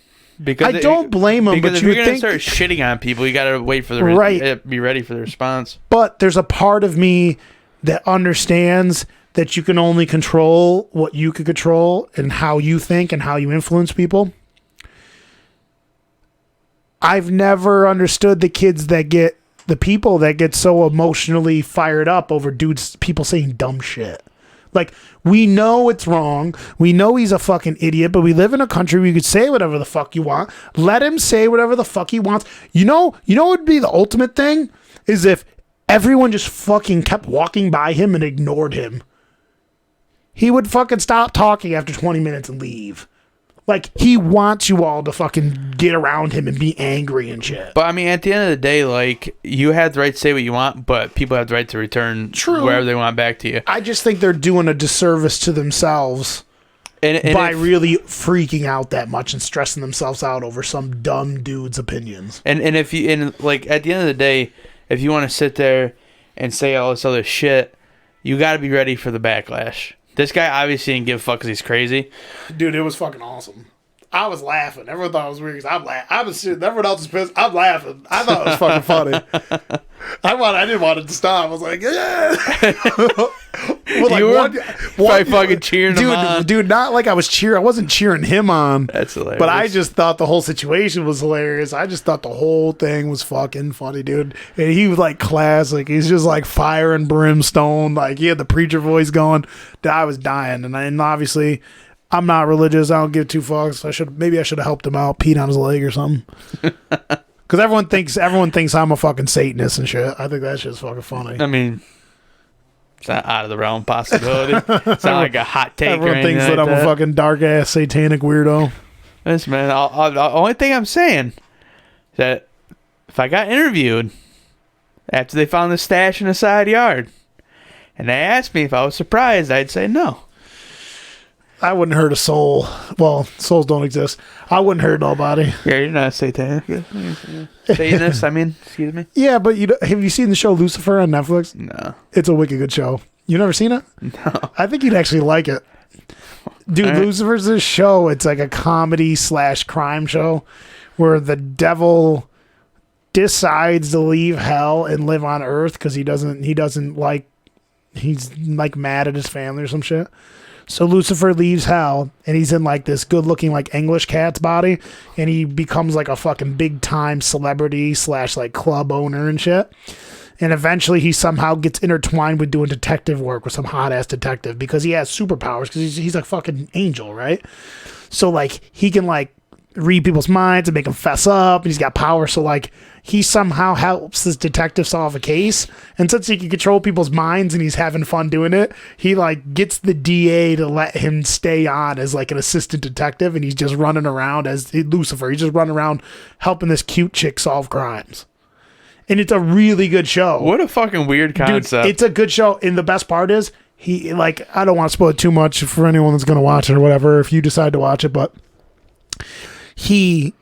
Because I don't blame them. Because but if you're gonna start shitting on people, you gotta wait for be ready for the response. But there's a part of me that understands that you can only control what you can control and how you think and how you influence people. I've never understood the people that get so emotionally fired up over people saying dumb shit. Like, we know it's wrong. We know he's a fucking idiot, but we live in a country where you could say whatever the fuck you want. Let him say whatever the fuck he wants. You know what would be the ultimate thing? Is if everyone just fucking kept walking by him and ignored him. He would fucking stop talking after 20 minutes and leave. Like, he wants you all to fucking get around him and be angry and shit. But, I mean, at the end of the day, like, you have the right to say what you want, but people have the right to return wherever they want back to you. I just think they're doing a disservice to themselves by really freaking out that much and stressing themselves out over some dumb dude's opinions. And at the end of the day, if you want to sit there and say all this other shit, you got to be ready for the backlash. This guy obviously didn't give a fuck because he's crazy. Dude, it was fucking awesome. I was laughing. Everyone thought it was weird because I'm laughing. I was sitting. Everyone else was pissed. I'm laughing. I thought it was fucking funny. I didn't want it to stop. I was like, yeah. Well, like, You were probably fucking cheering him on. Dude, not like I was cheering. I wasn't cheering him on. That's hilarious. But I just thought the whole situation was hilarious. I just thought the whole thing was fucking funny, dude. And he was like classic. He's just like fire and brimstone. Like he had the preacher voice going. I was dying. And obviously, I'm not religious. I don't give two fucks. Maybe I should have helped him out, peed on his leg or something. Because everyone thinks I'm a fucking Satanist and shit. I think that shit's fucking funny. I mean, it's not out of the realm of possibility. It's not like a hot take. Everyone or anything thinks that like I'm a fucking dark ass satanic weirdo. Listen, man. The only thing I'm saying is that if I got interviewed after they found the stash in the side yard, and they asked me if I was surprised, I'd say no. I wouldn't hurt a soul. Well, souls don't exist. I wouldn't hurt nobody. Yeah, you're not satanic. Satanist, I mean, excuse me. Yeah, but have you seen the show Lucifer on Netflix? No. It's a wicked good show. You never seen it? No. I think you'd actually like it. Dude, All right. Lucifer's this show. It's like a comedy/crime show where the devil decides to leave hell and live on earth because he's like mad at his family or some shit. So Lucifer leaves hell and he's in like this good looking like English cat's body and he becomes like a fucking big time celebrity / like club owner and shit. And eventually he somehow gets intertwined with doing detective work with some hot ass detective because he has superpowers because he's a fucking angel, right? So like he can like read people's minds and make them fess up and he's got power. So like he somehow helps this detective solve a case. And since he can control people's minds and he's having fun doing it, he like gets the DA to let him stay on as like an assistant detective. And he's just running around as Lucifer. He's just running around helping this cute chick solve crimes. And it's a really good show. What a fucking weird concept. Dude, it's a good show. And the best part is he like, I don't want to spoil it too much for anyone that's going to watch it or whatever, if you decide to watch it, but he's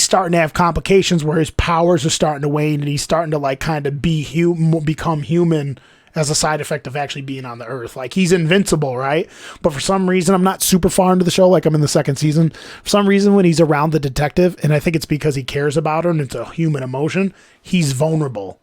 starting to have complications where his powers are starting to wane and he's starting to like kind of become human as a side effect of actually being on the earth. Like he's invincible, right? But for some reason, I'm not super far into the show. Like I'm in the second season. For some reason, when he's around the detective, and I think it's because he cares about her and it's a human emotion, he's vulnerable.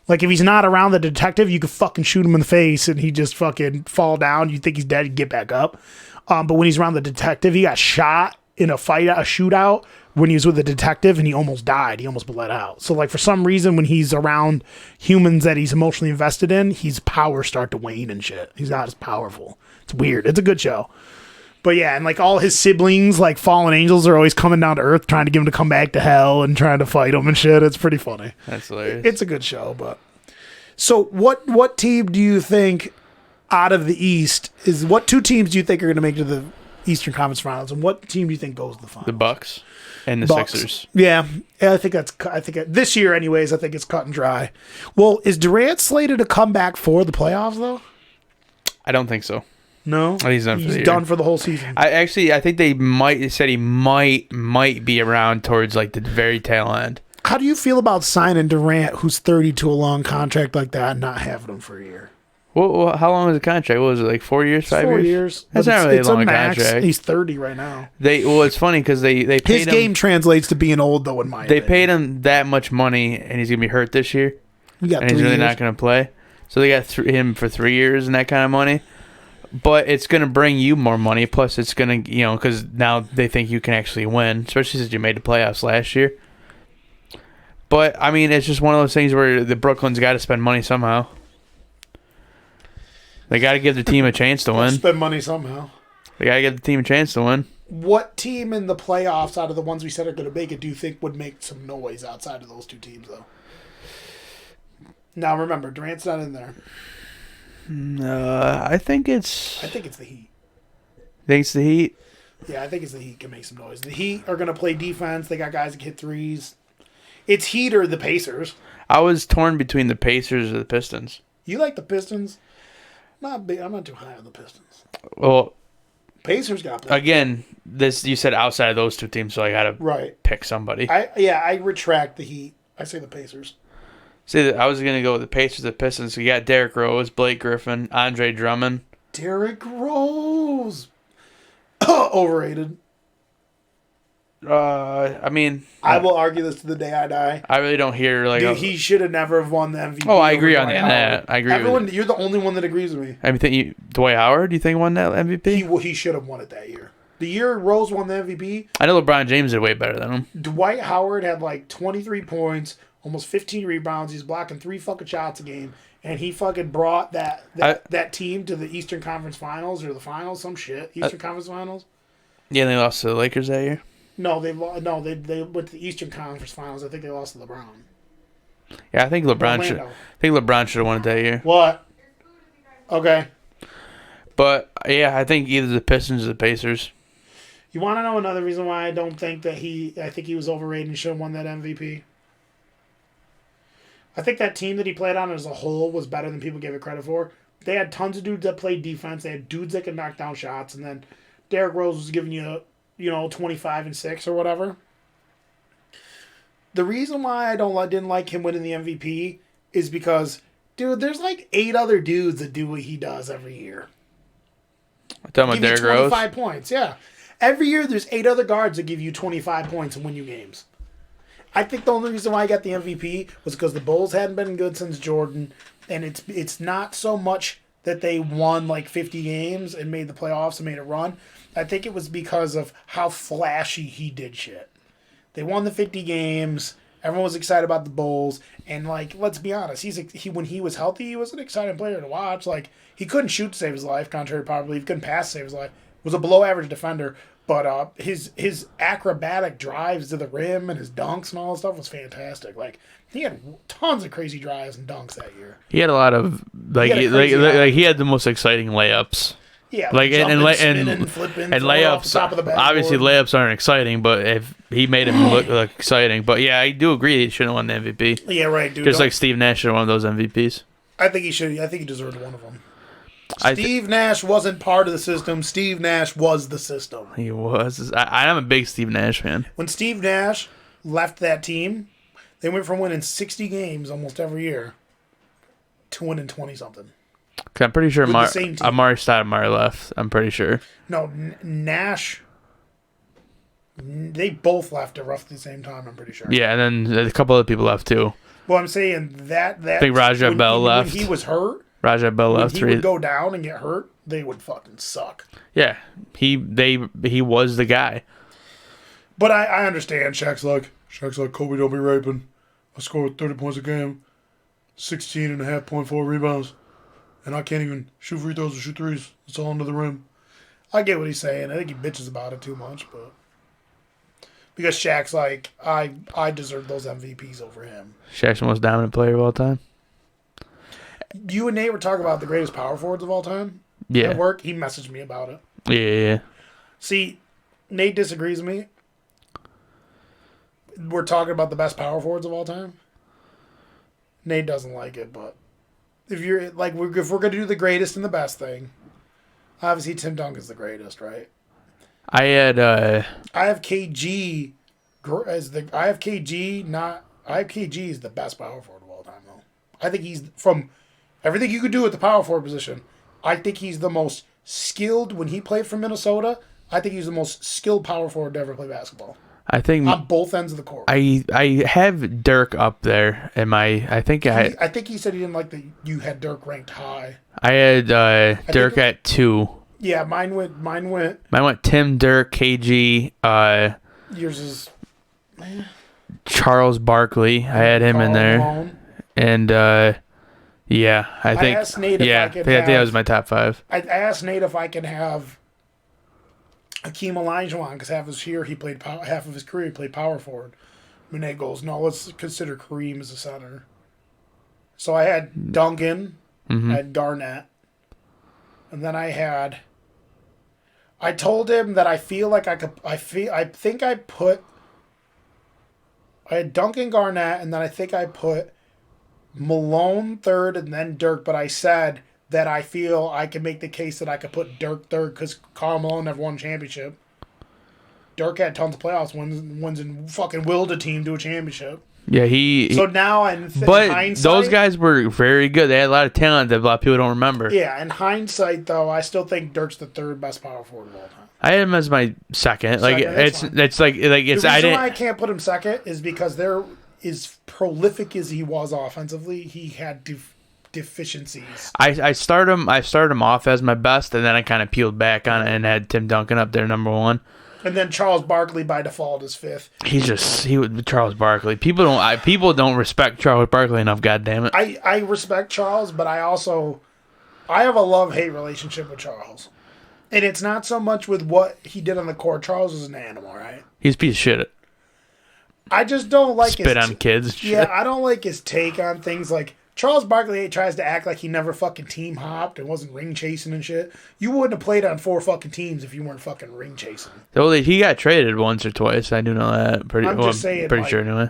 Like if he's not around the detective, you could fucking shoot him in the face and he just fucking fall down. You think he's dead, you get back up. But when he's around the detective, he got shot in a shootout when he was with the detective and he almost died. He almost bled out. So like for some reason when he's around humans that he's emotionally invested in, his powers start to wane and shit. He's not as powerful. It's weird. It's a good show. But yeah, and like all his siblings, like fallen angels, are always coming down to earth trying to get him to come back to hell and trying to fight him and shit. It's pretty funny. That's hilarious. It's a good show, but so what team do you think out of the East what two teams do you think are going to make it to the Eastern Conference Finals, and what team do you think goes to the finals? The Bucks and the Bucks. Sixers. Yeah, I think this year, anyways. I think it's cut and dry. Well, is Durant slated to come back for the playoffs though? I don't think so. No, He's done for the year. done for the whole season. I think they said he might be around towards like the very tail end. How do you feel about signing Durant, who's 30, to a long contract like that, and not having him for a year? Well, how long was the contract? What was it, like 4 years, 5 years? 4 years. That's But not really a it's long max. contract. He's 30 right now. It's funny because they paid His him. game translates to being old, though. In my They opinion. paid him that much money, and he's gonna be hurt this year, We got and he's 3 really years. not gonna play. So they got him for 3 years and that kind of money. But it's gonna bring you more money. Plus, it's gonna because now they think you can actually win, especially since you made the playoffs last year. But I mean, it's just one of those things where the Brooklyn's got to spend money somehow. They got to give the team a chance to win. Spend money somehow. They got to give the team a chance to win. What team in the playoffs out of the ones we said are going to make it do you think would make some noise outside of those two teams, though? Now, remember, Durant's not in there. I think it's the Heat. Thanks to the Heat. Yeah, I think it's the Heat can make some noise. The Heat are going to play defense. They got guys that hit threes. It's Heat or the Pacers. I was torn between the Pacers or the Pistons. You like the Pistons? Not big. I'm not too high on the Pistons. Well, Pacers got played. again, you said outside of those two teams, so I got to Right. pick somebody. I retract the Heat. I say the Pacers. See, I was going to go with the Pacers, the Pistons. We got Derrick Rose, Blake Griffin, Andre Drummond. Derrick Rose. Overrated. I mean, I will argue this to the day I die. I really don't hear like. Dude, he should have never have won the MVP. Oh, I agree on Dwight that. Howard. I agree. Everyone, with you're the only one that agrees with me. I mean, Dwight Howard. Do you think won that MVP? He should have won it that year. The year Rose won the MVP, I know LeBron James did way better than him. Dwight Howard had like 23 points, almost 15 rebounds. He's blocking 3 fucking shots a game, and he fucking brought that team to the Eastern Conference Finals or the finals, some shit. Eastern Conference Finals. Yeah, they lost to the Lakers that year. No, they went to the Eastern Conference Finals. I think they lost to LeBron. Yeah, I think LeBron Orlando. should have won it that year. What? Okay. But yeah, I think either the Pistons or the Pacers. You want to know another reason why I don't think that I think he was overrated and should have won that MVP? I think that team that he played on as a whole was better than people gave it credit for. They had tons of dudes that played defense. They had dudes that could knock down shots, and then Derrick Rose was giving you 25 and 6 or whatever. The reason why I didn't like him winning the MVP is because, dude, there's like 8 other dudes that do what he does every year. I'm talking about Derrick Rose. 25 points, yeah. Every year there's 8 other guards that give you 25 points and win you games. I think the only reason why I got the MVP was because the Bulls hadn't been good since Jordan, and it's not so much that they won like 50 games and made the playoffs and made a run. I think it was because of how flashy he did shit. They won the 50 games. Everyone was excited about the Bulls, and like, let's be honest, when he was healthy, he was an exciting player to watch. Like, he couldn't shoot to save his life, contrary to probably he couldn't pass to save his life. Was a below average defender, but his acrobatic drives to the rim and his dunks and all that stuff was fantastic. Like, he had tons of crazy drives and dunks that year. He had a lot of he had the most exciting layups. Yeah, like and flipping, and layups. Top of the backboard. Obviously, layups aren't exciting, but if he made him look exciting. But yeah, I do agree he shouldn't have won the MVP. Yeah, right, dude. Just like Steve Nash should have won those MVPs. I think he should. I think he deserved one of them. Steve Nash wasn't part of the system. Steve Nash was the system. He was. I'm a big Steve Nash fan. When Steve Nash left that team, they went from winning 60 games almost every year to winning 20-something. I'm pretty sure Amari Stoudemire left. I'm pretty sure. No, Nash. They both left at roughly the same time, I'm pretty sure. Yeah, and then a couple other people left too. Well, I'm saying that I think Raja Bell left. When he was hurt. Raja Bell left. When he would go down and get hurt, they would fucking suck. Yeah, he was the guy. But I understand. Shaq's like, Kobe don't be raping. I scored 30 points a game, 16.5.4 rebounds, and I can't even shoot free throws or shoot threes. It's all under the rim. I get what he's saying. I think he bitches about it too much, but because Shaq's like, I deserve those MVPs over him. Shaq's the most dominant player of all time. You and Nate were talking about the greatest power forwards of all time. Yeah. At work, he messaged me about it. Yeah. See, Nate disagrees with me. We're talking about the best power forwards of all time. Nate doesn't like it, but if we're gonna do the greatest and the best thing, obviously Tim Duncan's the greatest, right? I have KG as I have KG is the best power forward of all time though. I think he's from everything you could do at the power forward position. I think he's the most skilled when he played for Minnesota. I think he's the most skilled power forward to ever play basketball. I think on both ends of the court. I have Dirk up there. I think he said he didn't like that you had Dirk ranked high. I had Dirk at 2. Yeah, mine went Tim, Dirk, KG. Yours is Charles Barkley. I had him in there, Malone. And yeah, I think asked Nate if I could think that was my top 5. I asked Nate if I could have Hakeem Olajuwon because half of his career he played power forward. And Nate goes, no, let's consider Kareem as a center. So I had Duncan, I had Garnett, and then I told him that I had Duncan, Garnett, and then I think I put Malone third and then Dirk, but I said that I feel I can make the case that I could put Dirk third because Karl Malone never won a championship. Dirk had tons of playoffs wins and fucking willed a team to a championship. Yeah, he. So now, but hindsight, those guys were very good. They had a lot of talent that a lot of people don't remember. Yeah, in hindsight, though, I still think Dirk's the third best power forward of all time. I had him as my second. Like it's fine. it's like The it's reason why I can't put him second is because there is prolific as he was offensively, he had deficiencies. I started him off as my best, and then I kind of peeled back on it and had Tim Duncan up there number one. And then Charles Barkley by default is fifth. He would Charles Barkley. People don't respect Charles Barkley enough. God damn it. I respect Charles, but I have a love-hate relationship with Charles. And it's not so much with what he did on the court. Charles is an animal, right? He's a piece of shit. I just don't like spit on kids. And shit. Yeah, I don't like his take on things like Charles Barkley tries to act like he never fucking team hopped and wasn't ring chasing and shit. You wouldn't have played on 4 fucking teams if you weren't fucking ring chasing. Well, he got traded once or twice. I do know that. Just saying, pretty sure anyway.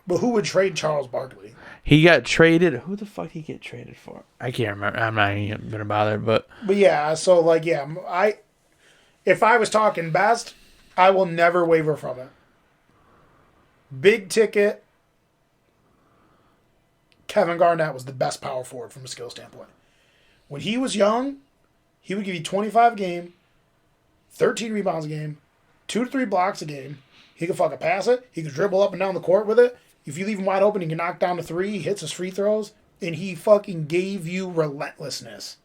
But who would trade Charles Barkley? He got traded. Who the fuck did he get traded for? I can't remember. I'm not even gonna bother. But yeah, so like if I was talking best, I will never waver from it. Big ticket. Kevin Garnett was the best power forward from a skill standpoint. When he was young, he would give you 25 a game, 13 rebounds a game, 2 to 3 blocks a game. He could fucking pass it. He could dribble up and down the court with it. If you leave him wide open, he can knock down the 3. He hits his free throws. And he fucking gave you relentlessness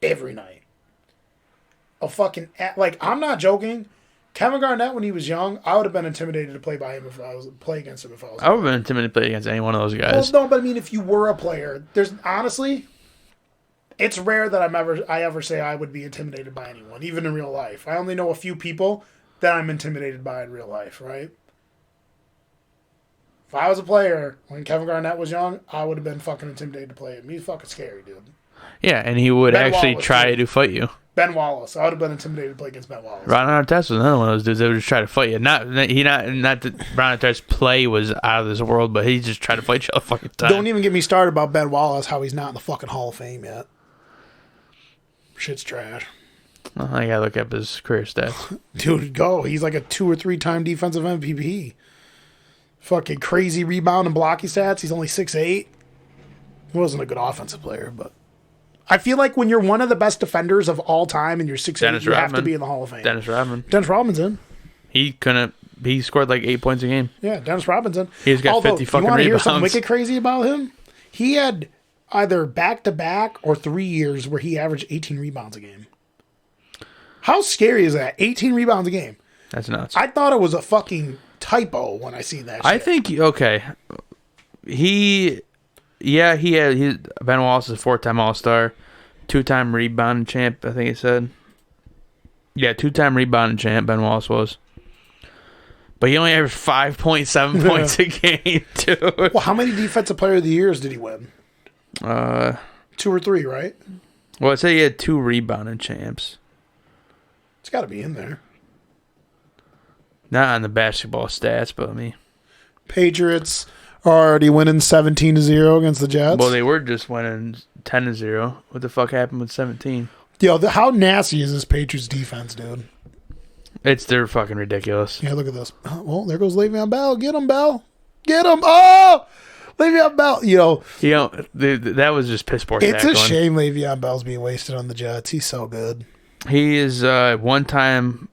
every night. I'm not joking. Kevin Garnett, when he was young, I would have been intimidated to play against him if I was. I would have been intimidated to play against any one of those guys. Well, no, but I mean, if you were a player, honestly, it's rare that I ever say I would be intimidated by anyone, even in real life. I only know a few people that I'm intimidated by in real life, right? If I was a player when Kevin Garnett was young, I would have been fucking intimidated to play him. He's fucking scary, dude. Yeah, and he would actually try to fight you. Ben Wallace. I would have been intimidated to play against Ben Wallace. Ron Artest was another one of those dudes that would just try to fight you. Not that Ron Artest's play was out of this world, but he just tried to fight you all the fucking time. Don't even get me started about Ben Wallace, how he's not in the fucking Hall of Fame yet. Shit's trash. Well, I gotta look up his career stats. Dude, go. He's like a 2 or 3 time defensive MVP. Fucking crazy rebound and blocking stats. He's only 6'8". He wasn't a good offensive player, but I feel like when you're one of the best defenders of all time and you're 6'8", you have to be in the Hall of Fame. Dennis Rodman. Dennis Rodman's in. He scored like 8 points a game. Yeah, Dennis Rodman's in. He's got 50 fucking rebounds. You want to hear something wicked crazy about him? He had either back-to-back or 3 years where he averaged 18 rebounds a game. How scary is that? 18 rebounds a game. That's nuts. I thought it was a fucking typo when I seen that shit. I think, okay. He's Ben Wallace is a 4-time All-Star, 2-time rebounding champ, I think he said. Yeah, 2-time rebounding champ, Ben Wallace was. But he only averaged 5.7 points a game, dude. Well, how many Defensive Player of the Years did he win? 2 or 3, right? Well, I'd say he had 2 rebounding champs. It's got to be in there. Not on the basketball stats, but I mean. Patriots are already winning 17-0 against the Jets. Well, they were just winning 10-0. What the fuck happened with 17? Yo, how nasty is this Patriots defense, dude? They're fucking ridiculous. Yeah, look at this. Oh, well, there goes Le'Veon Bell. Get him, Bell. Get him. Oh! Le'Veon Bell. That was just piss poor tackling. It's a shame Le'Veon Bell's being wasted on the Jets. He's so good. He is 1-time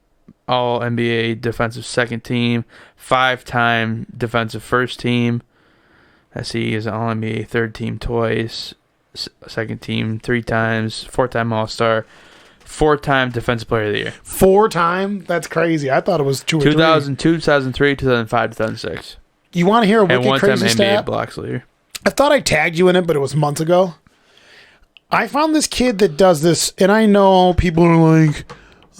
All-NBA defensive second team, 5-time defensive first team. I see he's an All-NBA third team twice, second team 3 times, 4-time All-Star, 4-time defensive player of the year. 4-time? That's crazy. I thought it was 2 or 3. 2002, 2003, 2005, 2006. You want to hear a wicked crazy NBA stat? blocks leader. I thought I tagged you in it, but it was months ago. I found this kid that does this, and I know people are like,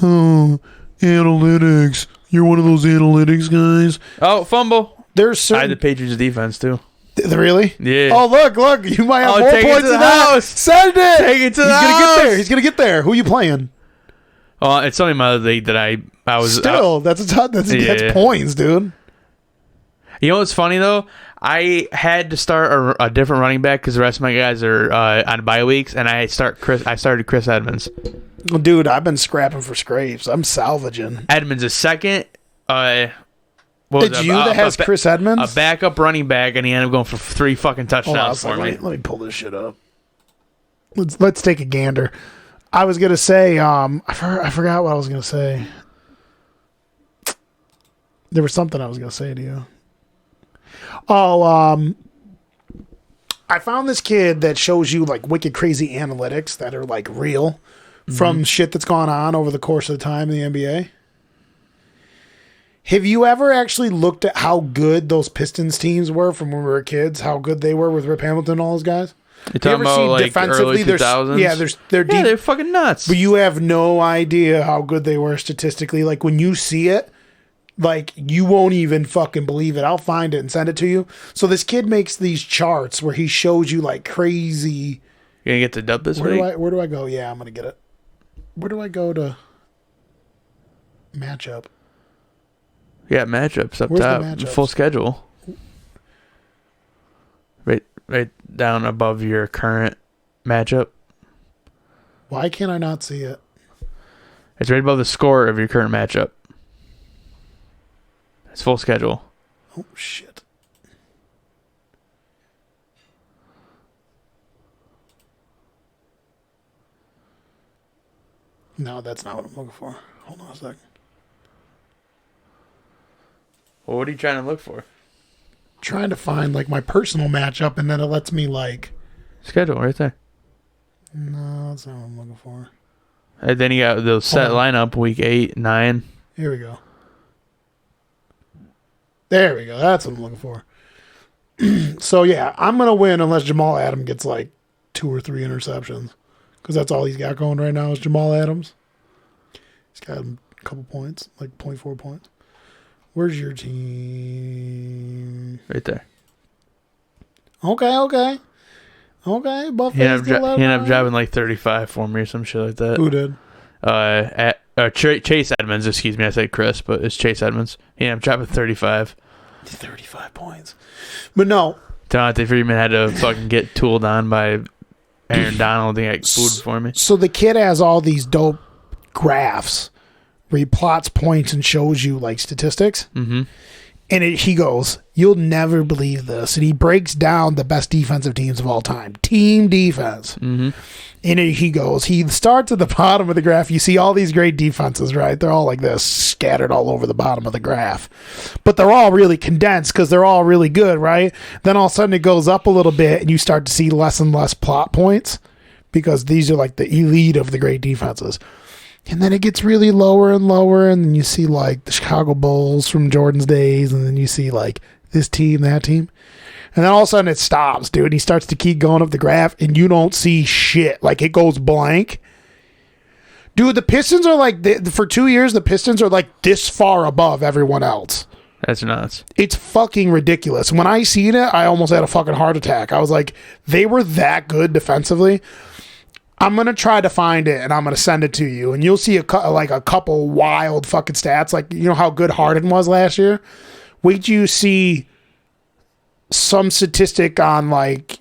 oh, analytics. You're one of those analytics guys. Oh, fumble. There's certain... I had the Patriots defense, too. Really? Yeah. Oh, look. You might have more points than that. Send it. Take it to the house. He's going to get there. Who are you playing? Oh, it's only my other league that I was... Still, that's points, dude. You know what's funny, though? I had to start a different running back because the rest of my guys are on bye weeks, and I started Chris Edmonds. Well, dude, I've been scrapping for scrapes. I'm salvaging. Edmonds is second. what was It's it? you that has Chris Edmonds? A backup running back, and he ended up going for 3 fucking touchdowns for me. Let me pull this shit up. Let's take a gander. I was gonna say, I forgot what I was gonna say. There was something I was gonna say to you. Oh, I found this kid that shows you like wicked crazy analytics that are like real from shit that's gone on over the course of the time in the NBA. Have you ever actually looked at how good those Pistons teams were from when we were kids? How good they were with Rip Hamilton and all those guys? You talking about like early 2000s? They're deep. Yeah, they're fucking nuts. But you have no idea how good they were statistically. Like when you see it, like you won't even fucking believe it. I'll find it and send it to you. So this kid makes these charts where he shows you like crazy. You gonna get the dub this week? Where do I go? Yeah, I'm gonna get it. Where do I go to matchup? Yeah, matchups up Where's the top. matchups? Full schedule. Right down above your current matchup. Why can't I not see it? It's right above the score of your current matchup. It's full schedule. Oh shit. No, that's not what I'm looking for. Hold on a second. Well, what are you trying to look for? Trying to find like my personal matchup, and then it lets me like. Schedule right there. No, that's not what I'm looking for. And then you got the set lineup week 8, 9. Here we go. There we go. That's what I'm looking for. So yeah, I'm gonna win unless Jamal Adams gets like 2 or 3 interceptions, because that's all he's got going right now is Jamal Adams. He's got a couple points, like 0.4 points. Where's your team? Right there. Okay. Buffalo's He ended up dropping like 35 for me or some shit like that. Who did? Chase Edmonds, excuse me. I said Chris, but it's Chase Edmonds. He ended up dropping 35. 35 points. But no. Devontae Freeman had to fucking get tooled on by Aaron Donald to get food for me. So the kid has all these dope graphs where he plots points and shows you like statistics. Mm-hmm. And he goes, you'll never believe this. And he breaks down the best defensive teams of all time. Team defense. Mm-hmm. And he goes, he starts at the bottom of the graph. You see all these great defenses, right? They're all like this, scattered all over the bottom of the graph. But they're all really condensed because they're all really good, right? Then all of a sudden it goes up a little bit and you start to see less and less plot points because these are like the elite of the great defenses. And then it gets really lower and lower, and then you see like the Chicago Bulls from Jordan's days, and then you see like this team, that team. And then all of a sudden it stops, dude. And he starts to keep going up the graph, and you don't see shit. Like it goes blank. Dude, the Pistons are like, for 2 years, the Pistons are like this far above everyone else. That's nuts. It's fucking ridiculous. When I seen it, I almost had a fucking heart attack. I was like, they were that good defensively. I'm going to try to find it, and I'm going to send it to you, and you'll see a couple wild fucking stats. Like, you know how good Harden was last year? Wait till you see some statistic on, like,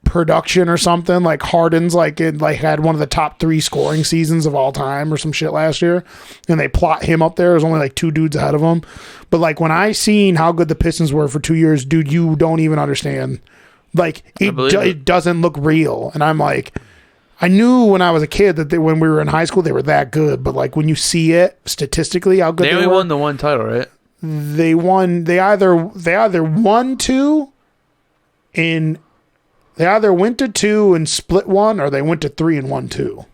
production or something. Like, Harden's, had one of the top 3 scoring seasons of all time or some shit last year, and they plot him up there. There's only, like, 2 dudes ahead of him. But, like, when I seen how good the Pistons were for 2 years, dude, you don't even understand. Like, it doesn't look real. And I'm like... I knew when I was a kid that when we were in high school they were that good, but like when you see it statistically, how good they only won the one title, right? They won. They either won 2, and they either went to 2 and split 1, or they went to 3 and won 2.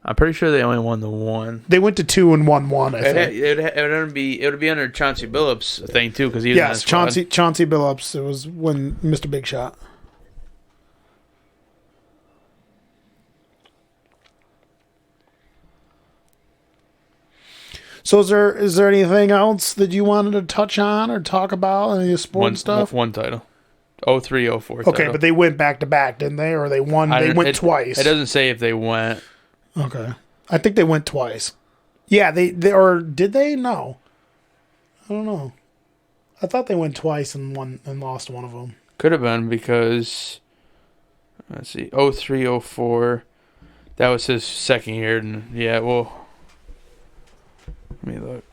I'm pretty sure they only won the 1. They went to 2 and won 1. I think it would be under Chauncey Billups' thing too, because he was in that squad. Chauncey Billups. It was when Mr. Big Shot. So is there anything else that you wanted to touch on or talk about? Any sports stuff? One title. 03, 04 Okay, title. but they went back to back, didn't they? Or they won? They went twice. It doesn't say if they went. Okay, I think they went twice. Yeah, they or did they? No, I don't know. I thought they went twice and lost one of them. Could have been because let's see, 03, 04. That was his second year, and yeah, well. Let me look.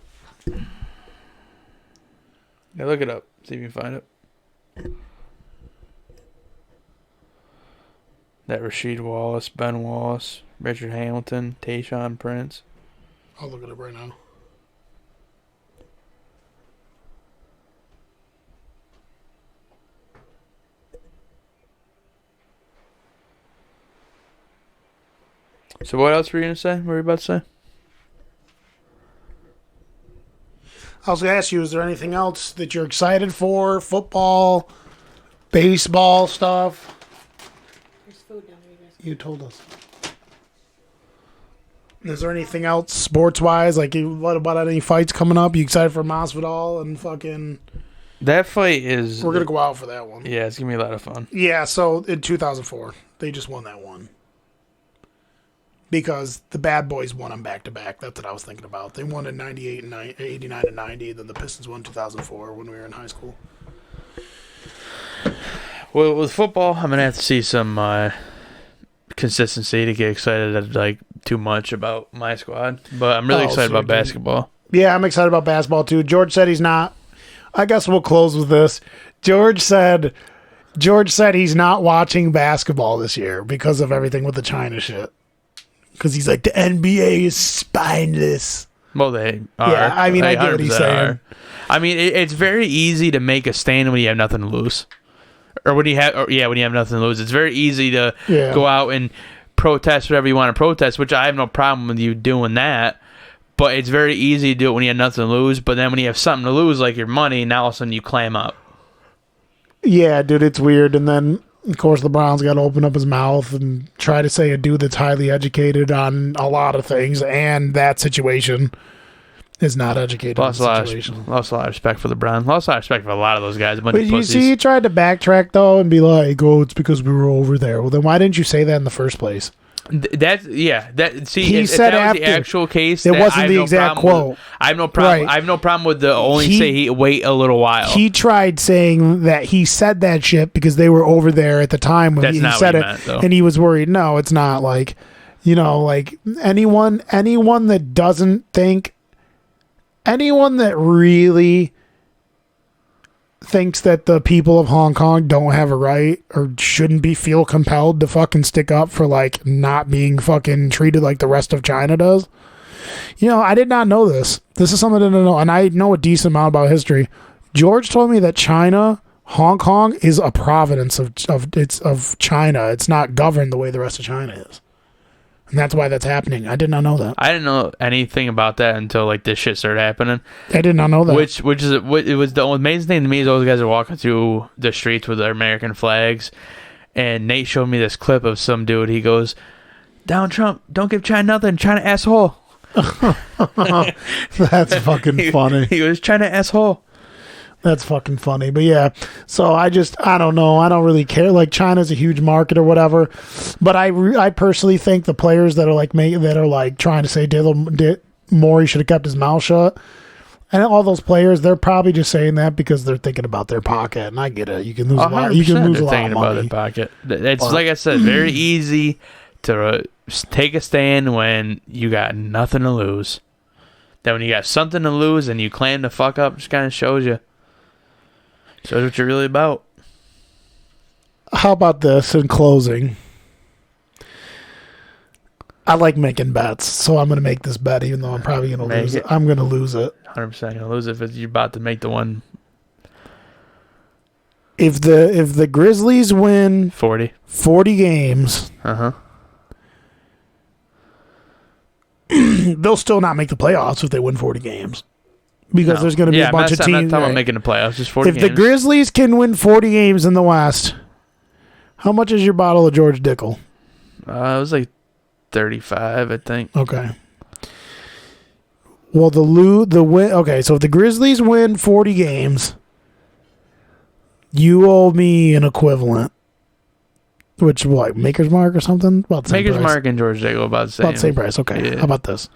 Yeah, look it up. See if you can find it. That Rasheed Wallace, Ben Wallace, Richard Hamilton, Tayshaun Prince. I'll look it up right now. So what else were you going to say? What were you about to say? I was going to ask you, is there anything else that you're excited for? Football, baseball stuff? There's food down there, you guys. You told us. Is there anything else sports-wise? Like, what about any fights coming up? You excited for Masvidal and fucking... That fight is... We're going to go out for that one. Yeah, it's going to be a lot of fun. Yeah, so in 2004, they just won that one. Because the Bad Boys won them back-to-back. That's what I was thinking about. They won in 98 and 89 and 90. Then the Pistons won 2004 when we were in high school. Well, with football, I'm going to have to see some consistency to get excited like too much about my squad. But I'm really excited about basketball. Yeah, I'm excited about basketball too. George said he's not. I guess we'll close with this. George said he's not watching basketball this year because of everything with the China shit. Because he's like, the NBA is spineless. Well, they are. Yeah, I mean, I get what he's saying. Are. I mean, it's very easy to make a stand when you have nothing to lose. When you have nothing to lose. It's very easy to go out and protest whatever you want to protest, which I have no problem with you doing that. But it's very easy to do it when you have nothing to lose. But then when you have something to lose, like your money, now all of a sudden you clam up. Yeah, dude, it's weird. And then, of course, LeBron's got to open up his mouth and try to say a dude that's highly educated on a lot of things, and that situation is not educated. Lost a lot of respect for LeBron. Lost a lot of respect for a lot of those guys. But you see, he tried to backtrack, though, and be like, oh, it's because we were over there. Well, then why didn't you say that in the first place? He said if that after, was the actual case. It wasn't the exact quote. I have no problem. Right. I have no problem with the he wait a little while. He tried saying that he said that shit because they were over there at the time when he said it, and he was worried. No, it's not like, like anyone that doesn't think, anyone that really thinks that the people of Hong Kong don't have a right or shouldn't feel compelled to fucking stick up for like not being fucking treated like the rest of China does. I did not know this. This is something I didn't know, and I know a decent amount about history. George told me that Hong Kong is a province of China. It's not governed the way the rest of China is. And that's why that's happening. I did not know that. I didn't know anything about that until like this shit started happening. I did not know that. Which is it was the amazing thing to me is those guys are walking through the streets with their American flags, and Nate showed me this clip of some dude. He goes, "Down Trump, don't give China nothing, China asshole." That's fucking funny. He was China asshole. That's fucking funny. But yeah, so I don't know. I don't really care. Like, China's a huge market or whatever. But I personally think the players that are trying to say Maury should have kept his mouth shut. And all those players, they're probably just saying that because they're thinking about their pocket. And I get it. You can lose a lot. You can lose a lot of money. About their pocket. It's like I said, very easy to take a stand when you got nothing to lose. Then when you got something to lose and you claim to fuck up, just kind of shows you. Shows what you're really about. How about this in closing? I like making bets, so I'm going to make this bet, even though I'm probably going to lose it. I'm going to lose it. 100% going to lose it if you're about to make the one. If the Grizzlies win 40 games, they'll still not make the playoffs if they win 40 games. Because there's going to be a bunch of teams. I'm not talking about making the playoffs, just 40 games. If the Grizzlies can win 40 games in the West, how much is your bottle of George Dickel? It was like 35, I think. Okay. Well, the win. Okay, so if the Grizzlies win 40 games, you owe me an equivalent. Which, what, Maker's Mark or something? About the same Maker's price. Mark and George Dickel about the same. About the same price. Okay. Yeah. How about this?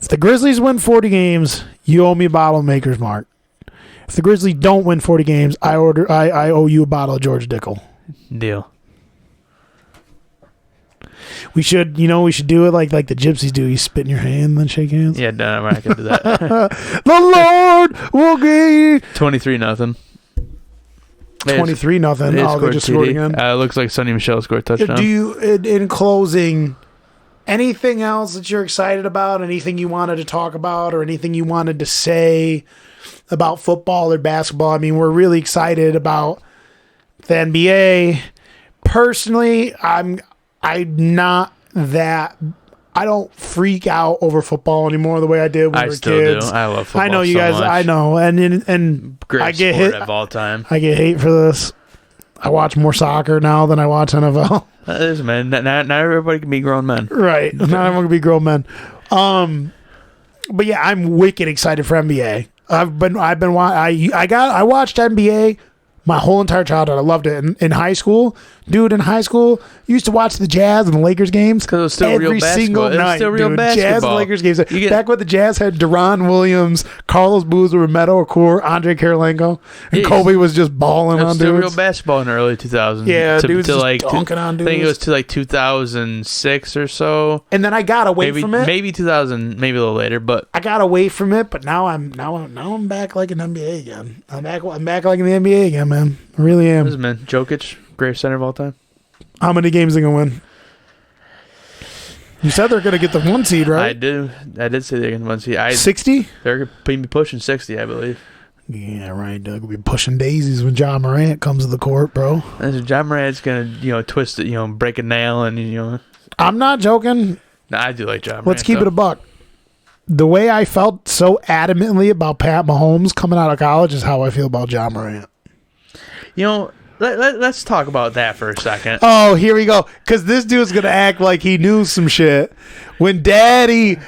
If the Grizzlies win 40 games, you owe me a bottle of Maker's Mark. If the Grizzlies don't win 40 games, I owe you a bottle of George Dickel. Deal. We should do it like the gypsies do. You spit in your hand and then shake hands. Yeah, no, we're not gonna do that. The Lord will be 23-0. 23-0. Oh, they just scored again. Looks like Sonny Michel scored a touchdown. Do you, in closing, anything else that you're excited about? Anything you wanted to talk about, or anything you wanted to say about football or basketball? I mean, we're really excited about the NBA. Personally, I'm not that. I don't freak out over football anymore the way I did when we were kids. Do. I love football. I know you so guys. much. I know, and Great I get sport hit of all time. I get hate for this. I watch more soccer now than I watch NFL. That is, man. Not everybody can be grown men. Right. Not everyone can be grown men. But yeah, I'm wicked excited for NBA. I watched NBA my whole entire childhood. I loved it. In high school, used to watch the Jazz and the Lakers games Because it was still every real basketball. single It was night. still real dude. basketball. Jazz and Lakers games. You get- Back when the Jazz had Deron Williams, Carlos Boozer, Meadow Core, Andre Karolinko, and Yes. Kobe was just balling It on was still real dudes. basketball in the early 2000s. Yeah, dudes to just like dunking on I think it dudes. was to like 2006 or so. And then I got away Maybe from it. maybe 2000, maybe a little later. But I got away from it, but now I'm back like an NBA again. I'm back like in the NBA again, man. I really this am. is, man, Jokic, greatest center of all time. How many games are they gonna win? You said they're gonna get the 1 seed, I right? did say they're going to 1 seed. 60? They're going to be pushing 60, I believe. Yeah, right. They'll be pushing daisies when John Morant comes to the court, bro. And so John Morant's going to twist it, break a nail, and I'm not joking. Nah, I do like John Morant. Let's keep it a buck. The way I felt so adamantly about Pat Mahomes coming out of college is how I feel about John Morant. Let's talk about that for a second. Oh, here we go. Because this dude's going to act like he knew some shit. When Daddy...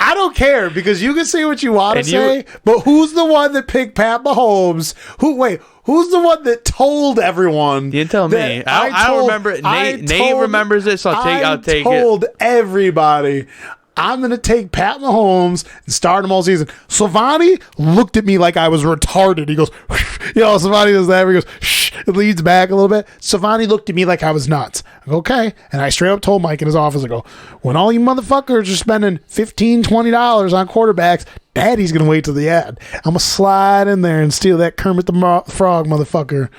I don't care, because you can say what you want to say, but who's the one that picked Pat Mahomes? Who's the one that told everyone? You didn't tell me. I don't remember it. Nate remembers it, so I'll take it. I told everybody, I'm going to take Pat Mahomes and start him all season. Silvani looked at me like I was retarded. He goes, Silvani does that. He goes, shh, it leads back a little bit. Silvani looked at me like I was nuts. I go, okay. And I straight up told Mike in his office, I go, when all you motherfuckers are spending $15, $20 on quarterbacks, Daddy's going to wait till the end. I'm going to slide in there and steal that Kermit the Frog motherfucker.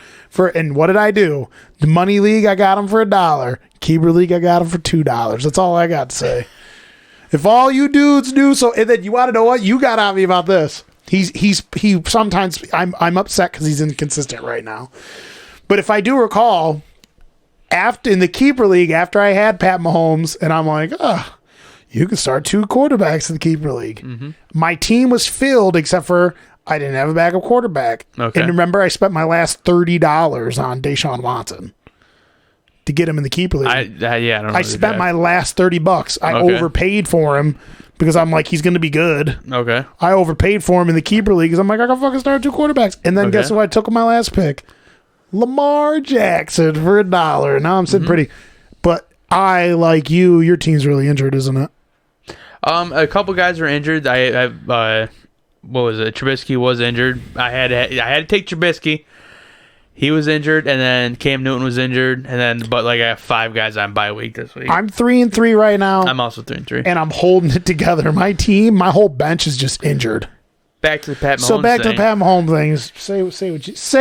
And what did I do? The Money League, I got him for $1. Keeper League, I got him for $2. That's all I got to say. If all you dudes do so, and then you want to know what you got on me about this? He sometimes I'm upset because he's inconsistent right now. But if I do recall, after in the Keeper League, after I had Pat Mahomes, and I'm like, you can start 2 quarterbacks in the Keeper League. Mm-hmm. My team was filled except for I didn't have a backup quarterback. Okay. And remember, I spent my last $30 on Deshaun Watson to get him in the Keeper League. I don't know. I spent my last $30. I overpaid for him because I'm like, he's going to be good. Okay. I overpaid for him in the Keeper League because I'm like, I can fucking start 2 quarterbacks. And then guess what? I took my last pick? Lamar Jackson for $1. Now I'm sitting pretty. But I, like you, your team's really injured, isn't it? A couple guys were injured. I what was it? Trubisky was injured. I had to take Trubisky. He was injured, and then Cam Newton was injured, but I have 5 guys on bye week this week. I'm 3-3 right now. I'm also 3-3, and I'm holding it together. My team, my whole bench is just injured. Back to the Pat Mahomes. So back to the Pat Mahomes things. Say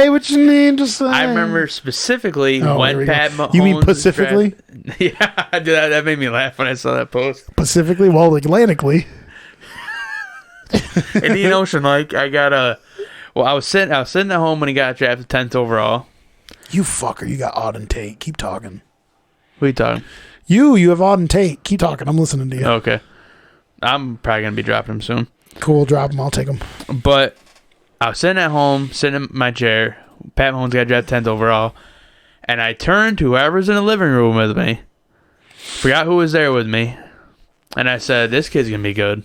what you need to say. I remember specifically when Pat Mahomes. You mean Pacifically? Yeah, that made me laugh when I saw that post. Pacifically, well, Atlantically. Indian Ocean, I got a. Well, I was sitting at home when he got drafted 10th overall. You fucker, you got Auden Tate. Keep talking. What are you talking? You have Auden Tate. Keep talking. I'm listening to you. Okay. I'm probably going to be dropping him soon. Cool, drop him. I'll take him. But I was sitting at home, sitting in my chair. Pat Mahomes got drafted 10th overall. And I turned to whoever's in the living room with me. Forgot who was there with me. And I said, this kid's going to be good.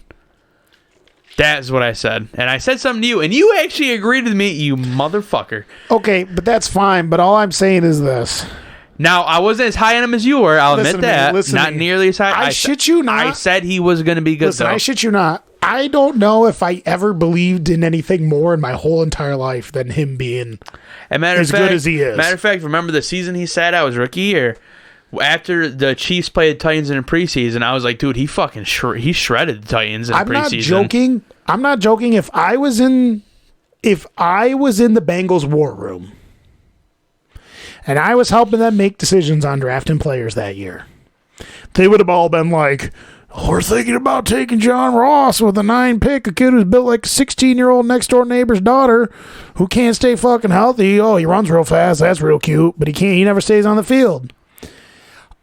That's what I said. And I said something to you, and you actually agreed with me, you motherfucker. Okay, but that's fine. But all I'm saying is this. Now, I wasn't as high on him as you were. I'll admit that. Not nearly as high. I shit you not. I said he was going to be good, Listen, I shit you not. I don't know if I ever believed in anything more in my whole entire life than him being as good as he is. Matter of fact, remember the season he sat out his rookie year? After the Chiefs played the Titans in the preseason, I was like, dude, he fucking he shredded the Titans in the preseason. I'm not joking. If I was in the Bengals war room and I was helping them make decisions on drafting players that year, they would have all been like, we're thinking about taking John Ross with a 9 pick, a kid who's built like a 16-year-old next door neighbor's daughter who can't stay fucking healthy. Oh, he runs real fast. That's real cute, but he never stays on the field.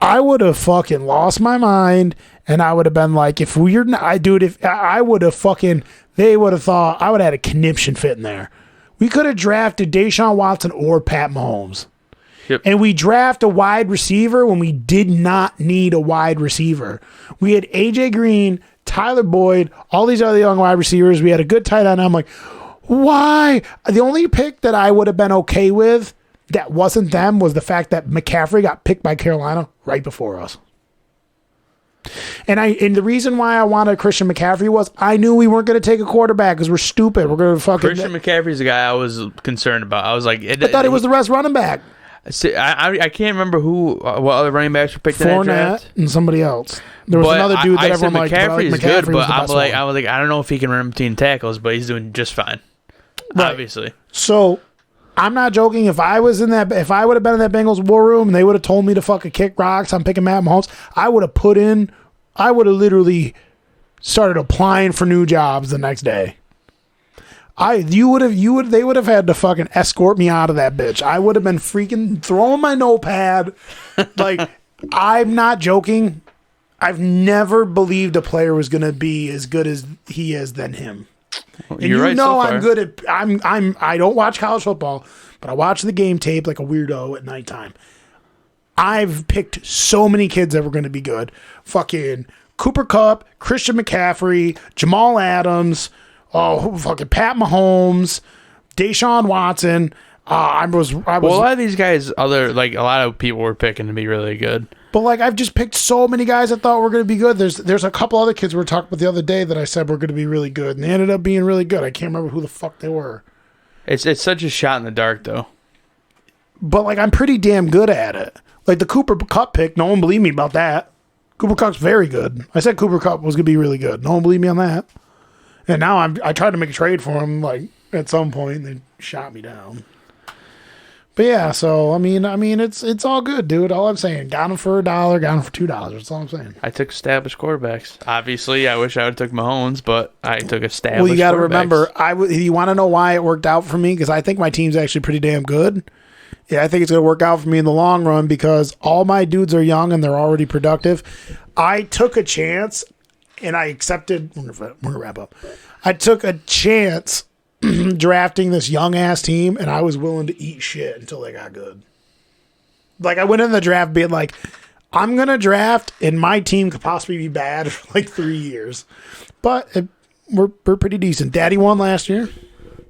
I would have fucking lost my mind, and I would have been like, they would have thought I would have had a conniption fit in there. We could have drafted Deshaun Watson or Pat Mahomes. Yep. And we draft a wide receiver when we did not need a wide receiver. We had AJ Green, Tyler Boyd, all these other young wide receivers. We had a good tight end. I'm like, why? The only pick that I would have been okay with that wasn't them was the fact that McCaffrey got picked by Carolina right before us. And the reason why I wanted Christian McCaffrey was I knew we weren't going to take a quarterback because we're stupid. We're going to fucking... Christian McCaffrey's the guy I was concerned about. I was like... I thought it was the rest running back. See, I can't remember what other running backs were picked in that draft. Fournette and somebody else. There was another dude that everyone liked. McCaffrey is good, but I was like, one. I don't know if he can run between tackles, but he's doing just fine. Right. Obviously. So... I'm not joking. If I would have been in that Bengals war room and they would have told me to fucking kick rocks, I'm picking Matt Mahomes, I would have literally started applying for new jobs the next day. They would have had to fucking escort me out of that bitch. I would have been freaking throwing my notepad. Like, I'm not joking. I've never believed a player was going to be as good as he is than him. And you're right so far. I'm good at I don't watch college football, but I watch the game tape like a weirdo at nighttime. I've picked so many kids that were going to be good. Fucking Cooper Kupp, Christian McCaffrey, Jamal Adams, fucking Pat Mahomes, Deshaun Watson. I was well, a lot of these guys, a lot of people were picking to be really good. But I've just picked so many guys I thought were going to be good. There's a couple other kids we were talking about the other day that I said were going to be really good, and they ended up being really good. I can't remember who the fuck they were. It's such a shot in the dark, though. But I'm pretty damn good at it. Like the Cooper Kupp pick, no one believed me about that. Cooper Kupp's very good. I said Cooper Kupp was going to be really good. No one believed me on that. And now I tried to make a trade for him at some point, and they shot me down. But yeah, so I mean, it's all good, dude. All I'm saying, got him for $1, got him for $2. That's all I'm saying. I took established quarterbacks. Obviously, I wish I would have took Mahomes, but I took established. Well, you got to remember, you want to know why it worked out for me? Because I think my team's actually pretty damn good. Yeah, I think it's going to work out for me in the long run because all my dudes are young and they're already productive. I took a chance, and I accepted. We're gonna wrap up. I took a chance drafting this young ass team, and I was willing to eat shit until they got good. I went in the draft being like, I'm gonna draft, and my team could possibly be bad for 3 years, but we're pretty decent. Daddy won last year.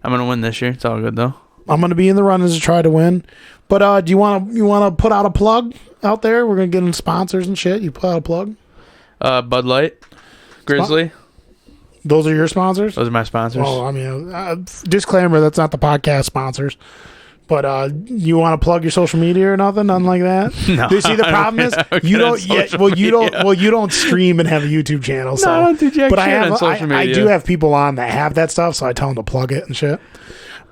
I'm gonna win this year. It's all good though. I'm gonna be in the runners to try to win. But do you want to put out a plug out there? We're gonna get in sponsors and shit. You put out a plug. Bud Light, Grizzly. Those are your sponsors? Those are my sponsors. Well, I mean, disclaimer, that's not the podcast sponsors. But you want to plug your social media or nothing like that? No. You see, the problem is you don't. You don't stream and have a YouTube channel. So. No, I don't do jack shit on social media. I do have people on that have that stuff, so I tell them to plug it and shit.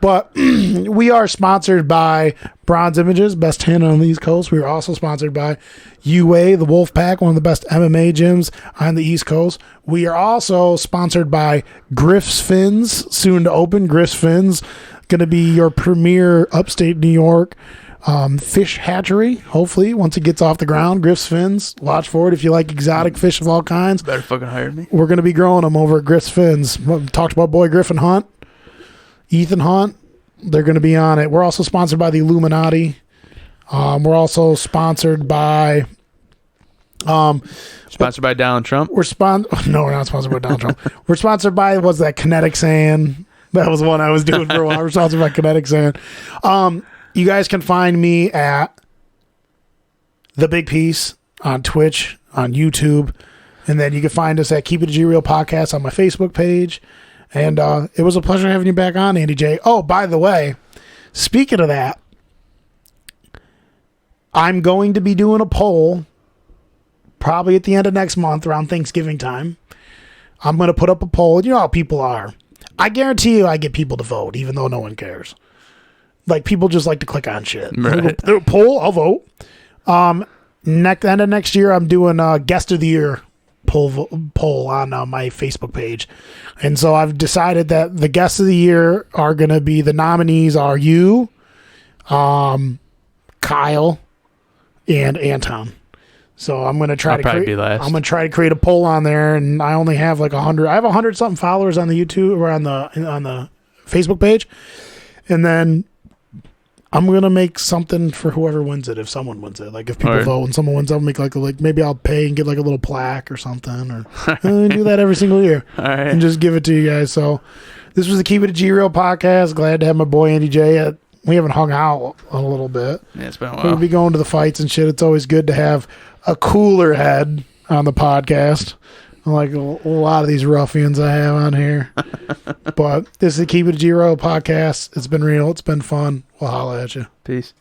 But we are sponsored by Bronze Images, best tan on the East Coast. We are also sponsored by UA, the Wolfpack, one of the best MMA gyms on the East Coast. We are also sponsored by Griff's Fins, soon to open. Griff's Fins, going to be your premier upstate New York fish hatchery, hopefully, once it gets off the ground. Griff's Fins, watch for it if you like exotic fish of all kinds. Better fucking hire me. We're going to be growing them over at Griff's Fins. Talked about boy Griffin Hunt. Ethan Hunt, they're going to be on it. We're also sponsored by the Illuminati. We're also sponsored by... sponsored by Donald Trump? No, we're not sponsored by Donald Trump. We're sponsored by, what's that, Kinetic Sand. That was one I was doing for a while. We're sponsored by Kinetic Sand. You guys can find me at The Big Piece on Twitch, on YouTube, and then you can find us at Keep It a G Real Podcast on my Facebook page. And it was a pleasure having you back on, Andy J. Oh, by the way, speaking of that, I'm going to be doing a poll probably at the end of next month around Thanksgiving time. I'm going to put up a poll. You know how people are. I guarantee you I get people to vote, even though no one cares. Like, people just like to click on shit. Right. Poll, I'll vote. End of next year, I'm doing a guest of the year poll on my Facebook page. And so I've decided that the guests of the year are going to be, the nominees are you, Kyle, and Anton. So I'm going to try I'll probably be last. I'm going to try to create a poll on there, and I only have like 100. I have 100 something followers on the YouTube or on the Facebook page. And then I'm going to make something for whoever wins it, if someone wins it. Like, if people vote and someone wins, I'll make like maybe I'll pay and get like a little plaque or something, or I do that every single year. All right. And just give it to you guys. So this was the Keep It a G Real podcast. Glad to have my boy Andy J. We haven't hung out a little bit. Yeah, it's been a We'll while. be going to the fights and shit. It's always good to have a cooler head on the podcast. Like a lot of these ruffians I have on here. But this is the Keep It a G Real podcast. It's been real. It's been fun. We'll holla at you. Peace.